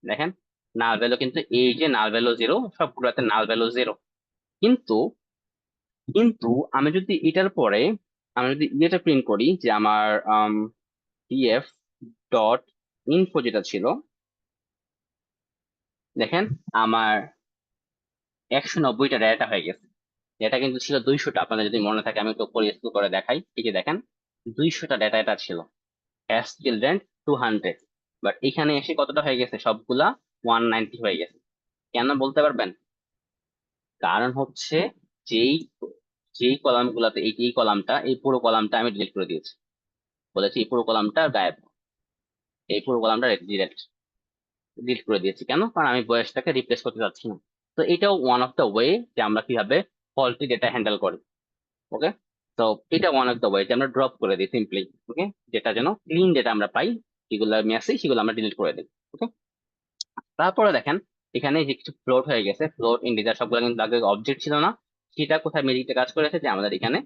দেখেন। নাল ভ্যালু কিন্তু এই যে নাল ভ্যালু 0, সবগুলোতে নাল ভ্যালু 0। কিন্তু কিন্তু আমি যদি এটার পরে আমি যদি এটা প্রিন্ট করি যে আমার df ডট ইনফো যেটা ছিল, দেখেন আমার 190টা ডেটা হয়ে গেছে। ডেটা কিন্তু ছিল 200টা, আপনাদের যদি মনে থাকে আমি একটু পরিষ্কার করে দেখাই। এই যে দেখেন 200টা ডেটা এটা ছিল, হ্যাশ চিলড্রেন 200, বাট এখানে এসে কতটা হয়ে গেছে, সবগুলা 190 হয়ে গেছে। কেন বলতে পারবেন? কারণ হচ্ছে যেই যেই কলাম গুলাতে এই কলামটা, এই পুরো কলামটা আমি ডিলিট করে দিয়েছি, বলেছি এই পুরো কলামটা গায়েব, এই পুরো কলামটা ডিলিট করে দিয়েছি। কেন? কারণ আমি বয়সটাকে রিপ্লেস করতে চাচ্ছি না। তো এটাও ওয়ান অফ দ্য ওয়ে যে আমরা কিভাবে ফল্টি ডেটা হ্যান্ডেল করি। ওকে। তো এটা ওয়ান অফ দ্য ওয়ে যে আমরা ড্রপ করে দিই সিম্পলি। ওকে। যেটা যেন ক্লিন ডেটা আমরা পাই, যেগুলো মেসি সেগুলো আমরা ডিলিট করে দিই। ওকে। তারপরে দেখেন এখানে যে কিছু ফ্লোট হয়ে গেছে, ফ্লোট ইন্টিজার সবগুলো কিন্তু আগে অবজেক্ট ছিল না। সেটা কোথায় ম্যাজিকটা কাজ করেছে যে আমাদের এখানে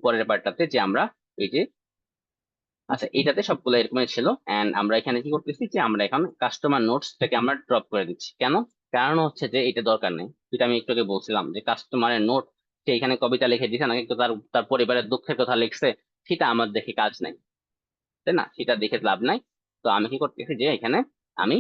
পরের পার্টটাতে যে আমরা এই যে, আচ্ছা এটাতে সবগুলো এরকমই ছিল। এন্ড আমরা এখানে কি করতেছি যে আমরা এখন কাস্টমার নোটস থেকে আমরা ড্রপ করে দিচ্ছি। কেন? কারণ হচ্ছে যে এটা দরকার নেই, যেটা আমি একটু আগে বলছিলাম যে কাস্টমারের নোট, সে এখানে কবিতা লিখে দিছে নাকি তার তার পরিবারের দুঃখের কথা লিখছে, সেটা আমার দেখে কাজ নাই, তাই না? সেটা দেখে লাভ নাই। তো আমি কি করতেছি যে এখানে আমি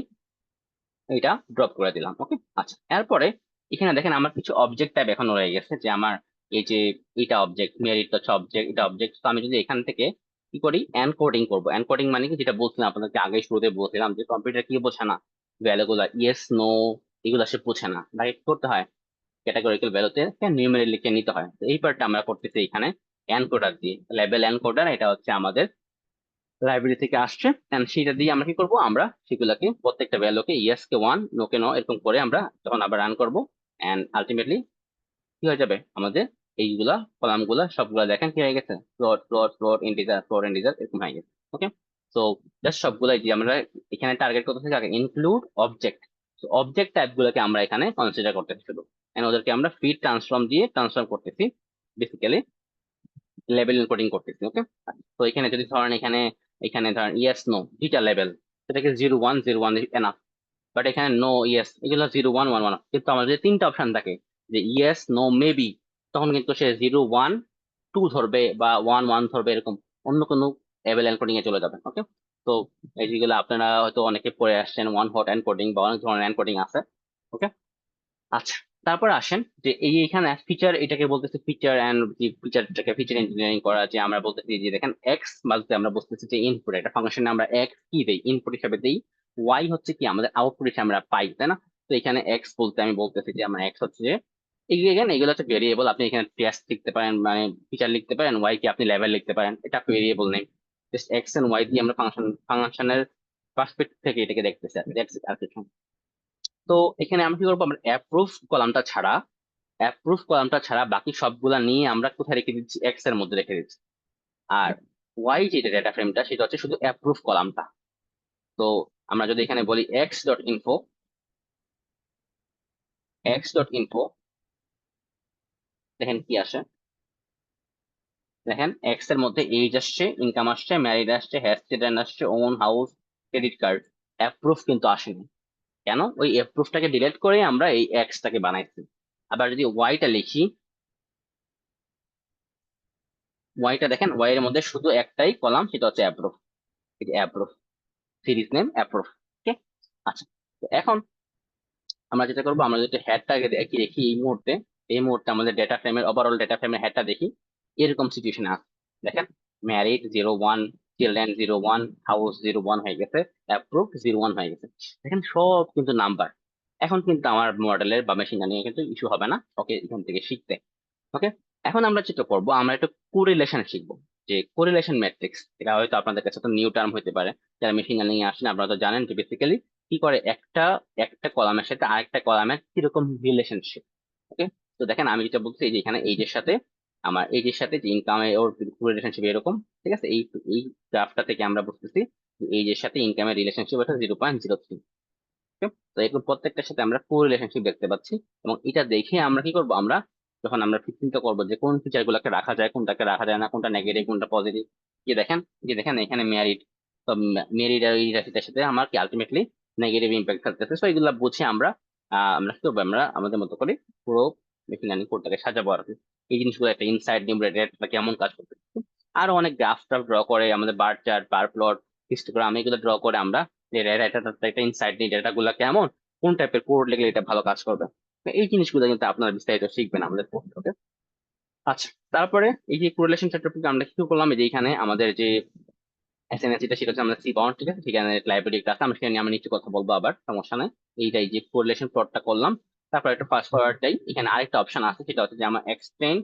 এটা ড্রপ করে দিলাম। ওকে। আচ্ছা, এরপরে এখানে দেখেন আমার কিছু অবজেক্ট টাইপ এখন রয়ে গেছে, যে আমার এই যে এটা অবজেক্ট, মেরিট হচ্ছে অবজেক্ট, এটা অবজেক্ট। তো আমি যদি এখান থেকে কি করি, এনকোডিং করবো। এনকোডিং মানে কি, যেটা বলছিলাম আপনাদেরকে আগে শুরুতে বলছিলাম যে কম্পিউটার কি বোঝে না, ভ্যালুগুলো ইয়েস নো এগুলো সে বোঝে না, তাকে কি করতে হয়, ক্যাটাগরিক্যাল ভ্যালুতে নিউমেরিক লিখে নিতে হয়। তো এই পার্টটা আমরা করতেছি এখানে এনকোডার দিয়ে, লেবেল এনকোডার, এটা হচ্ছে আমাদের লাইব্রেরি থেকে আসছে। এন্ড সেটা দিয়ে আমরা কি করবো, আমরা সেগুলোকে প্রত্যেকটা ভ্যালুকে ইয়েস কে 1, নো কে নো, এরকম করে আমরা যখন আবার রান করবো, এন্ড আলটিমেটলি কি হয়ে যাবে, আমাদের এইগুলা কলাম গুলা সবগুলা দেখেন কি হয়ে গেছে, ফ্লোট ইন্টিজার এরকম হয়ে গেছে। ওকে। তো জাস্ট সবগুলাই যে আমরা এখানে টার্গেট করতেছি আগে ইনক্লুড অবজেক্ট। তো অবজেক্ট টাইপ গুলোকে আমরা এখানে কনসিডার করতেছি শুধু, এন্ড ওদেরকে আমরা ফিড ট্রান্সফর্ম দিয়ে ট্রান্সফর্ম করতেছি, বেসিক্যালি লেভেল এনকোডিং করতেছি। ওকে। তো এখানে যদি ধরেন এখানে এখানে ধরেন ইয়েস নো দুইটা লেভেল, সেটাকে 0 1 0 1 এনাফ। বাট এখানে নো ইয়েস এগুলো 0 1 1 1, কিন্তু আমাদের যে তিনটা অপশন থাকে যে ইয়েস নো মেবি, তখন কিন্তু সে 0 1 2 ধরবে বা 1 1 ধরবে, এরকম অন্য কোনো লেভেল এনকোডিং এ চলে যাবে। ওকে। তো এই যেগুলো আপনারা হয়তো অনেকে পড়ে আসছেন, ওয়ান হট এনকোডিং বা অনেক ধরনের এনকোডিং আছে। ওকে। আচ্ছা, তারপর আসেন যে এই এখানে ফিচার, এটাকে বলতেছে ফিচার এন্ড ফিচারটাকে ফিচার ইঞ্জিনিয়ারিং করা, যে আমরা বলতেছি যে দেখেন এক্স বলতে আমরা বুঝতেছি যে ইনপুট, একটা ফাংশনে আমরা এক্স কি দেই, ইনপুট হিসাবে দেই, ওয়াই হচ্ছে কি আমাদের আউটপুট হিসেবে আমরা পাই, তাই না? তো এখানে এক্স বলতে আমি বলতেছি যে আমার এক্স হচ্ছে যে এখানে এগুলো হচ্ছে ভেরিয়েবল, আপনি এখানে টেস্ট লিখতে পারেন, মানে ফিচার লিখতে পারেন, ওয়াই কি আপনি লেভেল লিখতে পারেন, এটা ভেরিয়েবল নেই। জাস্ট এক্স এন্ড ওয়াই দিয়ে আমরা ফাংশনের পার্সপেক্টিভ থেকে এটাকে দেখতেছি আর কিছু। তো এখানে আমরা কি করবো, আমরা অ্যাপ্রুভ কলামটা ছাড়া বাকি সবগুলা নিয়ে আমরা কোথায় রেখে দিচ্ছি, এক্স এর মধ্যে রেখে দিচ্ছি। আর ওয়াই যেটা ডেটা ফ্রেমটা, সেটা হচ্ছে শুধু অ্যাপ্রুভ কলামটা। তো আমরা যদি এখানে বলি x.info দেখেন কি আসে, দেখেন এক্স এর মধ্যে এজ আসছে, ইনকাম আসছে, ম্যারিড আসছে, হ্যাশ চিলড্রেন আসছে, on house, credit card. Approve কিন্তু আসেনি। কেন? ওই অ্যাপ্রুভটাকে ডিলিট করে আমরা এই এক্সটাকে বানাইছি। আবার যদি ওয়াইটা লিখি, ওয়াইটা দেখেন, ওয়াই এর মধ্যে শুধু একটাই কলাম, সেটা হচ্ছে approve. Approve, series name approve. Okay. আচ্ছা, তো এখন আমরা যেটা করবো, আমরা যদি হেডটাকে দেখি দেখি এই মুহূর্তে আমাদের ডেটা ফ্রেমের ওভারঅল ডেটা ফ্রেমের হেডটা দেখি, এরকম সিচুয়েশনে আছে। দেখেন ম্যারিড 01, চিলড্রেন 01, হাউস 01 হয়ে গেছে, অ্যাপ্রুভড 01 হয়ে গেছে। দেখেন সব কিন্তু নাম্বার। এখন কিন্তু আমার মডেলের বা মেশিন লার্নিং কিন্তু ইস্যু হবে না ওকে এখান থেকে শিখতে। ওকে, এখন আমরা যেটা করবো আমরা একটু কোরিলেশন শিখবো, যে কোরিলেশন ম্যাট্রিক্স। এটা হয়তো আপনাদের কাছে তো নিউ টার্ম হতে পারে, যারা মেশিন লার্নিং এ আসেন আপনারা তো জানেন যে বেসিক্যালি কি করে একটা একটা কলামের সাথে আরেকটা কলামের কিরকম রিলেশনশিপ। ওকে, তো দেখেন আমি যেটা বলছি যে এখানে এইজের সাথে আমার এইজের সাথে যে ইনকামে ওর রিলেশনশিপ এরকম, ঠিক আছে। এই গ্রাফটা থেকে আমরা বুঝতেছি যে এইজের সাথে ইনকামের রিলেশনশিপ হচ্ছে 0.03। তো এরকম প্রত্যেকটার সাথে আমরা কো রিলেশনশিপ দেখতে পাচ্ছি, এবং এটা দেখে আমরা কি করব, আমরা যখন আমরা চিন্তা করবো যে কোন ফিচার গুলোকে রাখা যায়, কোনটাকে রাখা যায় না, কোনটা নেগেটিভ কোনটা পজিটিভ। যে দেখেন এখানে মেরিট, তো মেরিট আর এই রাশিটার সাথে আমার কি আলটিমেটলি নেগেটিভ ইম্প্যাক্ট থাকতেছে। তো এগুলা বুঝে আমরা আমরা কি করবো, আমরা আমাদের মতো করে পুরো মেশিন লার্নিং কোডটাকে সাজাবো আর কি। এই জিনিসগুলো একটা ইনসাইট নিব রেট কেমন কাজ করতে। আরো অনেক গ্রাফ টাফ ড্র করে আমাদের বার চার্ট বার প্লট হিস্টোগ্রাম এগুলো ড্র করে আমরা যে একটা ইনসাইট নিই ডেটা গুলা কেমন, কোন টাইপের কোড লিখলে এটা ভালো কাজ করবে। তো এই জিনিসগুলো কিন্তু আপনারা বিস্তারিত শিখবেন আমাদের কোর্স থেকে। আচ্ছা, তারপরে এই যে কোরিলেশন চ্যাপ্টারটা আমরা কি করলাম, এই যে এখানে আমাদের যে এসএনএস এটা সেটা হচ্ছে আমরা সি বাউন্ড, ঠিক আছে, সেখানে লাইব্রেরি একটা আছে, আমরা সেখানে নিয়ে আমরা নিচে কথা বলবো আবার, সমস্যা নাই। এইটাই যে কোরিলেশন প্লটটা করলাম। তারপর একটা ফাস্ট ফরওয়ার্ড যাই, এখানে আরেকটা অপশন আছে সেটা হচ্ছে যে আমার X train,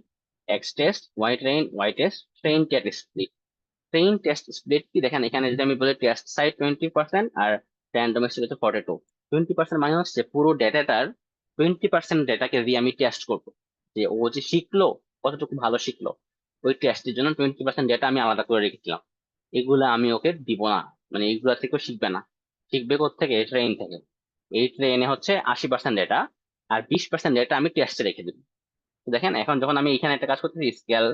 X test, Y train, Y test, train test split. Train test split কি দেখেন, এখানে যদি আমি বলি টেস্ট সাইড 20% আর র্যান্ডম হচ্ছে 42। 20% মানে হচ্ছে পুরো ডেটাটার 20% ডেটাকে দিয়ে আমি টেস্ট করবো, যে ও যে শিখলো কতটুকু ভালো শিখলো। ওই টেস্টের জন্য 20% ডেটা আমি আলাদা করে রেখেছিলাম, এগুলা আমি ওকে দিব না। মানে এইগুলা থেকেও শিখবে না, শিখবে থেকে ট্রেন থেকে। এই ট্রেনে হচ্ছে 80% ডেটা, আর 20% ডেটা আমি টেস্টে রেখে দিব। তো দেখেন এখন যখন আমি এখানে একটা কাজ করতেছি স্কেল,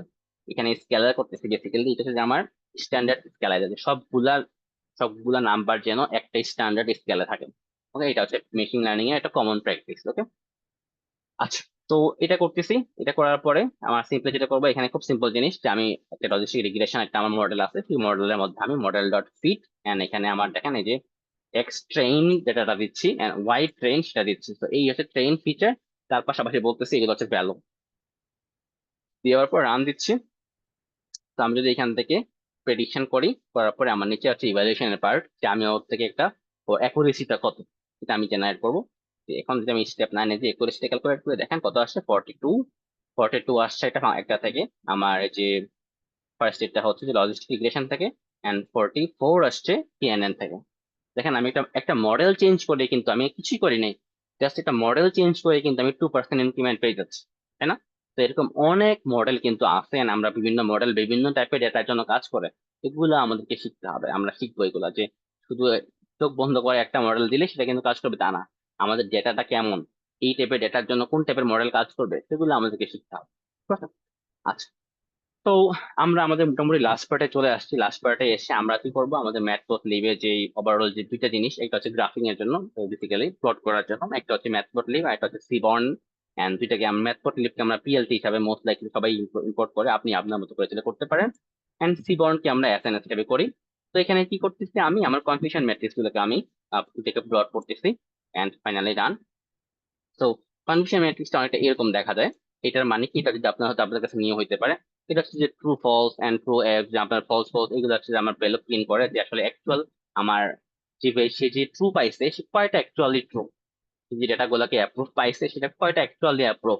এখানে স্কেলার করতেছি বেসিক্যালি এটা হচ্ছে যে আমার স্ট্যান্ডার্ড স্কেলার, সবগুলা নাম্বার যেন একটা স্ট্যান্ডার্ড স্কেলে থাকে। ওকে, এটা হচ্ছে মেশিন লার্নিং এর একটা কমন প্র্যাকটিস। ওকে, আচ্ছা, তো এটা করতেছি। এটা করার পরে আমার সিম্পলি যেটা করবো, এখানে খুব সিম্পল জিনিস যে আমি একটা লজিস্টিক রিগ্রেশন একটা আমার মডেল আছে, সেই মডেলের মধ্যে আমি মডেল ডট ফিট এন্ড এখানে আমার দেখেন এই যে এক্স ট্রেন যেটা দিচ্ছি এন্ড ওয়াই ট্রেন সেটা দিচ্ছি। তো এই হচ্ছে ট্রেন ফিচার, তার পাশাপাশি বলতেছি এগুলো হচ্ছে ভ্যালু। দেওয়ার পর রান দিচ্ছি। তো আমি যদি এখান থেকে প্রেডিকশন করি, করার পরে আমার নিচে আছে ইভ্যালুয়েশনের পার্ট, যে আমি ওর থেকে একটা ও অ্যাকুরেসিটা কত এটা আমি জেনারেট করবো। তো এখন যদি আমি স্টেপ 9 যে অ্যাকুরেসিটা ক্যালকুলেট করে দেখেন কত আসছে, 42 আসছে এটা একটা থেকে। আমার এই যে ফার্স্ট এটা হচ্ছে যে লজিস্টিক রিগ্রেশন থেকে, এন্ড 44 আসছে পিএনএন থেকে। দেখেন আমি একটা একটা মডেল চেঞ্জ করে কিন্তু আমি কিছুই করি নাই, জাস্ট একটা মডেল চেঞ্জ করে কিন্তু আমি 2% ইনক্রিমেন্ট পেয়ে যাচ্ছি, তাই না? তো এরকম অনেক মডেল কিন্তু আছে and আমরা বিভিন্ন মডেল বিভিন্ন টাইপের ডেটার জন্য কাজ করে, এগুলো আমাদেরকে শিখতে হবে। আমরা শিখবো এগুলা, যে শুধু চোখ বন্ধ করে একটা মডেল দিলে সেটা কিন্তু কাজ করবে তা না। আমাদের ডেটাটা কেমন, এই টাইপের ডেটার জন্য কোন টাইপের মডেল কাজ করবে সেগুলো আমাদেরকে শিখতে হবে। ঠিক আছে? আচ্ছা, তো আমরা আমাদের মোটামুটি লাস্ট পার্টে চলে আসছি। লাস্ট পার্টে এসে আমরা কি করব, আমাদের ম্যাথপ্লট লিভে যে ওভারঅল যে দুইটা জিনিস, একটা হচ্ছে গ্রাফিং এর জন্য বেসিক্যালি প্লট করার জন্য, একটা হচ্ছে ম্যাথপ্লট লিভ আর একটা হচ্ছে সিবর্ন। এন্ড দুইটাকে আমরা ম্যাথপ্লট লিভকে আমরা পিএলটি হিসাবে মোস্ট লাইকলি সবাই ইম্পোর্ট করে, আপনি আপনার মতো করে সেটা করতে পারেন। এন্ড সিবর্ন কে আমরা এসএনএস হিসাবে করি। তো এখানে কি করতেছি, আমি আমার কনফিউশন ম্যাট্রিক্স গুলোকে আমি দুইটাকে প্লট করতেছি। And finally done. তো কনফিউশন ম্যাট্রিক্সটা অনেকটা এরকম দেখা যায়। এটার মানে কি, এটা যদি আপনার হয়তো আপনার কাছে নিয়ে হইতে পারে, এটা হচ্ছে যে true false and true F, যে আপনার ফলস ফলস এগুলো হচ্ছে যে আমার ভ্যালু প্রিন্ট করে, যে আসলে অ্যাকচুয়াল আমার সে যে ট্রু পাইছে সে কয়টা অ্যাকচুয়ালি ট্রু, যে ডেটা গুলাকে অ্যাপ্রুভ পাইছে সেটা কয়টা অ্যাকচুয়ালি অ্যাপ্রুভ।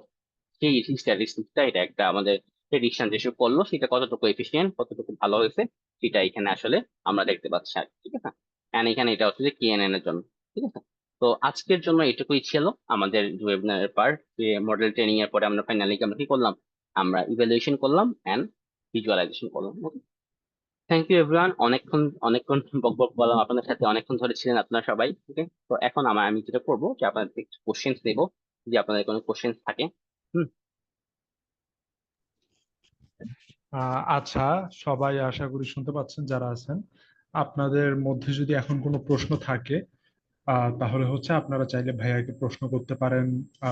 সেই স্ট্যাটিস্টিক্সটা এটা একটা আমাদের প্রেডিকশন যেসব করলো সেটা কতটুকু এফিসিয়েন্ট কতটুকু ভালো হয়েছে সেটা এখানে আসলে আমরা দেখতে পাচ্ছি আর কি, ঠিক আছে। এন্ড এখানে এটা হচ্ছে যে কেএনএন এর জন্য, ঠিক আছে। তো আজকের জন্য এটুকুই ছিল আমাদের ওয়েবিনারের পার্ট, যে মডেল ট্রেনিং এর পরে আমরা ফাইনালি আমরা কি করলাম, আমরা ইভ্যালুয়েশন করলাম এন্ড ভিজুয়ালাইজেশন করলাম। থ্যাংক ইউ এভরিওয়ান, অনেকক্ষণ অনেকক্ষণ বক বক বললাম আপনাদের সাথে, অনেকক্ষণ ধরে ছিলেন আপনারা সবাই। ওকে, তো এখন আমি যেটা করবো যে আপনাদের কোশ্চেন্স দেবো, যদি আপনাদের কোনো কোশ্চেন্স থাকে। হুম। আচ্ছা, সবাই আশা করি শুনতে পাচ্ছেন যারা আছেন। আপনাদের মধ্যে যদি এখন কোনো প্রশ্ন থাকে তাহলে হচ্ছে আপনারা চাইলে ভাইয়াকে প্রশ্ন করতে পারেন,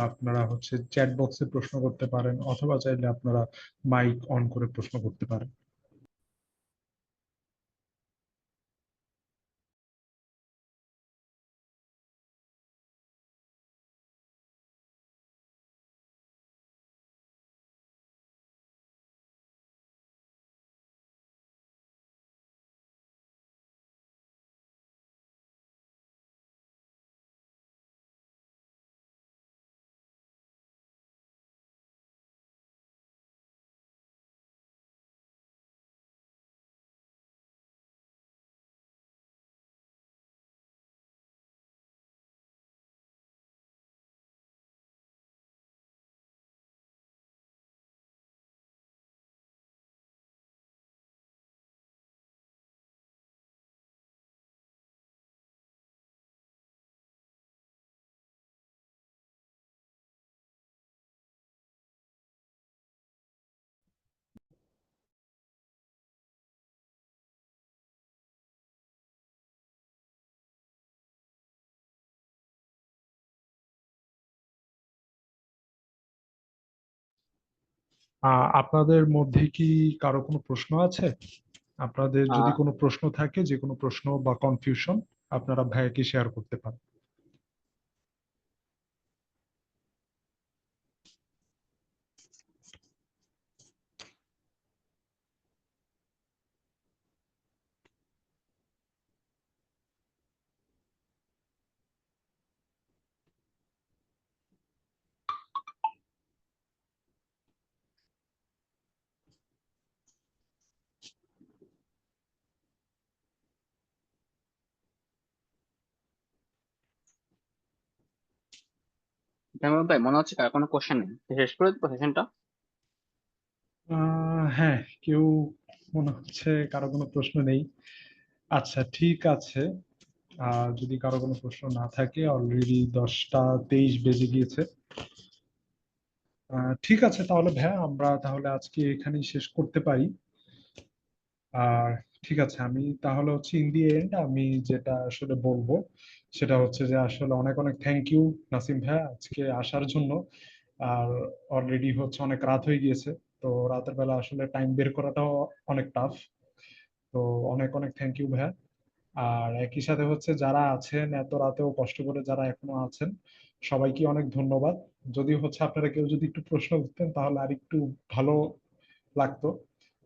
আপনারা হচ্ছে চ্যাট বক্সে প্রশ্ন করতে পারেন, অথবা চাইলে আপনারা মাইক অন করে প্রশ্ন করতে পারেন। আপনাদের মধ্যে কি কারো কোনো প্রশ্ন আছে? আপনাদের যদি আহ কোনো প্রশ্ন থাকে, যে কোনো প্রশ্ন বা কনফিউশন, আপনারা ভাইয়াকে শেয়ার করতে পারেন। জামাল ভাই, মনে হচ্ছে কার কোনো কোশ্চেন নেই, শেষ করে দেবো সেশনটা। হ্যাঁ, কেউ মনে হচ্ছে কারো কোনো প্রশ্ন নেই। আচ্ছা, ঠিক আছে। যদি কারো কোনো প্রশ্ন না থাকে, অলরেডি 10টা 23 বেজে গিয়েছে। ঠিক আছে, তাহলে ভাইয়া আমরা তাহলে আজকে এখানেই শেষ করতে পারি। আর ঠিক আছে, আমি তাহলে হচ্ছে ইন দি এন্ড আমি যেটা আসলে বলবো সেটা হচ্ছে যে আসলে অনেক অনেক থ্যাংক ইউ নাসিম ভাইয়া আজকে আসার জন্য। আর অলরেডি হচ্ছে অনেক রাত হয়ে গিয়েছে, তো রাতের বেলা আসলে টাইম বের করাটাও অনেক টাফ। তো অনেক অনেক থ্যাংক ইউ ভাইয়া। আর একই সাথে হচ্ছে যারা আছেন এত রাতেও কষ্ট করে, যারা এখনো আছেন, সবাইকে অনেক ধন্যবাদ। যদি হচ্ছে আপনারা কেউ যদি একটু প্রশ্ন করতেন তাহলে আর একটু ভালো লাগতো।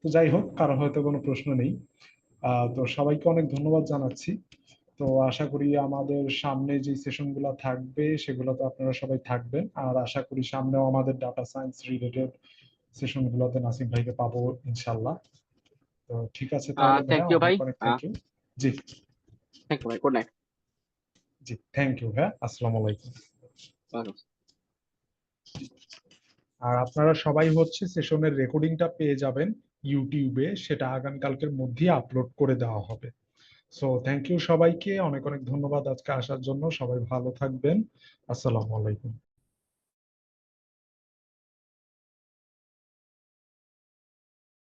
তো যাই হোক, কারো হয়তো কোনো প্রশ্ন নেই। তো সবাইকে অনেক ধন্যবাদ জানাচ্ছি। তো আশা করি আমাদের সামনে যে সেশন গুলা থাকবে সেগুলোতে আপনারা সবাই থাকবেন, আর আশা করি সামনেও আমাদের ডাটা সায়েন্স রিলেটেড সেশন গুলোতে নাসিম ভাইকে পাবো ইনশাল্লাহ। তো ঠিক আছে তাহলে থ্যাংক ভাইয়া, ইউ অনেক ভাই। অনেক থ্যাংক ইউ। জি, থ্যাংক ইউ ভাই, গুড নাইট। জি, থ্যাংক ইউ ভাইয়া, আসসালামু আলাইকুম। আর আপনারা সবাই হচ্ছে সেশনের রেকর্ডিংটা পেয়ে যাবেন ইউটিউবে, সেটা আগামীকালকের মধ্যেই আপলোড করে দেওয়া হবে। সো থ্যাংক ইউ সবাইকে, অনেক অনেক ধন্যবাদ আজকে আসার জন্য। সবাই ভালো থাকবেন। আসসালামু আলাইকুম।